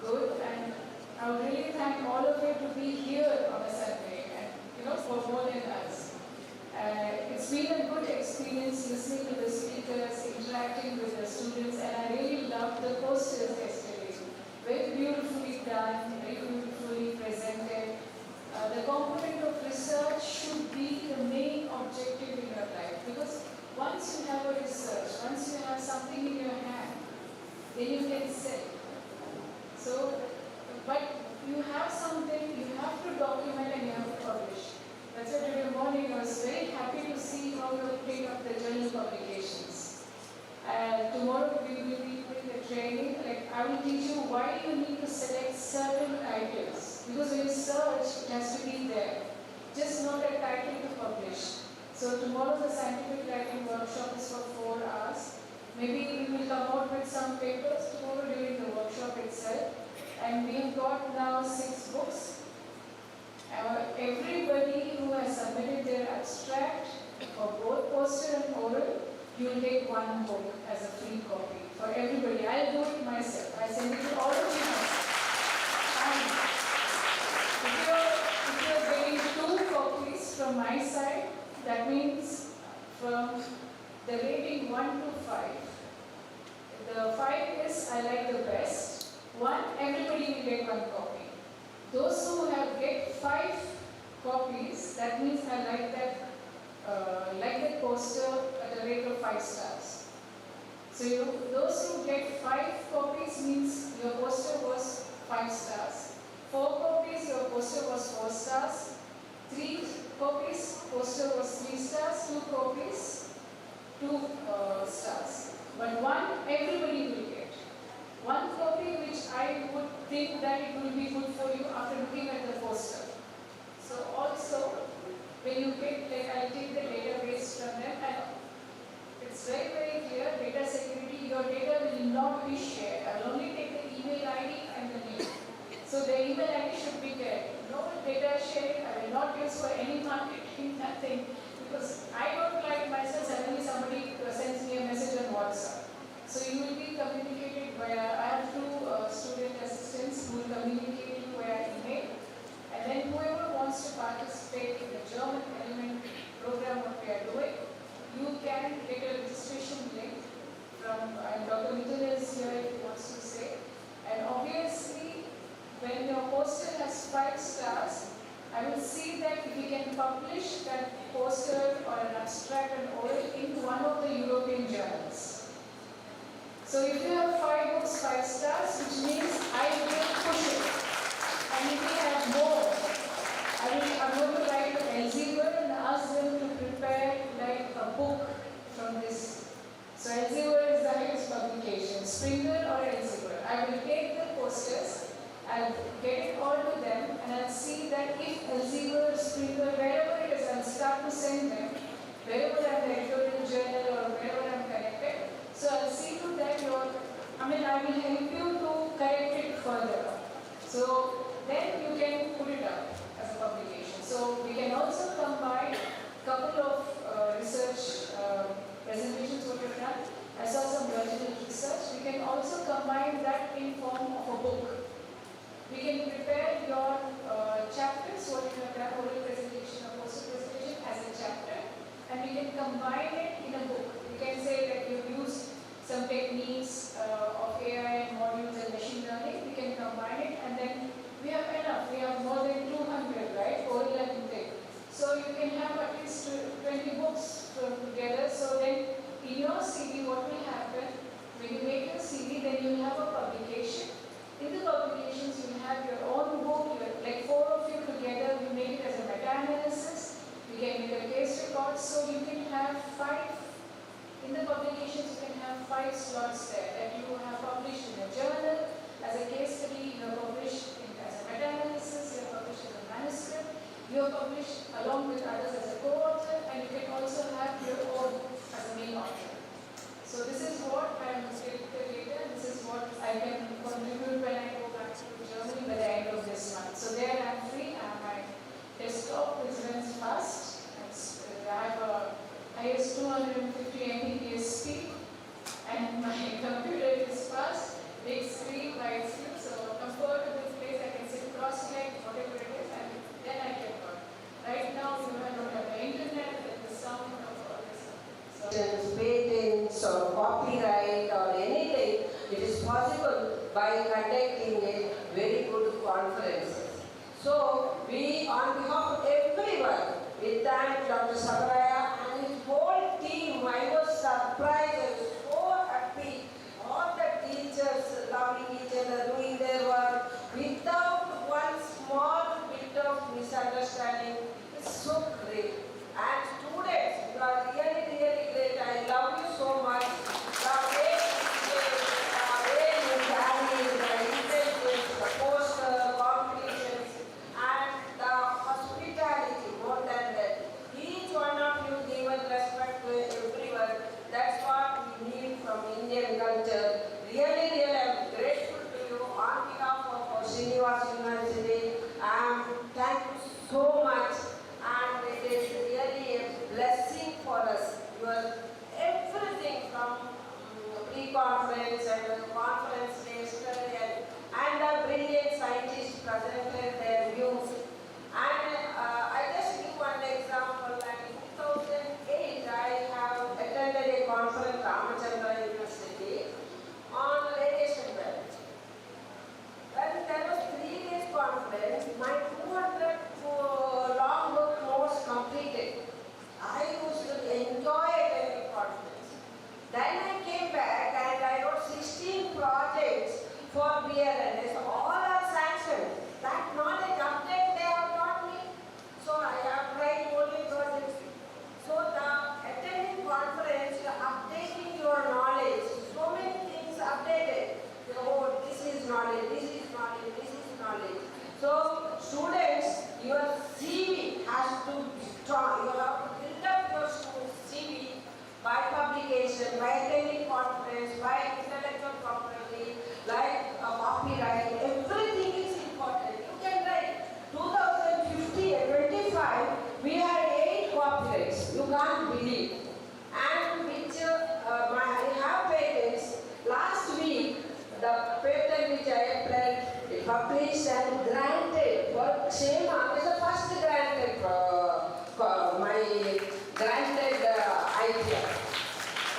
Speaker 18: good. And I would really thank all of you to be here on a Sunday and, you know, for more than us. It's been a good experience listening to the speakers, interacting with the students, and I really loved the posters yesterday. Very beautifully done, very beautifully presented. The component of research should be the main objective in your life, because once you have a research, once you have something in your hand, then you can sell. So, but you have something, you have to document and you have to publish. That's why today morning I was very happy to see how you are putting up the journal publications. Tomorrow we will be doing the training. Like I will teach you why you need to select certain titles. Because when you search, it has to be there. Just not a title to publish. So tomorrow the scientific writing workshop is for 4 hours. Maybe we will come out with some papers tomorrow during the workshop itself. And we have got now 6 books. Everybody who has submitted their abstract for both poster and oral, you will get 1 book as a free copy for everybody. I'll do it myself. I send it to all of you myself. And if you're getting 2 copies from my side, that means from the rating 1 to 5. The 5 is I like the best. 1, everybody will get 1 copy. Those who have get 5 copies, that means I like that poster at a rate of 5 stars. So those who get 5 copies means your poster was 5 stars. 4 copies, your poster was 4 stars. 3 copies, poster was 3 stars. 2 copies, 2 stars. But 1, everybody will get. 1 copy which I would think that it will be good for you after looking at the poster. So also, when you get, like I'll take the database from them, and it's very, very clear, data security, your data will not be shared. I'll only take the email ID and the name. So the email ID should be correct. No data sharing, I will not use for any marketing, nothing. Because I don't like myself, suddenly somebody sends me a message on WhatsApp. So you will be communicated via, I have 2 student assistants who will communicate you via email. And then whoever wants to participate in the German element program what we are doing, you can get a registration link from, Dr. Mitra is here if he wants to say. And obviously, when your poster has 5 stars, I will see that if you can publish that poster or an abstract and oral in one of the European journals. So if you have 5 books, 5 stars, which means I will push it. And if you have more, I'm going to write to Elsevier and ask them to prepare like a book from this. So Elsevier is the highest publication, Springer or Elsevier. I will take the posters, I'll get it all to them, and I'll see that if Elsevier, Springer, wherever it is, I'll start to send them, wherever I'm the editorial journal or wherever I'm connected. So I'll see to that I will help you to correct it further. So then you can put it up as a publication. So we can also combine a couple of research presentations what you've done. I saw some vertical research. We can also combine that in form of a book. We can prepare your chapters, what you have done, oral presentation or poster presentation as a chapter, and we can combine it in a book. You can say that you've used some techniques in your CV, what will happen, when you make your CV, then you will have a publication. In the publications, you will have your own book, like 4 of you together, you make it as a meta-analysis, you can make a case record, so you can have 5, in the publications you can have 5 slots there that you have published in a journal, as a case study, you have published as a meta-analysis, you have published as a manuscript, you have published along with others as a co-author, and you can also have your own as a main author. So this is what I am getting later, this is what I can contribute when I go back to Germany by the end of this month. So there I am free, my desktop is runs fast, I have a highest 250 Mbps speed, and my computer is fast, big screen, wide screen, so comfortable place, I can sit cross-legged, whatever it is, and then I can work. Right now you don't have the internet and the sound of all this. So
Speaker 19: patents or copyright or anything, it is possible by conducting a very good conference. So we, on behalf of everyone, we thank Dr. Shabaraya and his whole team. I was surprised and so happy. All the teachers loving each other, doing their work without one small bit of misunderstanding. It's so great. And students, you are really, really great. I love you so much. The way you carry the interviews, the poster, competitions, and the hospitality, more than that. Each one of you given respect to everyone. That's what we need from Indian culture. Really, really, I'm grateful to you on behalf of Srinivas University. Thank you so much. And it is really a blessing for us. You are everything from pre-conference and conference yesterday, and the brilliant scientists presented their views. And I just give one example. Like in 2008, I have attended a conference at Mangaluru University on radiation belt. When there was 3 days conference, my 200 long book was completed. I used to enjoy attending conference. Then I came back and I wrote 16 projects for BRNS. All are sanctioned. That knowledge update they have taught me. So I have tried only projects. So the attending conference, updating your knowledge. So many things updated. Oh, this is knowledge, this is knowledge, this is knowledge. So students, your CV has to be strong. You have to build up your CV by publication, by attending conference, by intellectual property, like copyright. Everything is important. You can write 2050 and 25, we had 8 copyrights. You can't believe. And which I have patents. Last week, the patent which I applied, published and granted for Shema is the first granted my granted idea.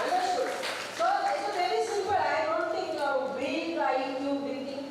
Speaker 19: Understood? So it's very simple. I don't think big IQ, big thing.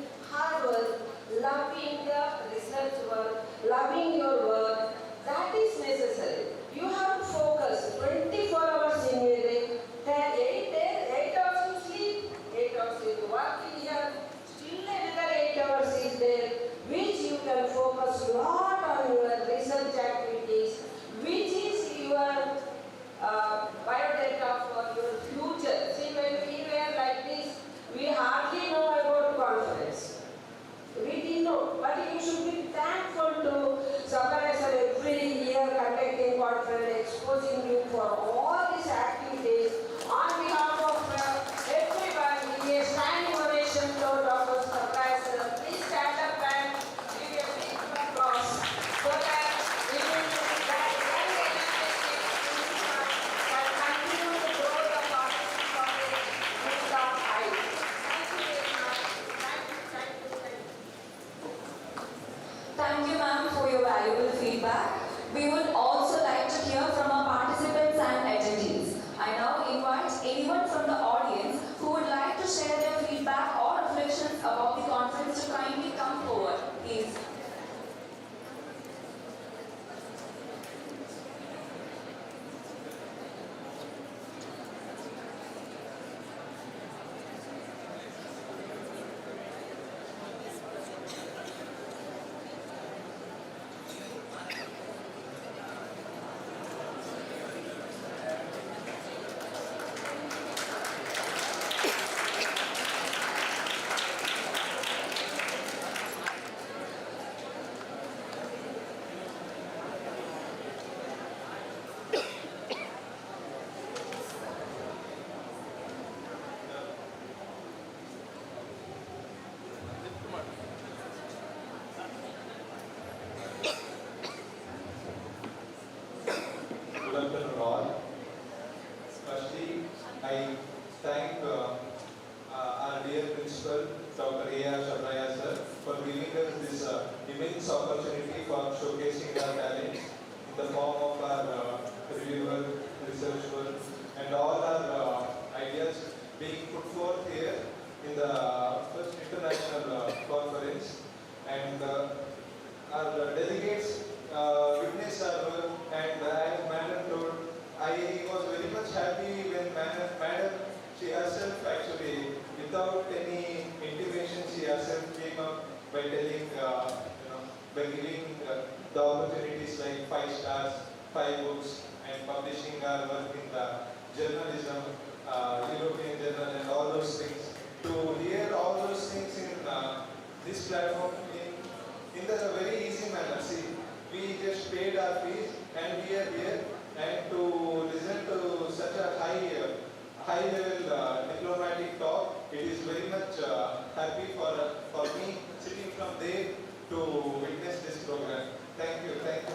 Speaker 20: I thank our dear principal, Dr. A.R. Shabaraya sir, for giving us this immense opportunity for showcasing our talents in the form of our reviewer, research work, and all our ideas being put forth here in the first international conference. And our delegates witnessed our work, and as Madam told, I was very much happy when Madam, she herself actually, without any intimation, she herself came up by telling, by giving the opportunities like 5 stars, 5 books, and publishing our work in the journalism, European journal, and all those things. To hear all those things in this platform in the very easy manner. See, we just paid our fees and we are here, and to listen to such a high level diplomatic talk, it is very much happy for me sitting from there to witness this program. Thank you, madam.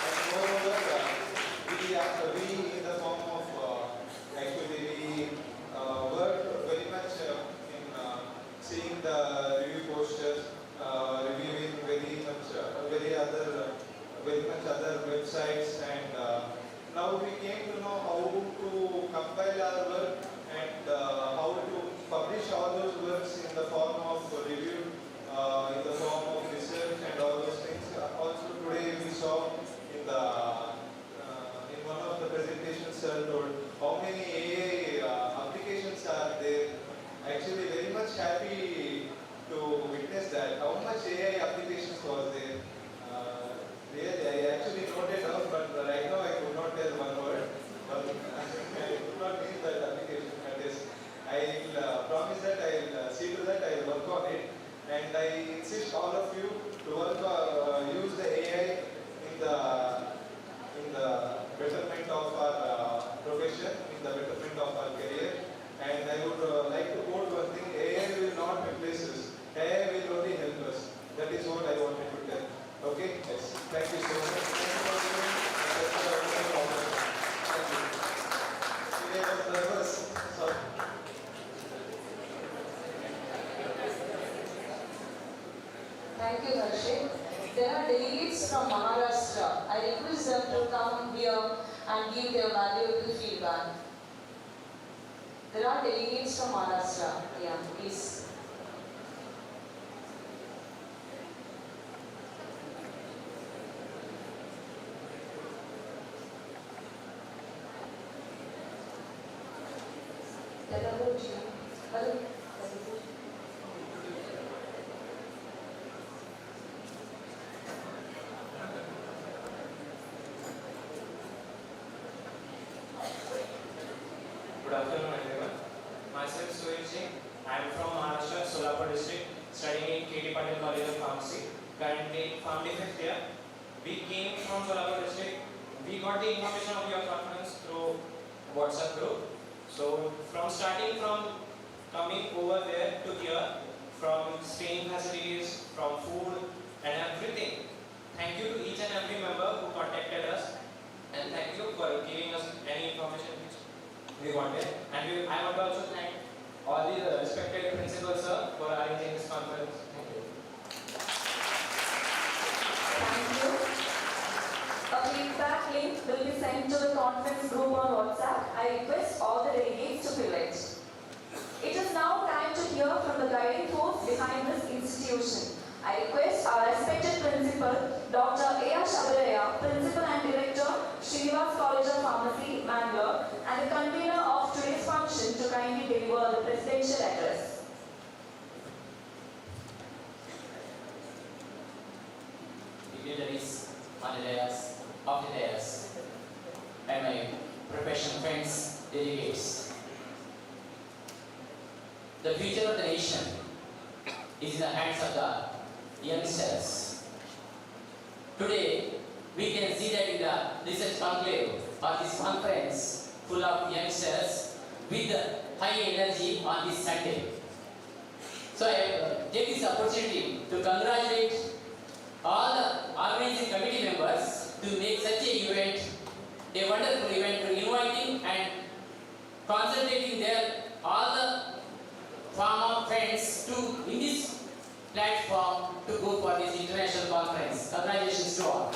Speaker 20: And moreover, we in the form of actually we worked very much in seeing the review posters, reviewing very much other websites, and now we came to know how to compile our work and how to publish all those works in the form of review, in the form of research and all those things. Also today we saw in one of the presentations sir told how many AI applications are there. Actually very much happy to witness that, how much AI applications was there. Really, I actually noted down, but right now I could not tell one word. But I could not name that application. But yes, I will promise that I will see to that, I will work on it. And I insist all of you to work, use the AI in the betterment of our profession, in the betterment of our career. And I would like to quote one thing: AI will not replace us. AI will only help us. That is what I wanted to tell. Okay? Yes. Thank you so much. Thank you for giving me. Thank you. Today was nervous. Sorry.
Speaker 17: Thank you, Harshit. There are delegates from Maharashtra. I request them to come here and give their valuable feedback. There are delegates from Maharashtra. Yeah, please.
Speaker 11: Good afternoon, everyone. Myself is Roehrig. I am from Maharashtra, Solapur district, studying in K.T. Patil College of Pharmacy. Currently, family 5th year. We came from Solapur district. We got the information of your conference through WhatsApp group. So, from coming over there to here, from staying facilities, from food and everything. Thank you to each and every member who contacted us, and thank you for giving us any information which we wanted. And I want to also thank all the respected principals sir for arranging this conference. Thank you.
Speaker 4: Thank you. A feedback link will be sent to the conference group on WhatsApp. I request all the delegates to fill it. It is now time to hear from the guiding force behind this institution. I request our respected principal, Dr. A.R. Shabaraya, Principal and Director, Srinivas College of Pharmacy, Mangalore, and the convener of today's function to kindly deliver the presidential address.
Speaker 21: Dignitaries, managers, of the dais, and my professional friends, delegates. The future of the nation is in the hands of the youngsters. Today, we can see that in the research conclave or this conference full of youngsters with high energy on this Sunday. So I take this opportunity to congratulate all the organizing committee members to make such a event, a wonderful event, to inviting and bring their all the former friends to in this platform to go for this international conference. Congratulations to all.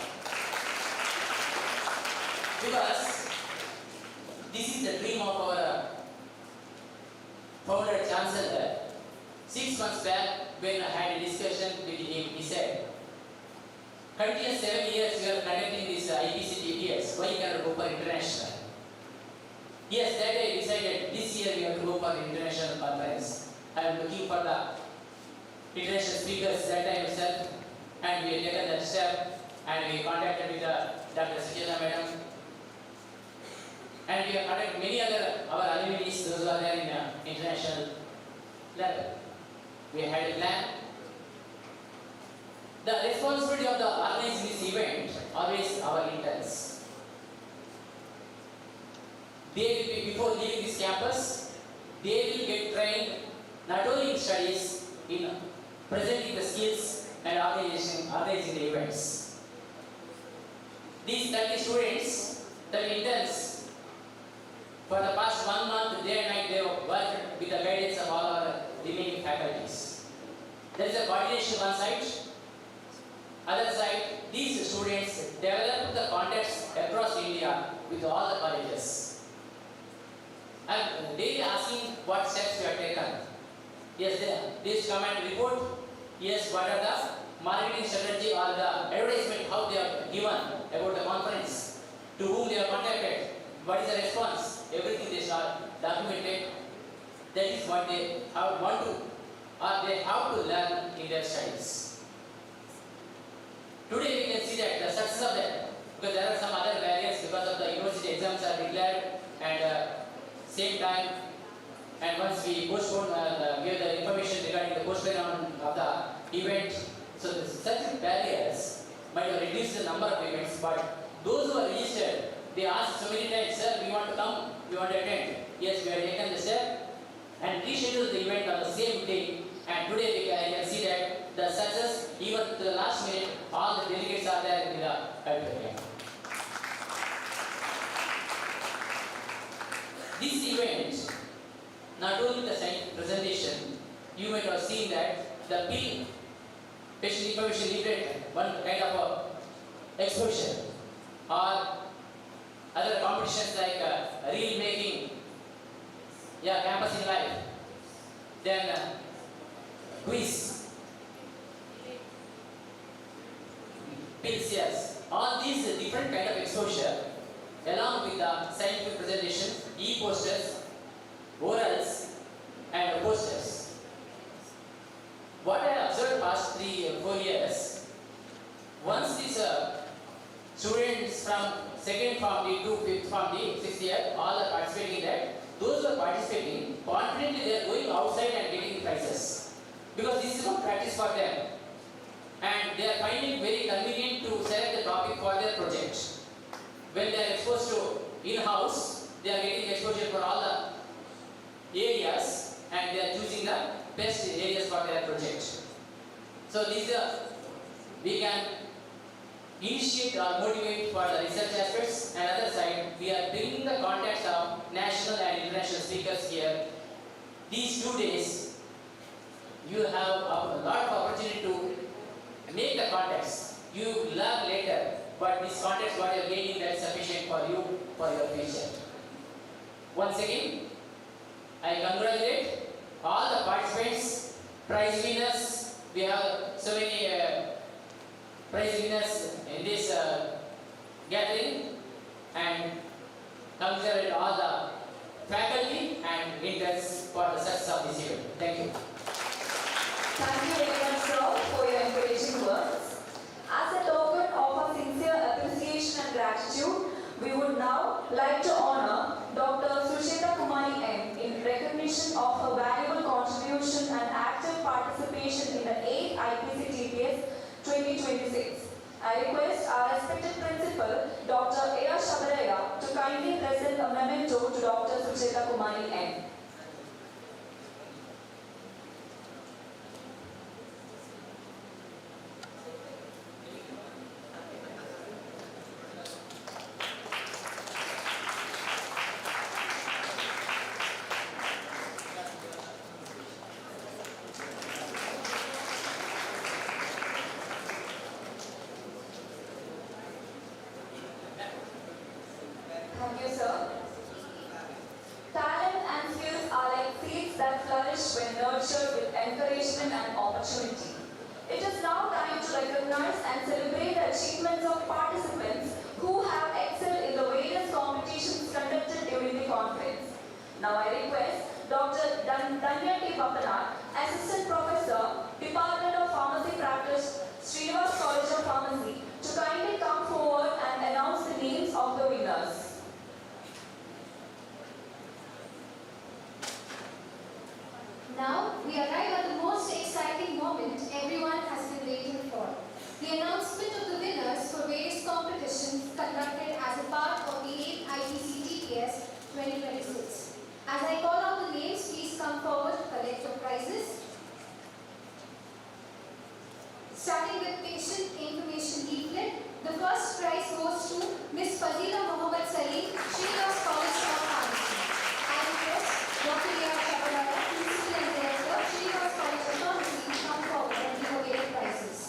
Speaker 21: Because this is the dream of our founder Chancellor. 6 months back, when I had a discussion with him, he said, continuous 7 years we are conducting this IPCTPS, why cannot go for international? Yes, that day I decided this year we have to go for the international conference. I am looking for the international speakers that time itself, and we have taken that step, and we contacted with Dr. Satyanarayana, and we have contacted many other our alumni, those who are there in international level. We had a plan. The responsibility of the organizing this event always our interns. They will be, before leaving this campus, they will get trained not only in studies, in presenting the skills and organizing the events. These 30 students, 30 interns, for the past 1 month, day and night, they have worked with the guidance of all our remaining faculties. There is a coordination one side. Other side, these students develop the contacts across India with all the colleges. And they are asking what steps we have taken. Yes, they come and report. Yes, what are the marketing strategy or the advertisement, how they are given about the conference, to whom they are contacted, what is the response, everything they start documented. That is what they want to, or they have to learn in their studies. Today we can see that the success of that, because there are some other barriers because of the university exams are declared and same time, and once we postpone, give the information regarding the postponement of the event, so such barriers might have reduced the number of events, but those who are registered, they ask so many times, sir, we want to come, we want to attend. Yes, we have taken the step and rescheduled the event on the same day, and today I can see that the success, even to the last minute, all the delegates are there in the auditorium. This event, not only the scientific presentation, you might have seen that the P, patient information leaflet, one kind of a exposition, or other competitions like reel making, campus in life, then quiz, pills, yes. All these different kind of exposure, along with the scientific presentation, e-posters, orals, and posters. What I observed past 3 or 4 years, once these students from 2nd Form D to 5th Form D, 6th year, all are participating in that. Those who are participating, confidently they are going outside and getting prizes. Because this is not practice for them. And they are finding it very convenient to select the topic for their project. When they are exposed to in-house, they are getting exposure for all the areas and they are choosing the best areas for their project. So these we can initiate or motivate for the research aspects, and other side we are bringing the contacts of national and international speakers here. These 2 days you have a lot of opportunity to make the contacts. You learn later, but this contacts what you are gaining, that is sufficient for you for your future. Once again, I congratulate all the participants, prize winners. We have so many prize winners in this gathering, and congratulate all the faculty and interns for the success of this event. Thank you.
Speaker 4: Thank you very much, Prof, for your encouraging words. As a token of our sincere appreciation and gratitude, we would now like to honor Dr. Susheta Kumari M in recognition of her valuable contribution and active participation in the 8th Ipctps 2026. I request our respected principal, Dr. A.R. Shabaraya, to kindly present a memento to Dr. Susheta Kumari M. recognize and celebrate the achievements of participants who have excelled in the various competitions conducted during the conference. Now I request Dr. Danya T. Bapanath, Assistant Professor, Department of Pharmacy Practice, Srinivas College of Pharmacy, to kindly come forward and announce the names of the winners.
Speaker 3: Now, we arrive at the most exciting moment everyone has been waiting for. The announcement of the winners for various competitions conducted as a part of the 8th Ipctps 2026. As I call out the names, please come forward to collect your prizes. Starting with patient information leaflet, the first prize goes to Ms. Fazila Muhammad Salim, Srinivas College of Pharmacy. I request Dr. Shabaraya, Principal and Director, Srinivas College of Pharmacy, to come forward and give away the prizes.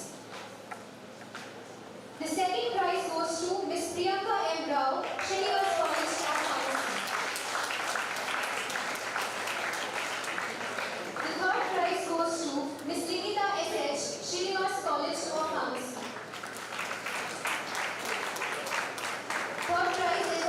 Speaker 3: The second prize goes to Ms. Priyanka M. Rao, Srinivas College of Pharmacy. The third prize goes to Ms. Nikita S.H., Srinivas College of Pharmacy. Third prize is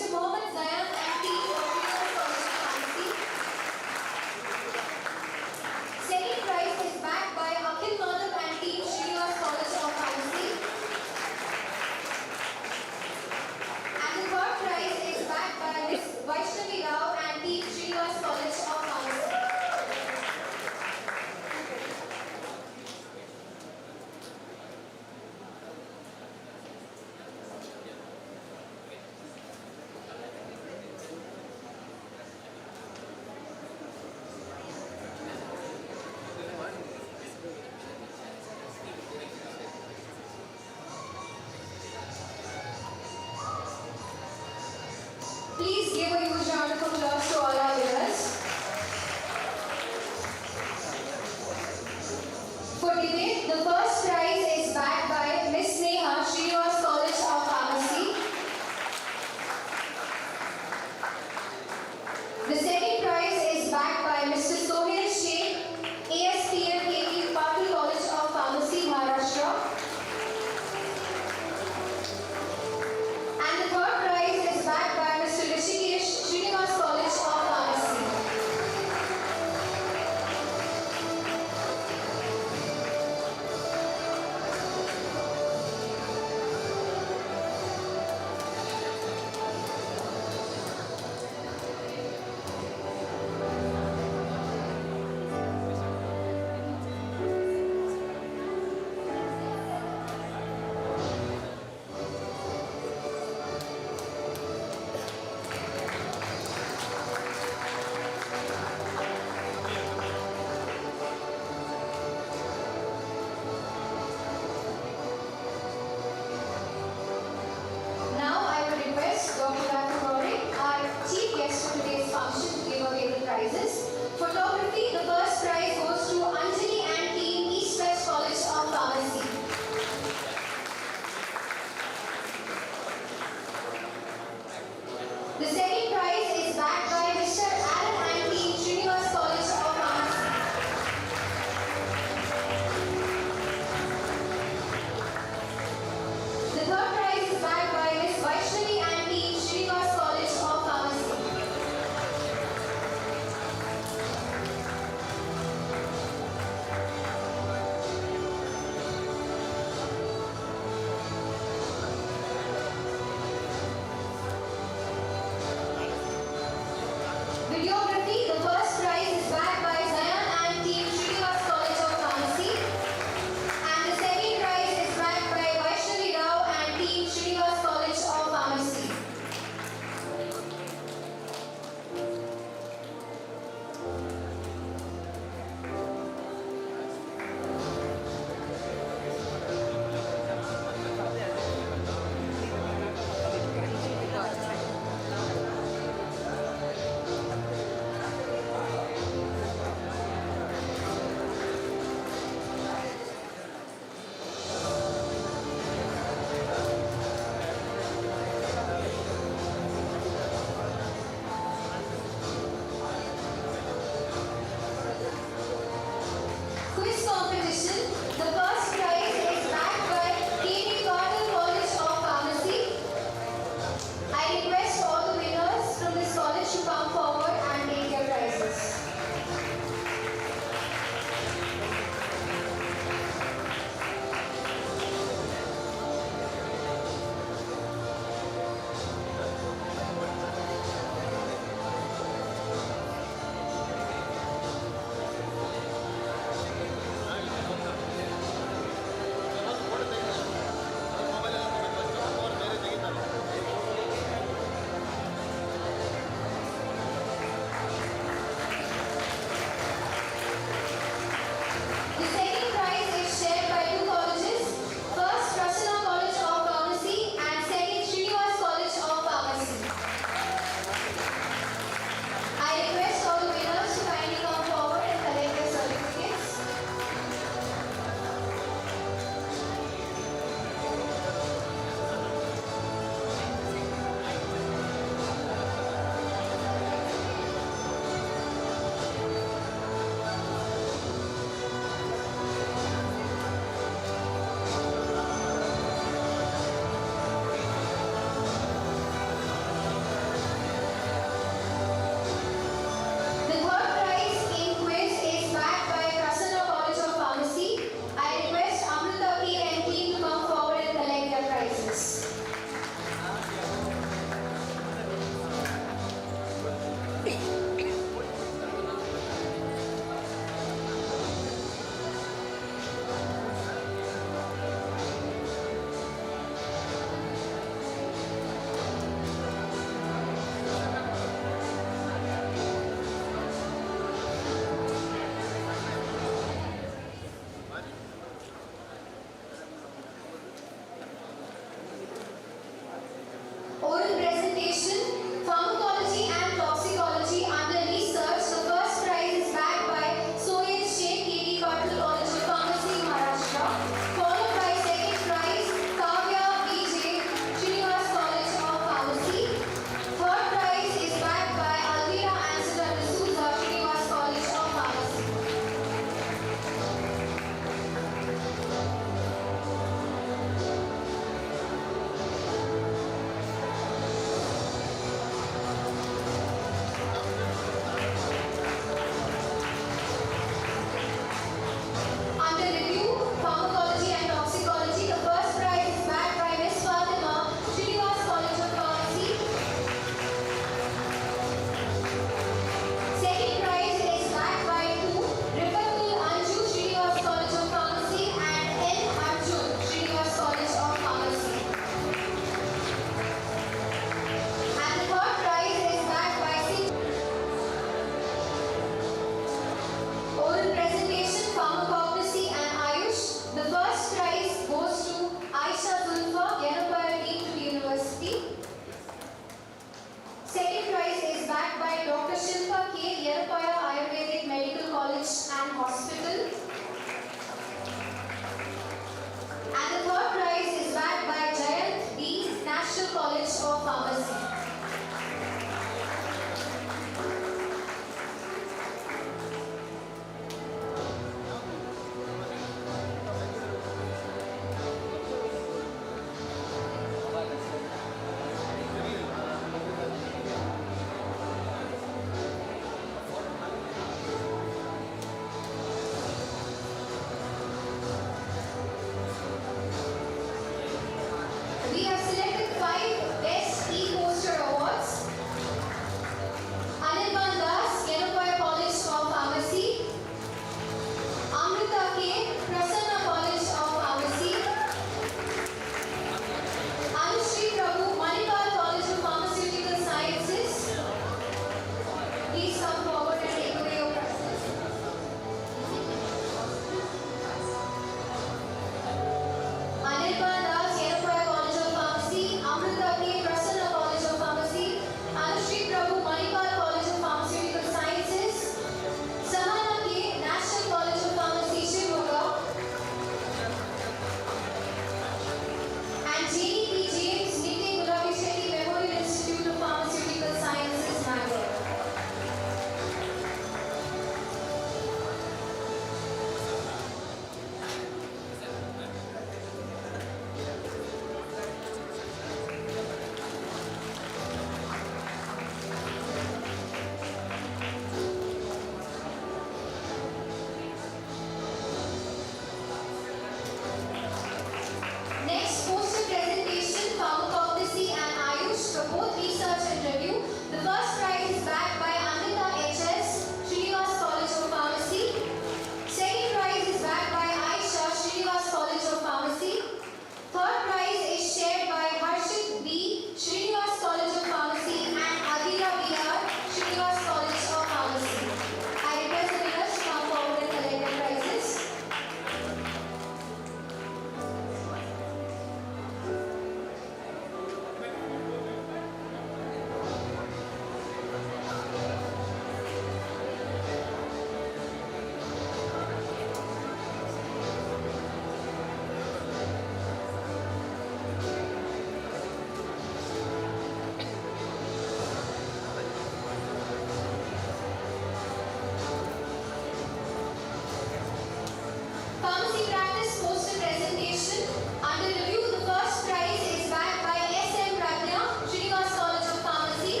Speaker 3: Under review, the first prize is backed by S.M. Pragya, Srinivas College of Pharmacy.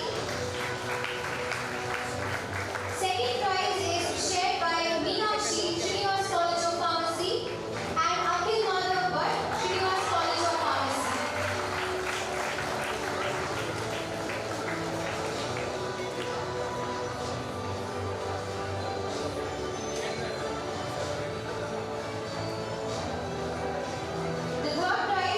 Speaker 3: Second prize is shared by Meenakshi, Srinivas College of Pharmacy, and Akhil Madhav Bhatt, Srinivas College of Pharmacy. The third prize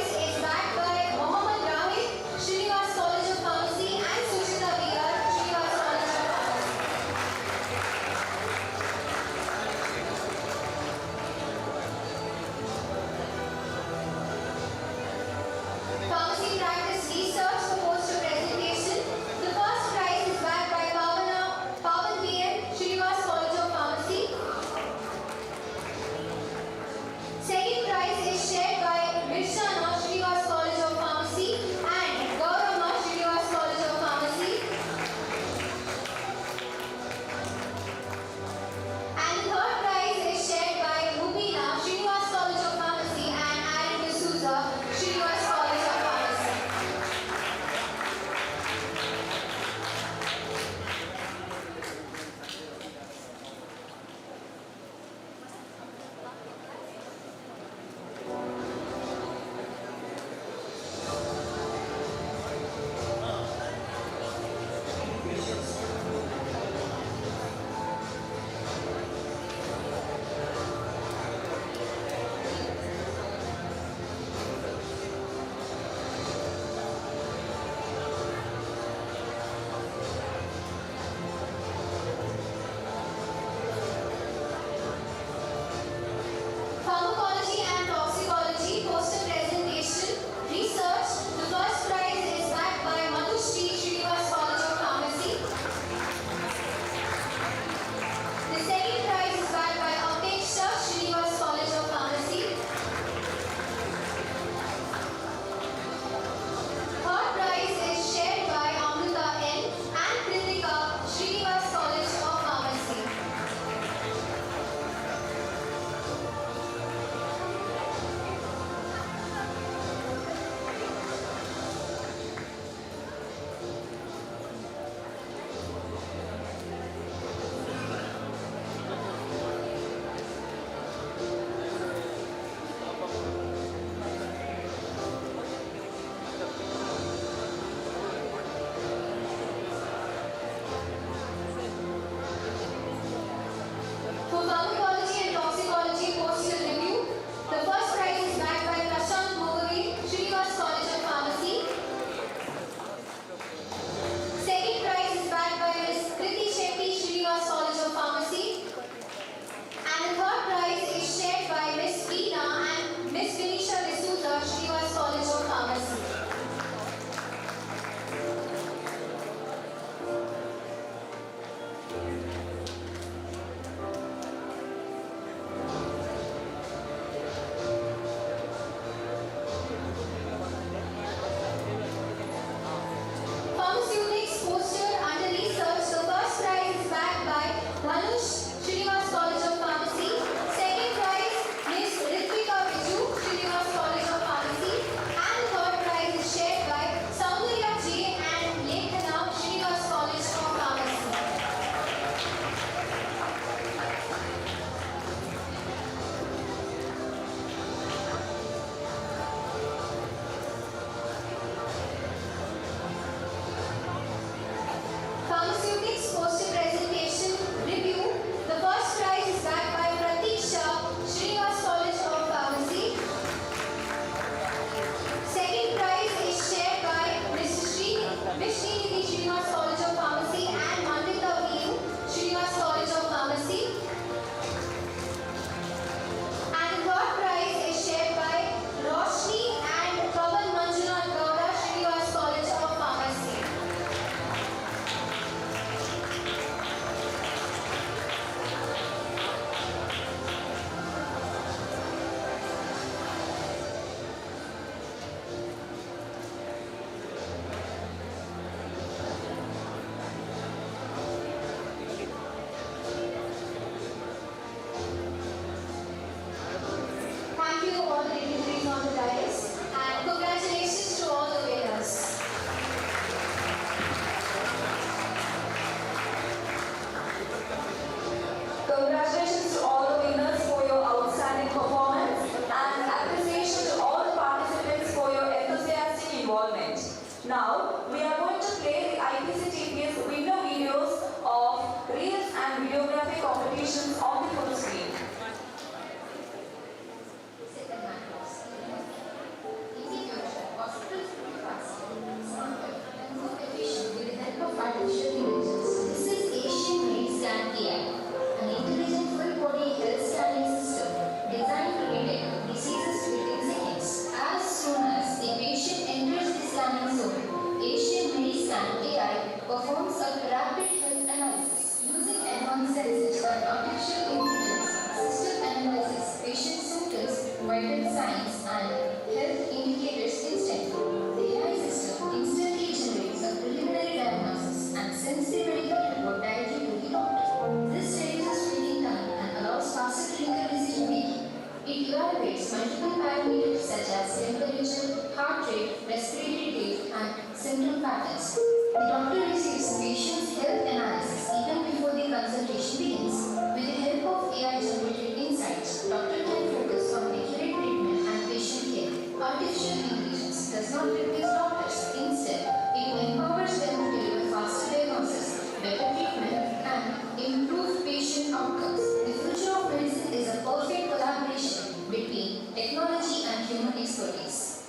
Speaker 3: evaluates multiple parameters such as temperature, heart rate, respiratory rate, and symptom patterns. The doctor receives patient's health analysis even before the consultation begins. With the help of AI-generated insights, doctor can focus on accurate treatment and patient care. Artificial intelligence does not replace doctors. Instead, it empowers them to deliver faster diagnosis, better treatment, and improve patient outcomes. The future of medicine is a perfect collaboration between technology and human expertise.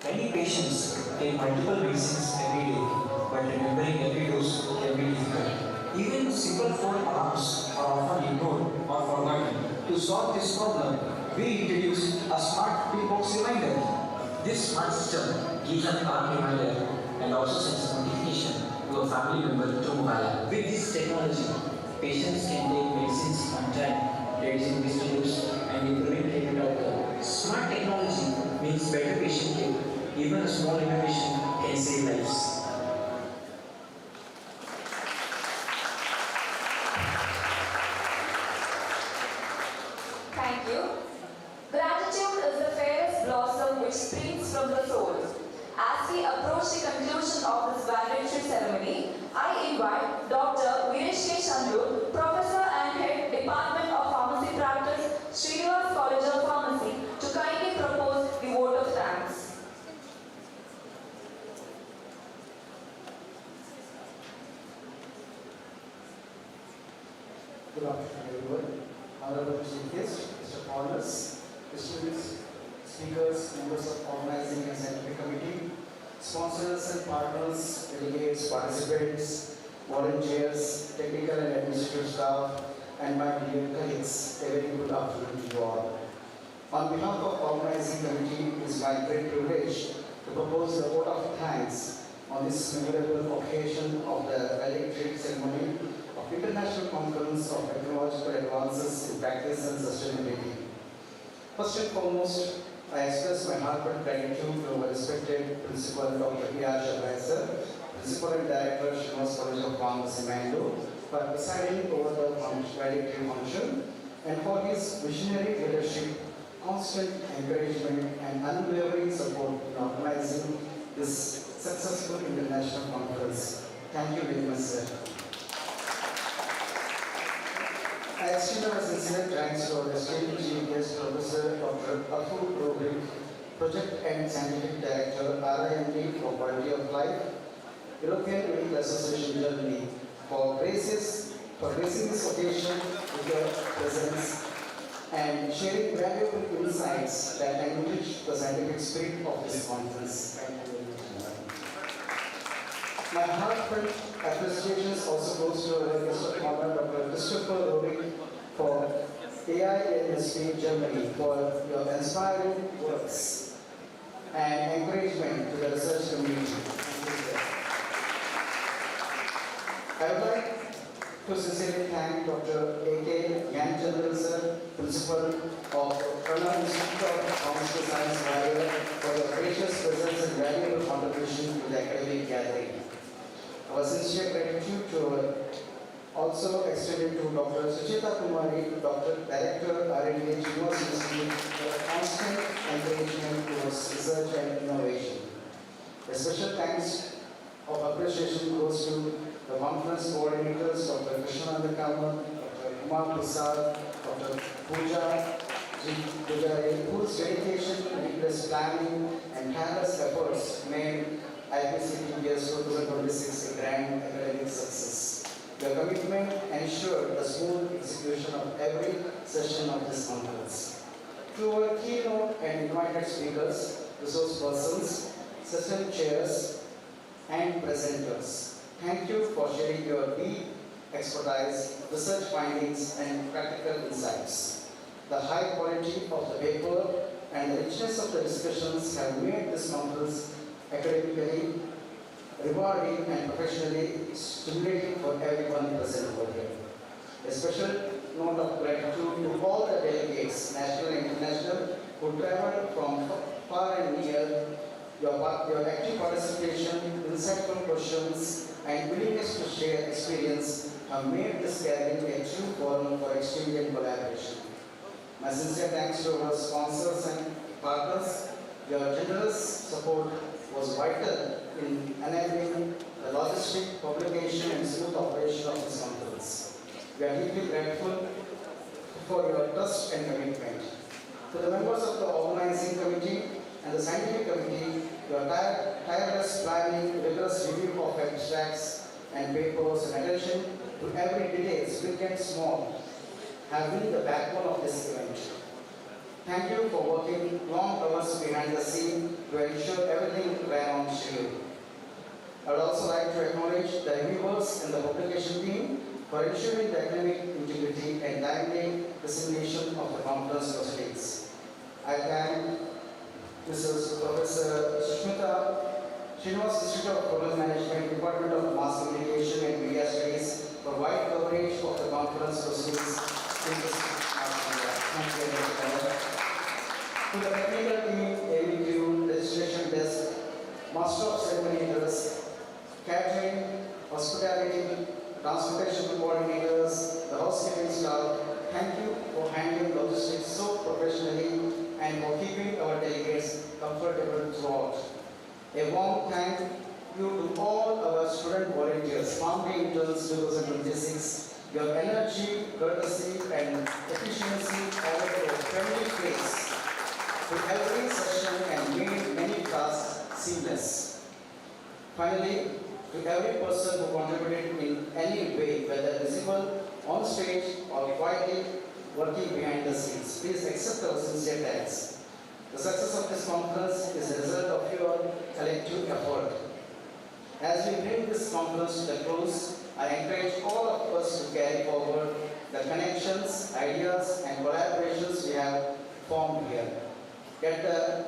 Speaker 2: Many patients take multiple medicines every day, but remembering every dose can be difficult. Even simple phone alarms are often ignored or forgotten. To solve this problem, we introduced a smart toolbox reminder. This smart system gives an alarm reminder and also sends a notification to a family member through mobile app. With this technology, patients can take medicines on time, reducing misuse and improving treatment outcome. Smart technology means better patient care. Even a small innovation can save lives.
Speaker 4: Thank you. Gratitude is the fairest blossom which springs from the soul. As we approach the conclusion of this valedictory ceremony, I invite Dr. Vijayalakshmi, Professor and Head Department of Pharmacy Practice, Srinivas College of Pharmacy, to kindly propose the vote of thanks.
Speaker 8: Good afternoon, everyone. Honourable Chief Guest, Mr. Paulus, distinguished speakers, members of organizing and scientific committee, sponsors and partners, delegates, participants, volunteers, technical and administrative staff, and my dear colleagues, a very good afternoon to you all. On behalf of organizing committee, it is my great privilege to propose the vote of thanks on this memorable occasion of the valedictory ceremony of International Conference of Technological Advances in Practice and Sustainability. First and foremost, I express my heartfelt gratitude to our respected Principal Dr. P.R.C, Principal and Director, Srinivas College of Pharmacy, Mangalore, for presiding over the valedictory function and for his visionary leadership, constant encouragement and unwavering support in organizing this successful international conference. Thank you very much, sir. I extend our sincere thanks to our esteemed Chief Guest, Professor Dr. Rohrig, Project and Scientific Director, RIDM for Quality of Life, European Medical Association, Germany, for gracing this occasion with your presence and sharing valuable insights that enrich the scientific spirit of this conference. My heartfelt appreciations also goes to our guest of honor, Dr. Christoper Rohrig, for AINSP Germany, for your inspiring works and encouragement to the research community. I would like to sincerely thank Dr. A.K. Chancellor, sir, Principal of Pranav Institute of Pharmaceutical Science, Vijayalakshmi, for your gracious presence and valuable contribution to the academic gathering. Our sincere gratitude to also extended to Dr. Sucheta Kumari, Dr. Director, R&D, University, for constant encouragement towards research and innovation. A special thanks of appreciation goes to the conference coordinators, Dr. Krishnananda Kama, Dr. Kumar Prasad, Dr. Pooja Vijay, whose dedication, meticulous planning, and tireless efforts made IPCTPS 2026 a grand academic success. Your commitment ensured the smooth execution of every session of this conference. To our keynote and invited speakers, resource persons, session chairs, and presenters, thank you for sharing your deep expertise, research findings, and practical insights. The high quality of the paper and the richness of the discussions have made this conference academically rewarding and professionally stimulating for everyone present over here. A special note of gratitude to all the delegates, national and international, who traveled from far and near. Your active participation, insightful questions, and willingness to share experience have made this gathering a true forum for exchange and collaboration.
Speaker 5: My sincere thanks to our sponsors and partners. Your generous support was vital in enabling the logistic, publication and smooth operation of this conference. We are deeply grateful for your trust and commitment. To the members of the organizing committee and the scientific committee, your tireless planning, rigorous review of abstracts and papers and attention to every detail, big and small, have been the backbone of this event. Thank you for working long hours behind the scene to ensure everything ran on schedule. I would also like to acknowledge the reviewers and the publication team for ensuring the academic integrity and timely dissemination of the conference proceedings. I thank Mrs. Professor Srinivas Institute of Program Management, Department of Mass Communication and Media Studies for wide coverage of the conference proceedings in this Thank you. To the technical team, AVQ, registration desk, Master of Ceremonies, catering, hospitality, transportation coordinators, the housekeeping staff, thank you for handling logistics so professionally and for keeping our delegates comfortable throughout. A warm thank you to all our student volunteers, founding interns 2026. Your energy, courtesy, and efficiency added a friendly face to every session and made many tasks seamless. Finally, to every person who contributed in any way, whether visible, on stage, or quietly working behind the scenes, please accept our sincere thanks. The success of this conference is a result of your collective effort. As we bring this conference to the close, I encourage all of us to carry forward the connections, ideas, and collaborations we have formed here. Let the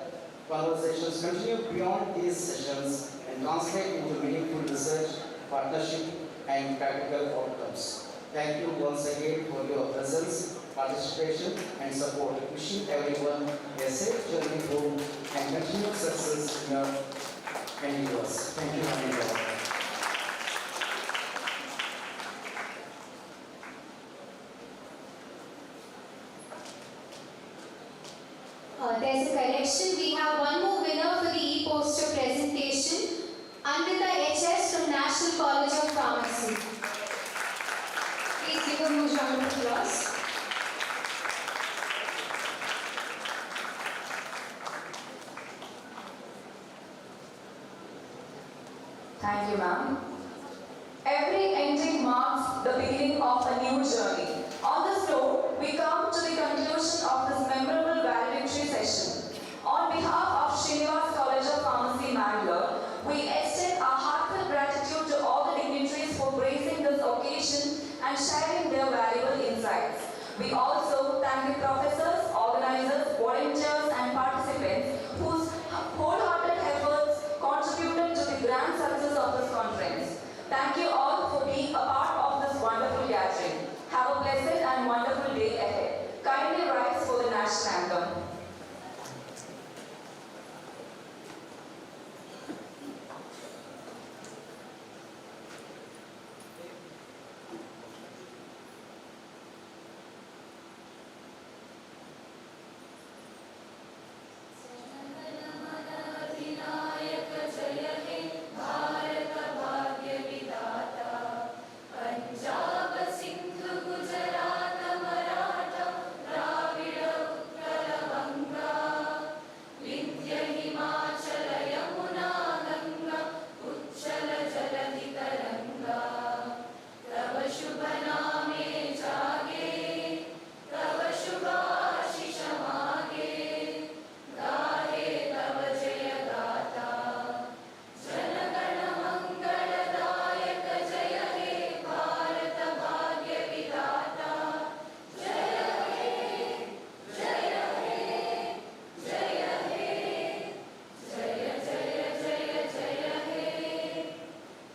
Speaker 5: conversations continue beyond these sessions and translate into meaningful research, partnership, and practical outcomes. Thank you once again for your presence, participation, and support. Wishing everyone a safe journey home and continued success in your endeavors. Thank you, Honourable.
Speaker 3: There's a correction. We have one more winner for the e-poster presentation. Under the HS from National College of Pharmacy. Please give a huge round of applause.
Speaker 4: Thank you, ma'am. Every ending marks the beginning of a new journey. On this note, we come to the conclusion of this memorable valedictory session. On behalf of Srinivas College of Pharmacy, Mangalore, we extend our heartfelt gratitude to all the dignitaries for gracing this occasion and sharing their valuable insights. We also thank the professors, organizers, volunteers, and participants whose wholehearted efforts contributed to the grand success of this conference. Thank you